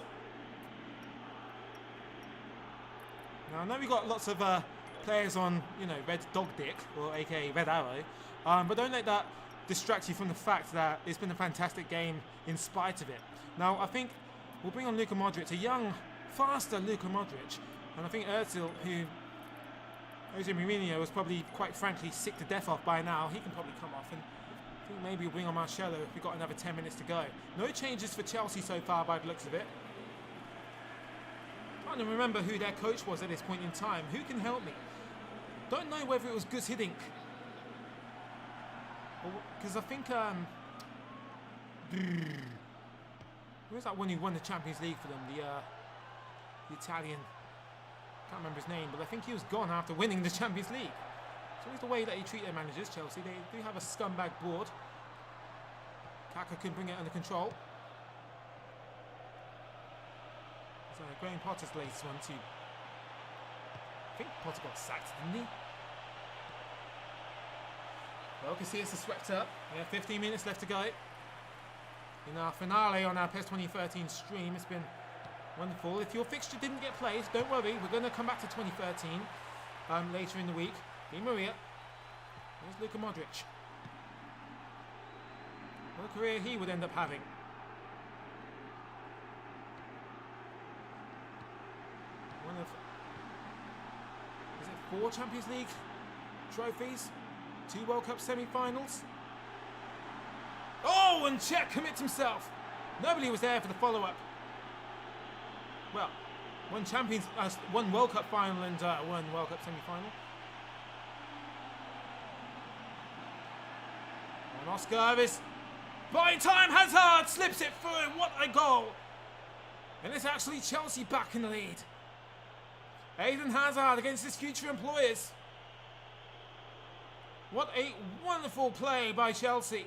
Speaker 1: Now, I know we've got lots of players on, you know, Red Dog Dick, or aka Red Arrow, but don't let that distract you from the fact that it's been a fantastic game in spite of it. Now, I think we'll bring on Luka Modric, a young, faster Luka Modric, and I think Özil, who Jose Mourinho was probably, quite frankly, sick to death of by now, he can probably come off, and I think maybe we'll bring on Marcelo if we've got another 10 minutes to go. No changes for Chelsea so far by the looks of it. I don't remember who their coach was at this point in time. Who can help me? Don't know whether it was Gus Hiddink. Because I think... who was that one who won the Champions League for them? The Italian... can't remember his name, but I think he was gone after winning the Champions League. It's always the way that you treat their managers, Chelsea. They do have a scumbag board. Kaka can bring it under control. So Graham Potter's latest one too. I think Potter got sacked, didn't he? Well, Casillas has swept up. Yeah, 15 minutes left to go. In our finale on our PES 2013 stream, it's been wonderful. If your fixture didn't get played, don't worry. We're going to come back to 2013 later in the week. Di Maria. There's Luka Modric. What a career he would end up having. One of... is it 4 Champions League trophies? 2 World Cup semi-finals? Oh, and Czech commits himself. Nobody was there for the follow-up. Well, one World Cup final and 1 World Cup semi-final. And Oscar is buying time. Hazard slips it through. What a goal! And it's actually Chelsea back in the lead. Eden Hazard against his future employers. What a wonderful play by Chelsea.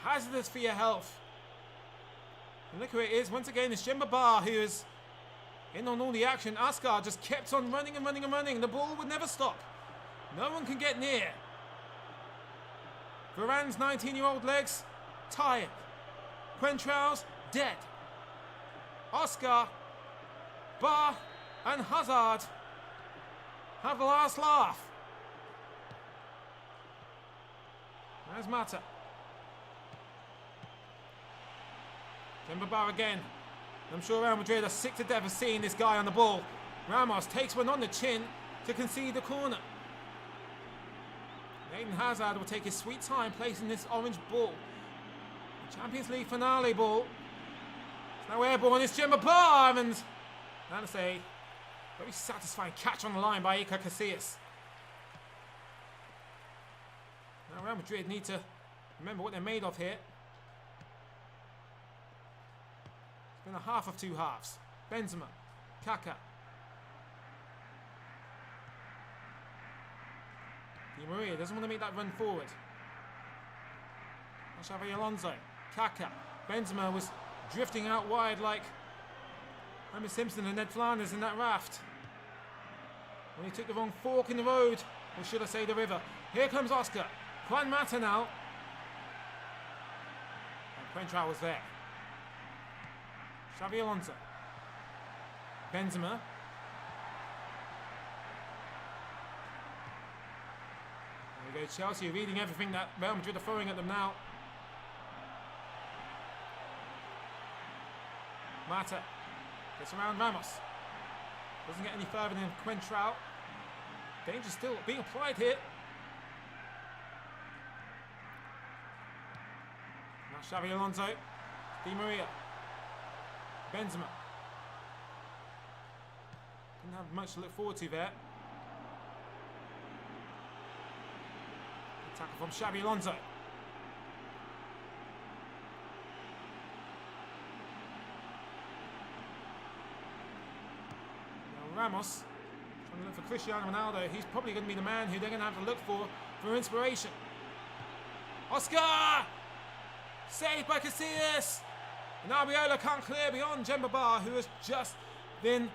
Speaker 1: Hazardous for your health. And look who it is. Once again, it's Jemba Bar who is in on all the action. Ascar just kept on running and running and running. The ball would never stop. No one can get near. Varane's 19-year-old legs, tired. Quentrell's dead. Oscar, Bar, and Hazard have the last laugh. There's Mata. Jemba Bar again. I'm sure Real Madrid are sick to death of seeing this guy on the ball. Ramos takes one on the chin to concede the corner. Eden Hazard will take his sweet time placing this orange ball. The Champions League finale ball. It's now airborne. It's Jemba Bar, and that's a very satisfying catch on the line by Iker Casillas. Now Real Madrid need to remember what they're made of here. It's been a half of 2 halves. Benzema, Kaka. Di Maria doesn't want to make that run forward. Xavi Alonso, Kaka. Benzema was drifting out wide like Homer Simpson and Ned Flanders in that raft. When he took the wrong fork in the road, or should I say the river. Here comes Oscar. Juan Mata now. And Quentrell was there. Xavi Alonso. Benzema. There we go, Chelsea reading everything that Real Madrid are throwing at them now. Mata gets around Ramos. Doesn't get any further than Quentrell. Danger still being applied here. Now Xavi Alonso. Di Maria. Benzema. Didn't have much to look forward to there. Tackle from Xavi Alonso. Now Ramos trying to look for Cristiano Ronaldo. He's probably going to be the man who they're going to have to look for inspiration. Oscar! Saved by Casillas! And Albiol can't clear beyond Jemba Bar, who has just been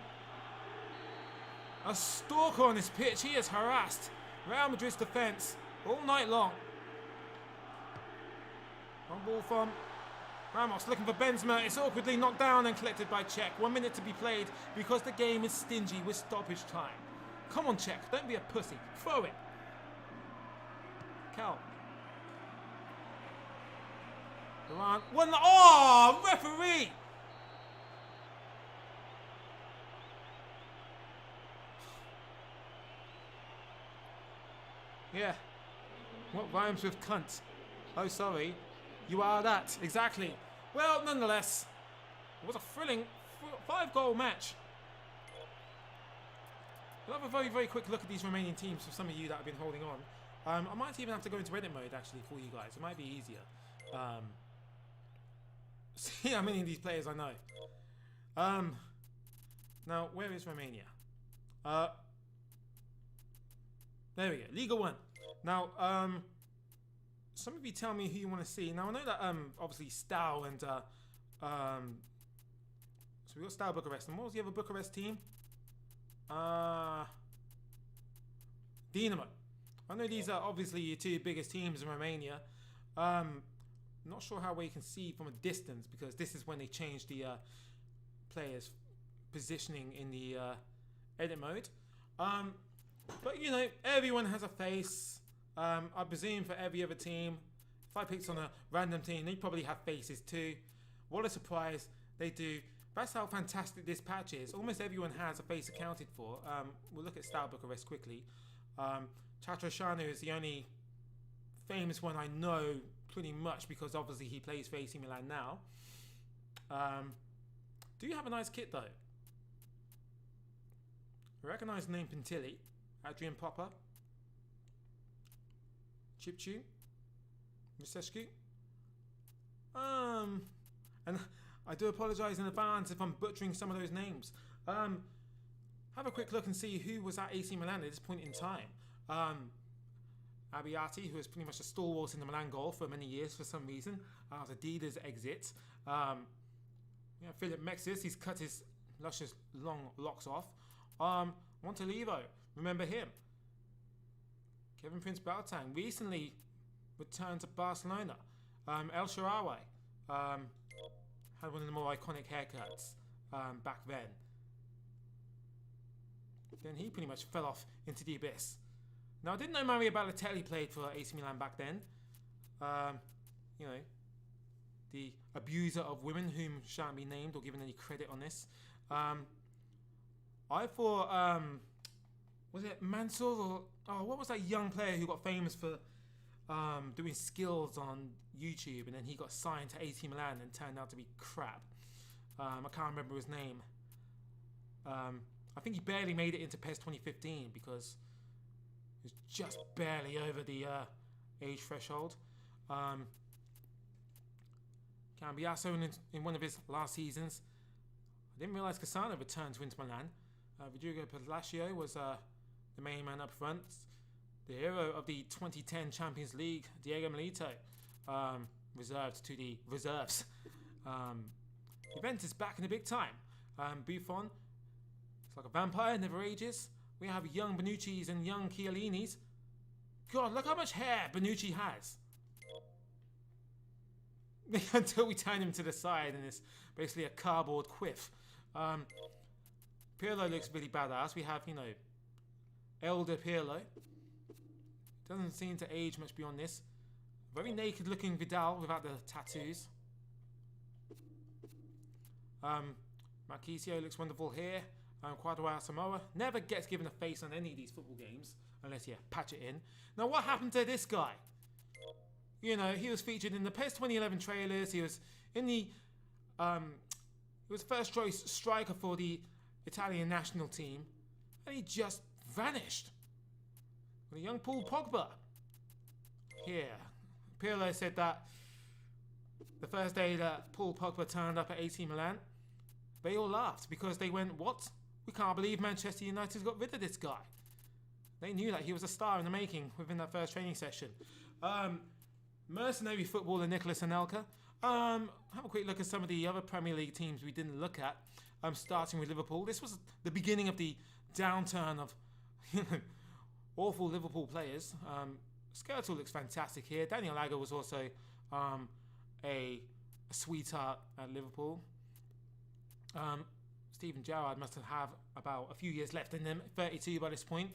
Speaker 1: A stalker on this pitch. He is harassed Real Madrid's defence all night long. Long ball from Ramos looking for Benzema. It's awkwardly knocked down and collected by Cech. 1 minute to be played because the game is stingy with stoppage time. Come on, Cech. Don't be a pussy. Throw it. Cal. Duran. Oh, referee! Yeah. What rhymes with cunt? Oh, sorry. You are that. Exactly. Well, nonetheless, it was a thrilling 5-goal match. We'll have a very, very quick look at these Romanian teams for some of you that have been holding on. I might even have to go into edit mode, actually, for you guys. It might be easier. See how many of these players I know. Now, where is Romania? There we go. Liga 1. Now, some of you tell me who you want to see. Now, I know that, obviously, Steaua and, so we got Steaua Bucharest. And what was the other Bucharest team? Dinamo. I know these are obviously your two biggest teams in Romania. Not sure how well you can see from a distance because this is when they changed the players' positioning in the edit mode. But you know, everyone has a face. I presume for every other team. If I picked on a random team, they probably have faces too. What a surprise they do. That's how fantastic this patch is. Almost everyone has a face accounted for. We'll look at Steaua Bucharest quickly. Chatrashanu is the only famous one I know pretty much because obviously he plays for AC Milan now. Do you have a nice kit though? I recognise the name Pintilli, Adrian Popper, Chipchu, Misescu. And I do apologise in advance if I'm butchering some of those names. Have a quick look and see who was at AC Milan at this point in time. Abbiati, who was pretty much a stalwart in the Milan goal for many years for some reason. After Dida's exit. Yeah, Philip Mexis, he's cut his luscious long locks off. Montolivo, remember him. Kevin Prince Boateng recently returned to Barcelona. El Shaarawy had one of the more iconic haircuts back then. Then he pretty much fell off into the abyss. Now I didn't know Mario Balotelli played for AC Milan back then. You know, the abuser of women whom shan't be named or given any credit on this. I thought, was it Mansour or what was that young player who got famous for doing skills on YouTube and then he got signed to AC Milan and turned out to be crap. I can't remember his name. I think he barely made it into PES 2015 because he was just barely over the age threshold. Cambiasso in one of his last seasons. I didn't realise Cassano returned to Inter Milan. Rodrigo Palacio was the main man up front. The hero of the 2010 Champions League, Diego Milito, reserved to the reserves. Juventus back in the big time. Buffon, it's like a vampire, never ages. We have young Bonucci's and young Chiellini's. God, look how much hair Bonucci has. Until we turn him to the side and it's basically a cardboard quiff. Pirlo looks really badass. We have, you know, elder Pirlo. Doesn't seem to age much beyond this. Very naked looking Vidal without the tattoos. Marquisio looks wonderful here. Quadra Samoa never gets given a face on any of these football games unless you patch it in. Now what happened to this guy? You know, he was featured in the PES 2011 trailers. He was in the he was first choice striker for the Italian national team, and he just vanished. With a young Paul Pogba. Here, Pirlo said that the first day that Paul Pogba turned up at AC Milan, they all laughed because they went, "What? We can't believe Manchester United got rid of this guy." They knew that he was a star in the making within that first training session. Mercenary footballer Nicolas Anelka. Have a quick look at some of the other Premier League teams we didn't look at. starting with Liverpool. This was the beginning of the downturn of awful Liverpool players. Skeletal looks fantastic here. Daniel Agger was also a sweetheart at Liverpool. Steven Gerrard must have about a few years left in them, 32 by this point.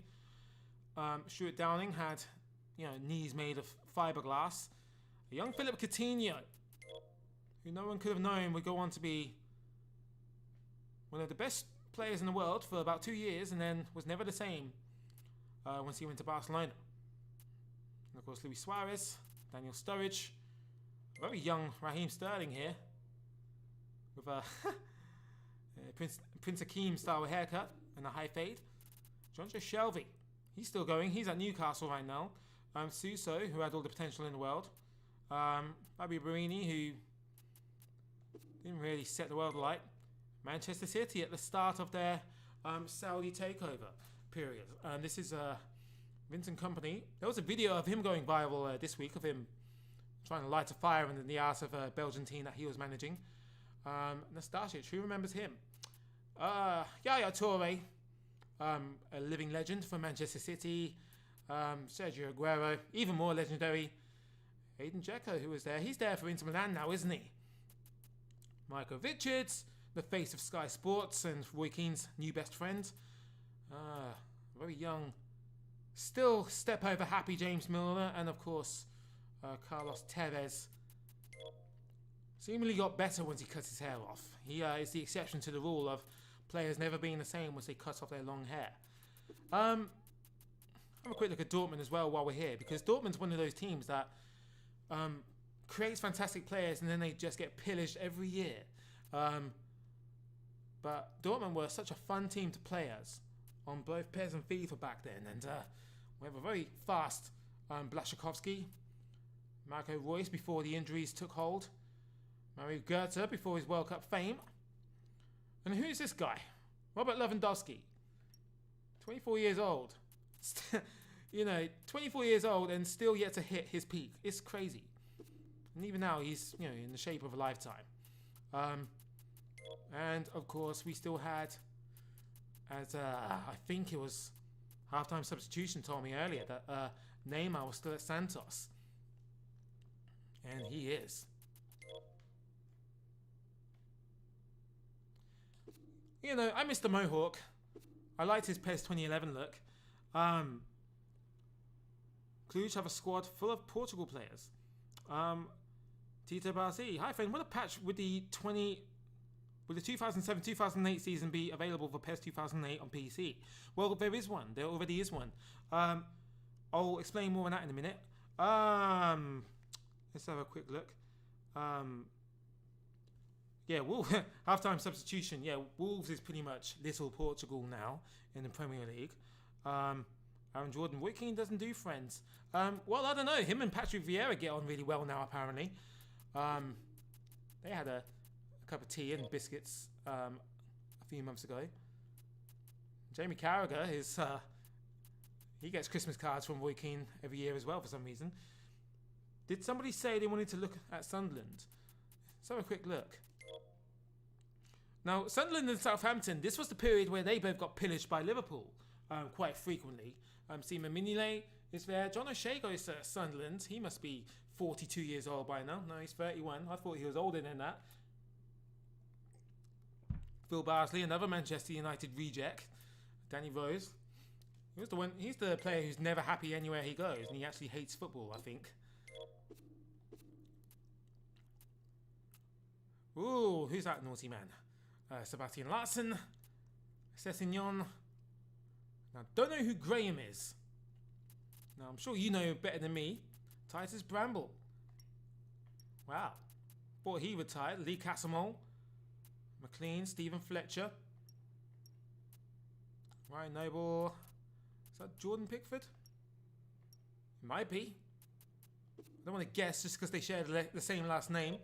Speaker 1: Stuart Downing had, knees made of fiberglass. A young Philip Coutinho, who no one could have known would go on to be one of the best players in the world for about 2 years, and then was never the same once he went to Barcelona. And of course, Luis Suarez, Daniel Sturridge, a very young Raheem Sterling here, with a Prince Akeem style haircut and a high fade. Jonjo Shelvey, he's still going. He's at Newcastle right now. Suso, who had all the potential in the world. Fabio Borini, who didn't really set the world alight. Manchester City at the start of their Saudi takeover period. This is Vincent Kompany. There was a video of him going viral this week of him trying to light a fire in the arse of a Belgian team that he was managing. Nastasic, who remembers him? Yaya Toure, a living legend for Manchester City. Sergio Aguero, even more legendary. Aiden Dzeko, who was there. He's there for Inter Milan now, isn't he? Michael Richards, the face of Sky Sports and Roy Keane's new best friend. Very young, still step over happy James Milner, and of course Carlos Tevez. Seemingly got better once he cut his hair off. He is the exception to the rule of players never being the same once they cut off their long hair. Have a quick look at Dortmund as well while we're here, because Dortmund's one of those teams that creates fantastic players and then they just get pillaged every year. But Dortmund were such a fun team to play as on both PES and FIFA back then, and we have a very fast Blaszczykowski, Marco Reus before the injuries took hold, Mario Goethe before his World Cup fame, and who's this guy? Robert Lewandowski, 24 years old. 24 years old and still yet to hit his peak. It's crazy. And even now he's in the shape of a lifetime. And of course we still had, as I think it was halftime substitution told me earlier, that Neymar was still at Santos, and he is. I missed the Mohawk. I liked his PES 2011 look. Cluj have a squad full of Portugal players. Tito Barzi, hi friend, will a patch with the 2007-2008 season be available for PES 2008 on PC? Well, there is one. There already is one. I'll explain more on that in a minute. Let's have a quick look. Halftime substitution. Yeah, Wolves is pretty much little Portugal now in the Premier League. Aaron Jordan, Roy Keane doesn't do friends. Well, I don't know. Him and Patrick Vieira get on really well now, apparently. They had a cup of tea and biscuits a few months ago. Jamie Carragher is he gets Christmas cards from Roy Keane every year as well for some reason. Did somebody say they wanted to look at Sunderland? Let's have a quick look. Now, Sunderland and Southampton, this was the period where they both got pillaged by Liverpool quite frequently. Seema Minile is there. John O'Shea goes to Sunderland. He must be 42 years old by now. No, he's 31. I thought he was older than that. Phil Barsley, another Manchester United reject. Danny Rose. He's the player who's never happy anywhere he goes, and he actually hates football, I think. Ooh, who's that naughty man? Sebastian Larsen. Sessignon. Now, don't know who Graham is. Now, I'm sure you know better than me. Titus Bramble. Wow. Thought he retired. Lee Casamol. McLean. Stephen Fletcher. Ryan Noble. Is that Jordan Pickford? It might be. I don't want to guess just because they share the same last name.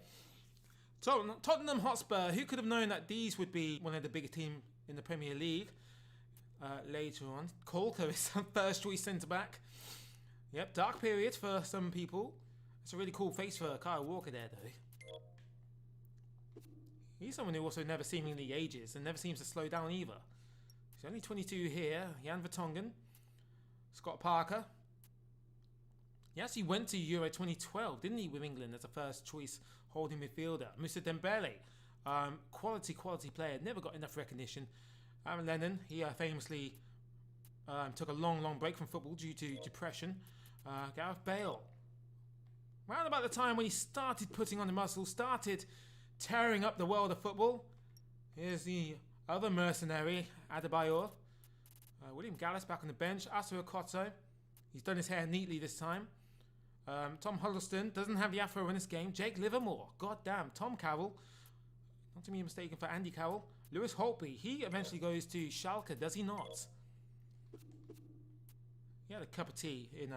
Speaker 1: Tottenham Hotspur. Who could have known that these would be one of the bigger teams in the Premier League later on? Kolka is first choice centre back. Yep, dark period for some people. It's a really cool face for Kyle Walker there, though. He's someone who also never seemingly ages and never seems to slow down either. He's only 22 here. Jan Vertonghen. Scott Parker. He actually went to Euro 2012, didn't he, with England as a first choice holding midfielder. Moussa Dembele. Quality player. Never got enough recognition. Aaron Lennon. He famously took a long break from football due to depression. Gareth Bale. Around about the time when he started putting on the muscle, started tearing up the world of football. Here's the other mercenary, Adebayor. William Gallas back on the bench. Asa Okotto. He's done his hair neatly this time. Tom Huddleston doesn't have the afro in this game. Jake Livermore. God damn. Tom Carroll. Not to be mistaken for Andy Carroll. Lewis Holtby. He eventually goes to Schalke, does he not? He had a cup of tea in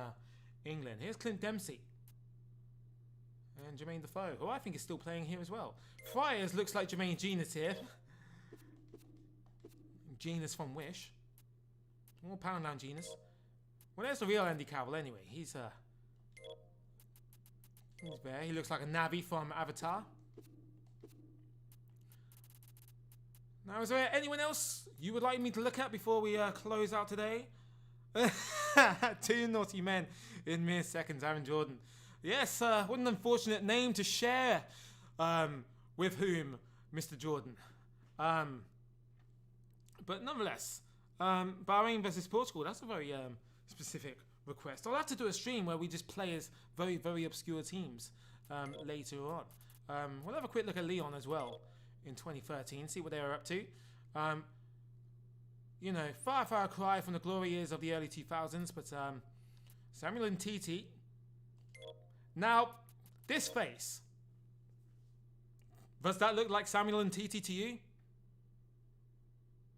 Speaker 1: England. Here's Clint Dempsey. And Jermaine Defoe, who I think is still playing here as well. Friars looks like Jermaine Genus here. Genus from Wish. More Poundland Genus. Well, there's the real Andy Carroll anyway. He's there. He looks like a Navi from Avatar. Now, is there anyone else you would like me to look at before we close out today? Two naughty men in mere seconds, Aaron Jordan. Yes, what an unfortunate name to share with whom, Mr. Jordan. But nonetheless, Bahrain versus Portugal, that's a very specific request. I'll have to do a stream where we just play as very obscure teams later on. We'll have a quick look at Leon as well in 2013, see what they were up to. You know, far cry from the glory years of the early 2000s, but Samuel Umtiti. Now, this face. Does that look like Samuel Umtiti to you?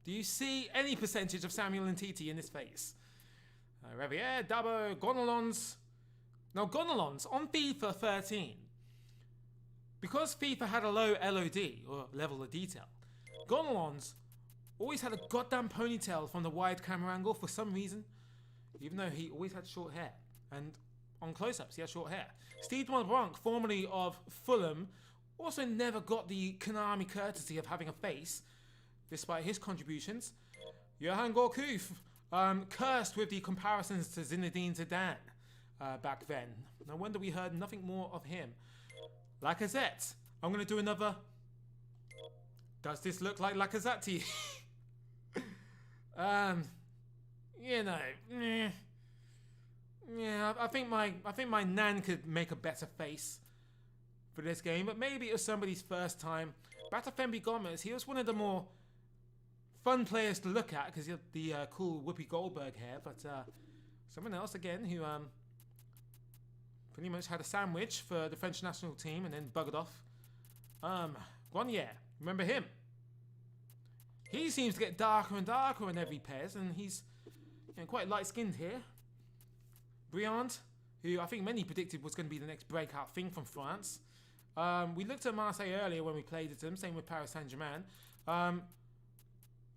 Speaker 1: Do you see any percentage of Samuel Umtiti in this face? Revier, Dabo, Gonalons. Now, Gonalons on FIFA 13, because FIFA had a low LOD, or level of detail, Gonalons always had a goddamn ponytail from the wide camera angle for some reason, even though he always had short hair. And on close-ups, he had short hair. Steve Malbranc, formerly of Fulham, also never got the Konami courtesy of having a face, despite his contributions. Johan Gourcuff, cursed with the comparisons to Zinedine Zidane back then. No wonder we heard nothing more of him. Lacazette. I'm going to do another... Does this look like Lacazette to you? You know... Yeah, I think my nan could make a better face for this game, but maybe it was somebody's first time. Batafembi Gomez, he was one of the more fun players to look at because he had the cool Whoopi Goldberg hair, but someone else again who pretty much had a sandwich for the French national team and then buggered off. Grenier, remember him? He seems to get darker and darker in every PES, and he's quite light-skinned here. Briand, who I think many predicted was going to be the next breakout thing from France. We looked at Marseille earlier when we played at them, same with Paris Saint-Germain. I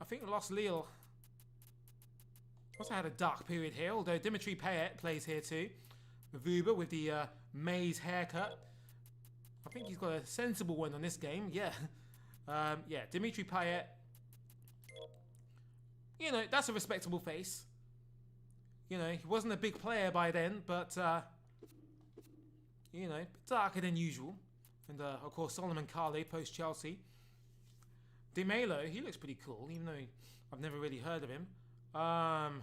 Speaker 1: think Los Lille also had a dark period here, although Dimitri Payet plays here too. Vuba with the maze haircut. I think he's got a sensible one on this game, yeah. Yeah, Dimitri Payet. You know, that's a respectable face. You know, he wasn't a big player by then, but, you know, darker than usual. And, of course, Solomon Kale, post-Chelsea. Di Melo, he looks pretty cool, even though I've never really heard of him. And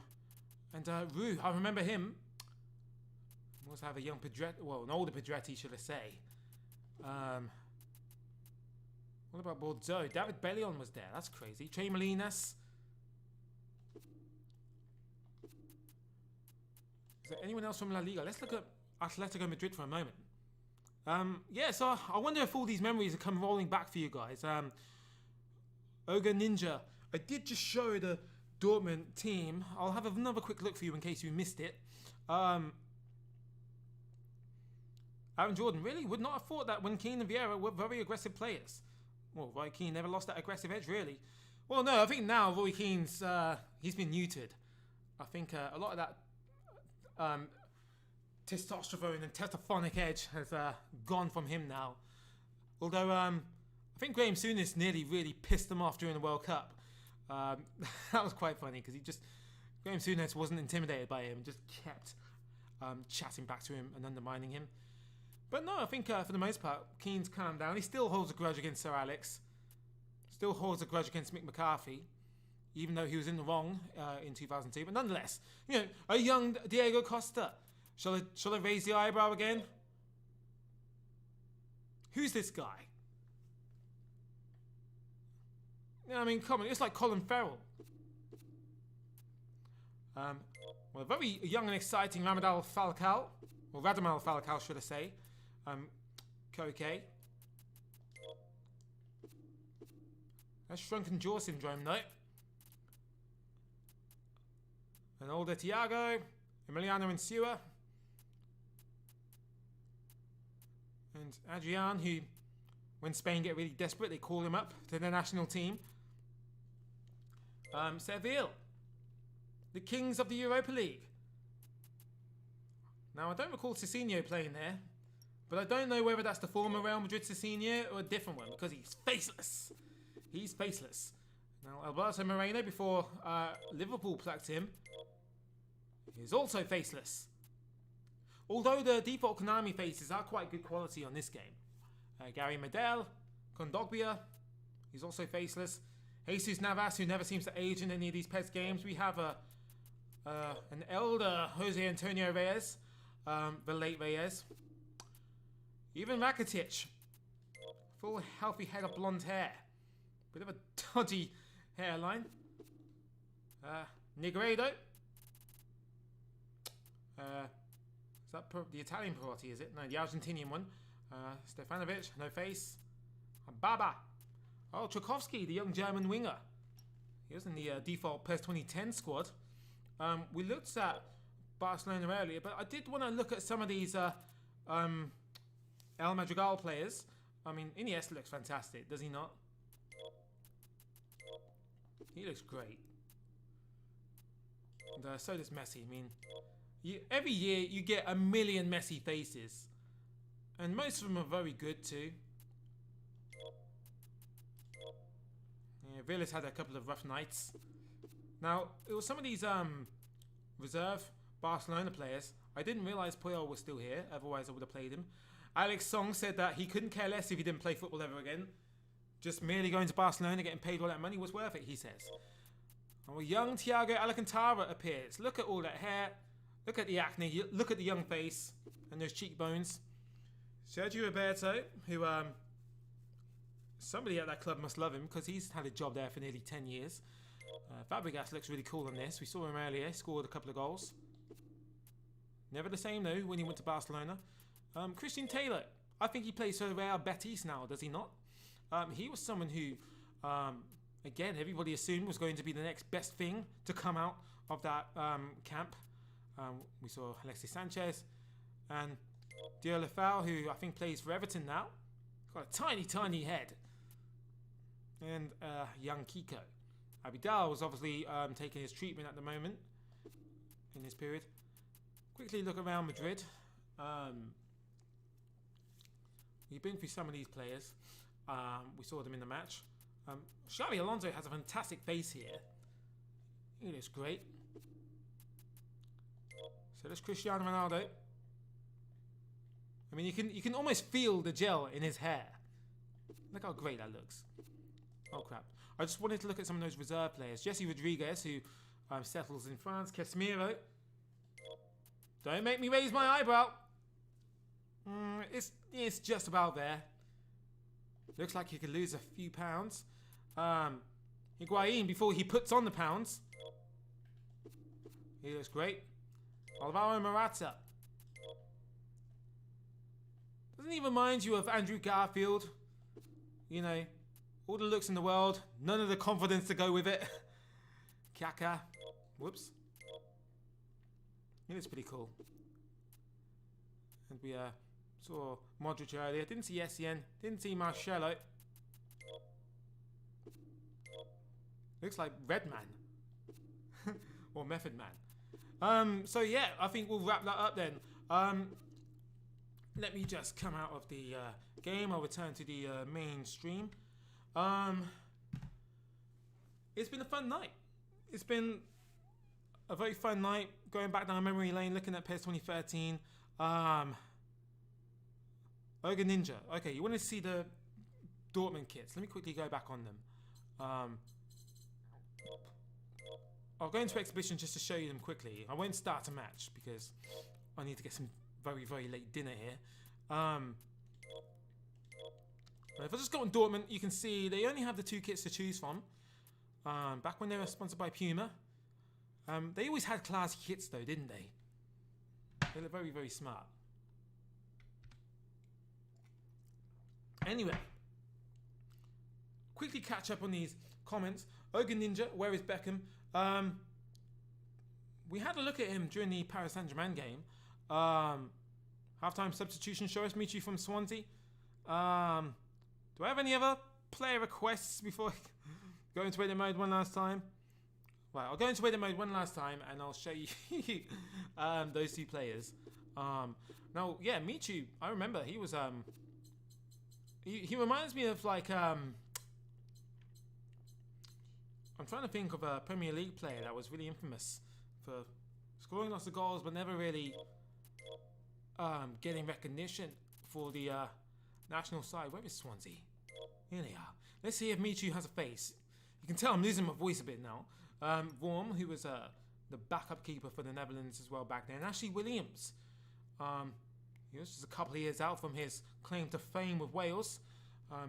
Speaker 1: Rue, I remember him. He must have a young Pedretti, well, an older Pedretti, should I say. What about Bordeaux? David Bellion was there, that's crazy. Trey Molinas. Is there anyone else from La Liga? Let's look at Atletico Madrid for a moment. Yeah, so I wonder if all these memories are come rolling back for you guys. Ogre Ninja. I did just show the Dortmund team. I'll have another quick look for you in case you missed it. Aaron Jordan, really? Would not have thought that when Keane and Vieira were very aggressive players. Well, Roy Keane never lost that aggressive edge, really. Well, no, I think now Roy Keane's, he's been neutered. I think a lot of that testosterone and testophonic edge has gone from him now. Although I I think Graham Souness nearly really pissed them off during the World Cup. That was quite funny because Graham Souness wasn't intimidated by him, just kept chatting back to him and undermining him. But no, I think for the most part, Keane's calmed down. He still holds a grudge against Sir Alex. Still holds a grudge against Mick McCarthy, even though he was in the wrong in 2002. But nonetheless, a young Diego Costa. Shall I raise the eyebrow again? Who's this guy? I mean, come on, it's like Colin Farrell. Well, a very young and exciting Radamel Falcao, should I say. Koke. That's shrunken jaw syndrome, though. An older Thiago, Emiliano Insua, and Adrian, who, when Spain get really desperate, they call him up to the national team. Seville, the kings of the Europa League. Now, I don't recall Cicinho playing there, but I don't know whether that's the former Real Madrid Cicinho or a different one, because he's faceless. He's faceless. Now, Alberto Moreno, before Liverpool plucked him, is also faceless. Although the default Konami faces are quite good quality on this game. Gary Medel, Kondogbia, he's also faceless. Jesus Navas, who never seems to age in any of these PES games. We have an elder Jose Antonio Reyes, the late Reyes. Even Rakitic, full healthy head of blonde hair. Bit of a dodgy hairline. Negredo. Is that the Italian Perotti, is it? No, the Argentinian one. Stefanovic, no face. Baba. Oh, Tchaikovsky, the young German winger. He was in the default PES 2010 squad. We looked at Barcelona earlier, but I did want to look at some of these El Madrigal players. I mean, Iniesta looks fantastic, does he not? He looks great. And so does Messi. I mean, every year you get a million Messi faces. And most of them are very good too. Yeah, Villa's had a couple of rough nights. Now, it was some of these reserve Barcelona players. I didn't realise Puyol was still here, otherwise I would have played him. Alex Song said that he couldn't care less if he didn't play football ever again. Just merely going to Barcelona, getting paid all that money was worth it, he says. Oh, young Thiago Alcantara appears. Look at all that hair. Look at the acne. Look at the young face and those cheekbones. Sergio Roberto, who somebody at that club must love him because he's had a job there for nearly 10 years. Fabregas looks really cool on this. We saw him earlier, scored a couple of goals. Never the same though when he went to Barcelona. Christian Taylor, I think he plays for Real Betis now, does he not? He was someone who, again, everybody assumed was going to be the next best thing to come out of that camp. We saw Alexis Sanchez and Dio Lefau, who I think plays for Everton now. Got a tiny, tiny head. And young Kiko. Abidal was obviously taking his treatment at the moment in this period. Quickly look around Madrid. We've been through some of these players. We saw them in the match. Xabi Alonso has a fantastic face here. He looks great. So there's Cristiano Ronaldo. I mean, you can almost feel the gel in his hair. Look how great that looks. Oh crap! I just wanted to look at some of those reserve players. Jesse Rodriguez, who settles in France. Casemiro. Don't make me raise my eyebrow. It's just about there. Looks like he could lose a few pounds. Higuain, before he puts on the pounds. He looks great. Alvaro Morata. Doesn't he remind you of Andrew Garfield? You know, all the looks in the world, none of the confidence to go with it. Kaka. Whoops. He looks pretty cool. And we saw Modric earlier. Didn't see Essien. Didn't see Marcelo. Looks like Redman. Or Method Man. So yeah, I think we'll wrap that up then. Let me just come out of the game. I'll return to the main stream. It's been a fun night. It's been a very fun night going back down memory lane, looking at PES 2013. Ogre Ninja. Okay, you want to see the Dortmund kits? Let me quickly go back on them. I'll go into exhibition just to show you them quickly. I won't start a match because I need to get some very, very late dinner here. If I just go on Dortmund, you can see they only have the 2 kits to choose from. Back when they were sponsored by Puma. They always had classy kits though, didn't they? They look very, very smart. Anyway, quickly catch up on these comments. Ogre Ninja, where is Beckham? We had a look at him during the Paris Saint-Germain game. Halftime substitution, show us Michu from Swansea. Do I have any other player requests before I go into edit mode one last time? Right, I'll go into edit mode one last time and I'll show you those 2 players. Now, yeah, Michu, I remember he was he reminds me of like I'm trying to think of a Premier League player that was really infamous for scoring lots of goals but never really getting recognition for the national side. Where is Swansea? Here they are. Let's see if Michu has a face. You can tell I'm losing my voice a bit now. Vorm, who was the backup keeper for the Netherlands as well back then. Ashley Williams. He was just a couple of years out from his claim to fame with Wales.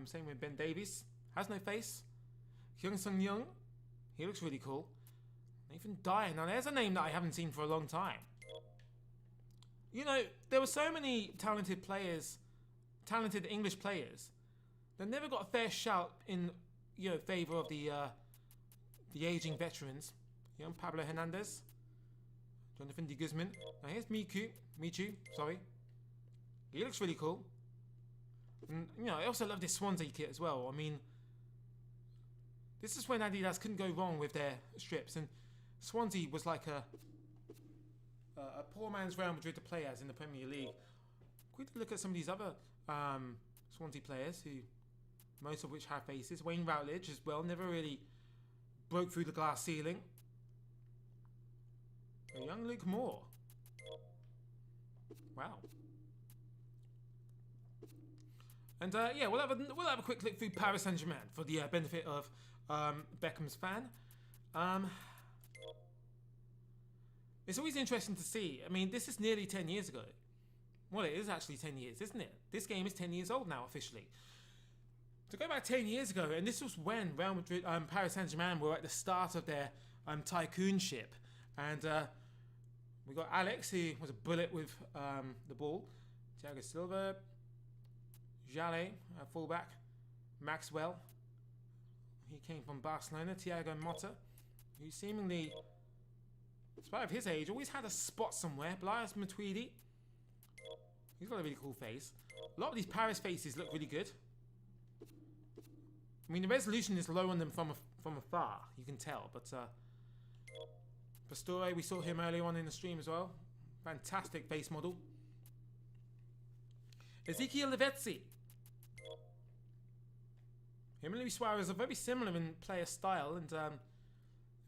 Speaker 1: Same with Ben Davies. Has no face. Hyung Sung Young. He looks really cool. Nathan Dyer. Now there's a name that I haven't seen for a long time. You know, there were so many talented players, talented English players, that never got a fair shout in favour of the aging veterans. Pablo Hernandez, Jonathan de Guzman. Now here's Michu, sorry. He looks really cool. And, I also love this Swansea kit as well. I mean, this is when Adidas couldn't go wrong with their strips, and Swansea was like a poor man's Real Madrid to play as in the Premier League. Quickly look at some of these other Swansea players, who most of which have faces. Wayne Routledge as well, never really broke through the glass ceiling. A young Luke Moore. Wow. And yeah, we'll have a quick look through Paris Saint-Germain for the benefit of Beckham's fan. It's always interesting to see. I mean, this is nearly 10 years ago. Well, it is actually 10 years, isn't it? This game is 10 years old now, officially. To go back 10 years ago, and this was when Real Madrid, Paris Saint-Germain were at the start of their tycoonship. And we got Alex, who was a bullet with the ball. Thiago Silva. Jallet, fullback. Maxwell. He came from Barcelona. Thiago Motta, who seemingly, despite of his age, always had a spot somewhere. Blias Matuidi. He's got a really cool face. A lot of these Paris faces look really good. I mean, the resolution is low on them from afar, you can tell. But Pastore, we saw him earlier on in the stream as well. Fantastic face model. Ezekiel Lavezzi. Him and Luis Suarez are very similar in player style, and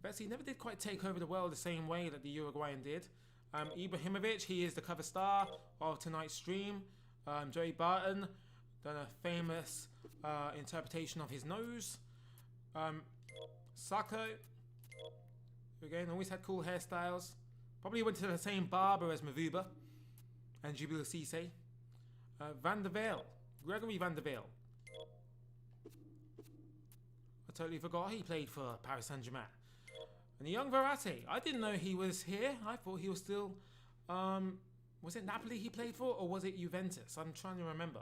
Speaker 1: Lavezzi never did quite take over the world the same way that the Uruguayan did. Ibrahimovic, he is the cover star of tonight's stream. Joey Barton, done a famous interpretation of his nose. Sacco, again, always had cool hairstyles. Probably went to the same barber as Mavuba and Djibril Cissé. Van der Velde, Gregory Van der Velde. I totally forgot he played for Paris Saint-Germain. And the young Verratti, I didn't know he was here. I thought he was still, was it Napoli he played for, or was it Juventus? I'm trying to remember.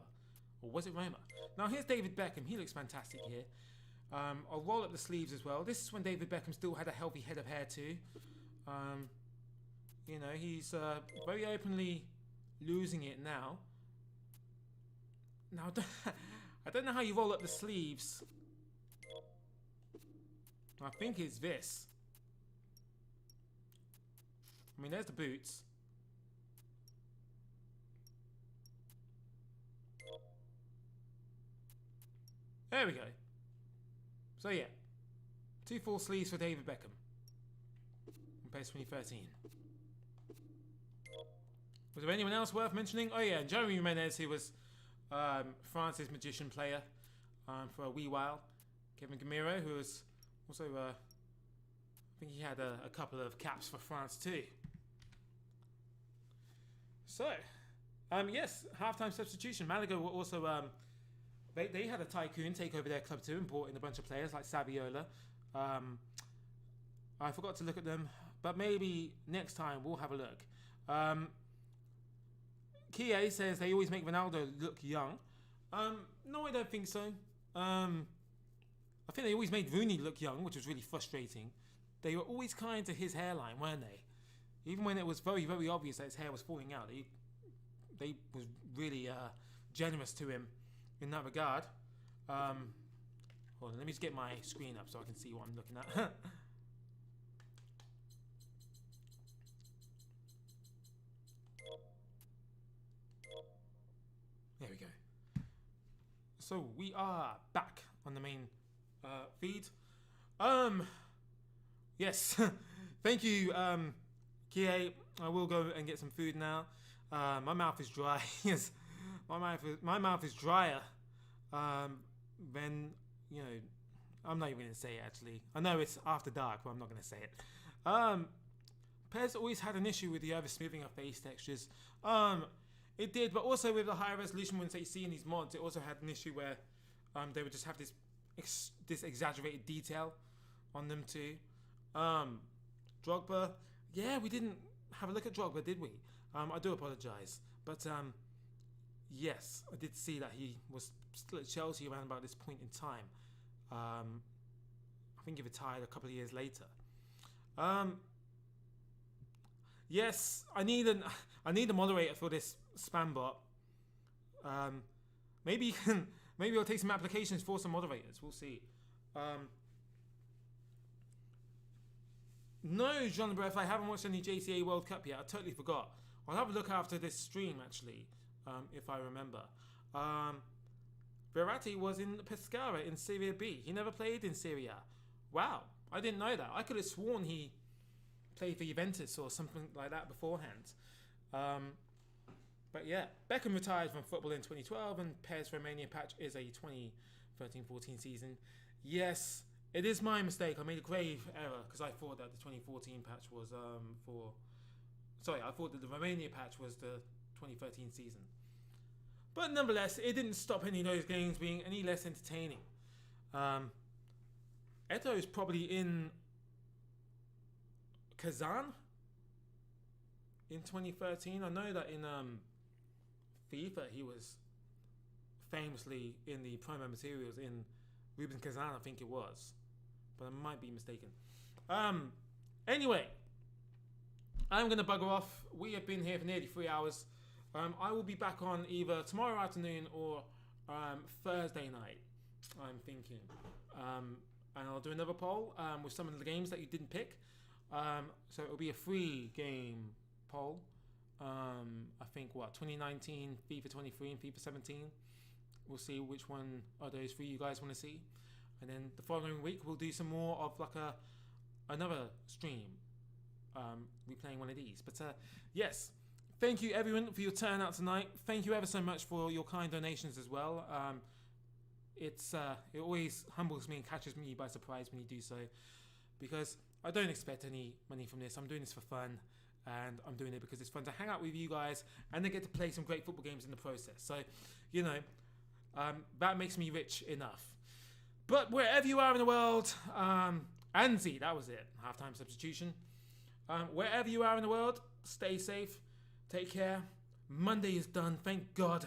Speaker 1: Or was it Roma? Now here's David Beckham. He looks fantastic here. I'll roll up the sleeves as well. This is when David Beckham still had a healthy head of hair too. He's very openly losing it now. Now, I don't know how you roll up the sleeves. I think it's this. I mean, there's the boots. There we go. So yeah, 2 full sleeves for David Beckham in PES 2013. Was there anyone else worth mentioning? Oh yeah, Jeremy Jimenez, who was France's magician player for a wee while. Kevin Gamiro, who was also, I think he had a couple of caps for France too. So, yes, halftime substitution. Malaga were also, they had a tycoon take over their club too and brought in a bunch of players like Saviola. I forgot to look at them, but maybe next time we'll have a look. Kie says they always make Ronaldo look young. No, I don't think so. I think they always made Rooney look young, which was really frustrating. They were always kind to his hairline, weren't they? Even when it was very, very obvious that his hair was falling out, they was really generous to him in that regard. Hold on, let me just get my screen up so I can see what I'm looking at. There we go. So we are back on the main feed. Yes, thank you, Kie. I will go and get some food now. My mouth is dry. Yes, my mouth is drier than, you know. I'm not even gonna say it actually. I know it's after dark, but I'm not gonna say it. PES always had an issue with the over-smoothing of face textures. It did, but also with the higher resolution ones that you see in these mods, it also had an issue where they would just have this exaggerated detail on them too. Drogba, yeah, we didn't have a look at Drogba, did we? I do apologise, but yes, I did see that he was still at Chelsea around about this point in time. I think he retired a couple of years later. Yes, I need a moderator for this spam bot. Maybe I'll take some applications for some moderators. We'll see. No, Jean Bref, I haven't watched any JCA World Cup yet. I totally forgot. I'll have a look after this stream actually, if I remember. Verratti was in Pescara in Serie B. He never played in Serie A. Wow, I didn't know that. I could have sworn he played for Juventus or something like that beforehand. But yeah, Beckham retired from football in 2012 and PES Romania Patch is a 2013-14 season. Yes, it is my mistake. I made a grave error because I thought that the 2014 patch was I thought that the Romania patch was the 2013 season. But nonetheless, it didn't stop any of those games being any less entertaining. Eto is probably in Kazan in 2013. I know that in FIFA he was famously in the promo materials in Rubin Kazan, I think it was, but I might be mistaken. Anyway, I'm going to bugger off. We have been here for nearly 3 hours. I will be back on either tomorrow afternoon or Thursday night, I'm thinking. And I'll do another poll with some of the games that you didn't pick. So it'll be a free game poll. I think 2019, FIFA 23 and FIFA 17. We'll see which one of those three you guys want to see. And then the following week we'll do some more of like another stream. Replaying one of these. But yes, thank you everyone for your turnout tonight. Thank you ever so much for your kind donations as well. It always humbles me and catches me by surprise when you do so, because I don't expect any money from this. I'm doing this for fun, and I'm doing it because it's fun to hang out with you guys and then get to play some great football games in the process. So, you know, that makes me rich enough. But wherever you are in the world, Anzi, that was it, halftime substitution. Wherever you are in the world, stay safe, take care. Monday is done, thank God.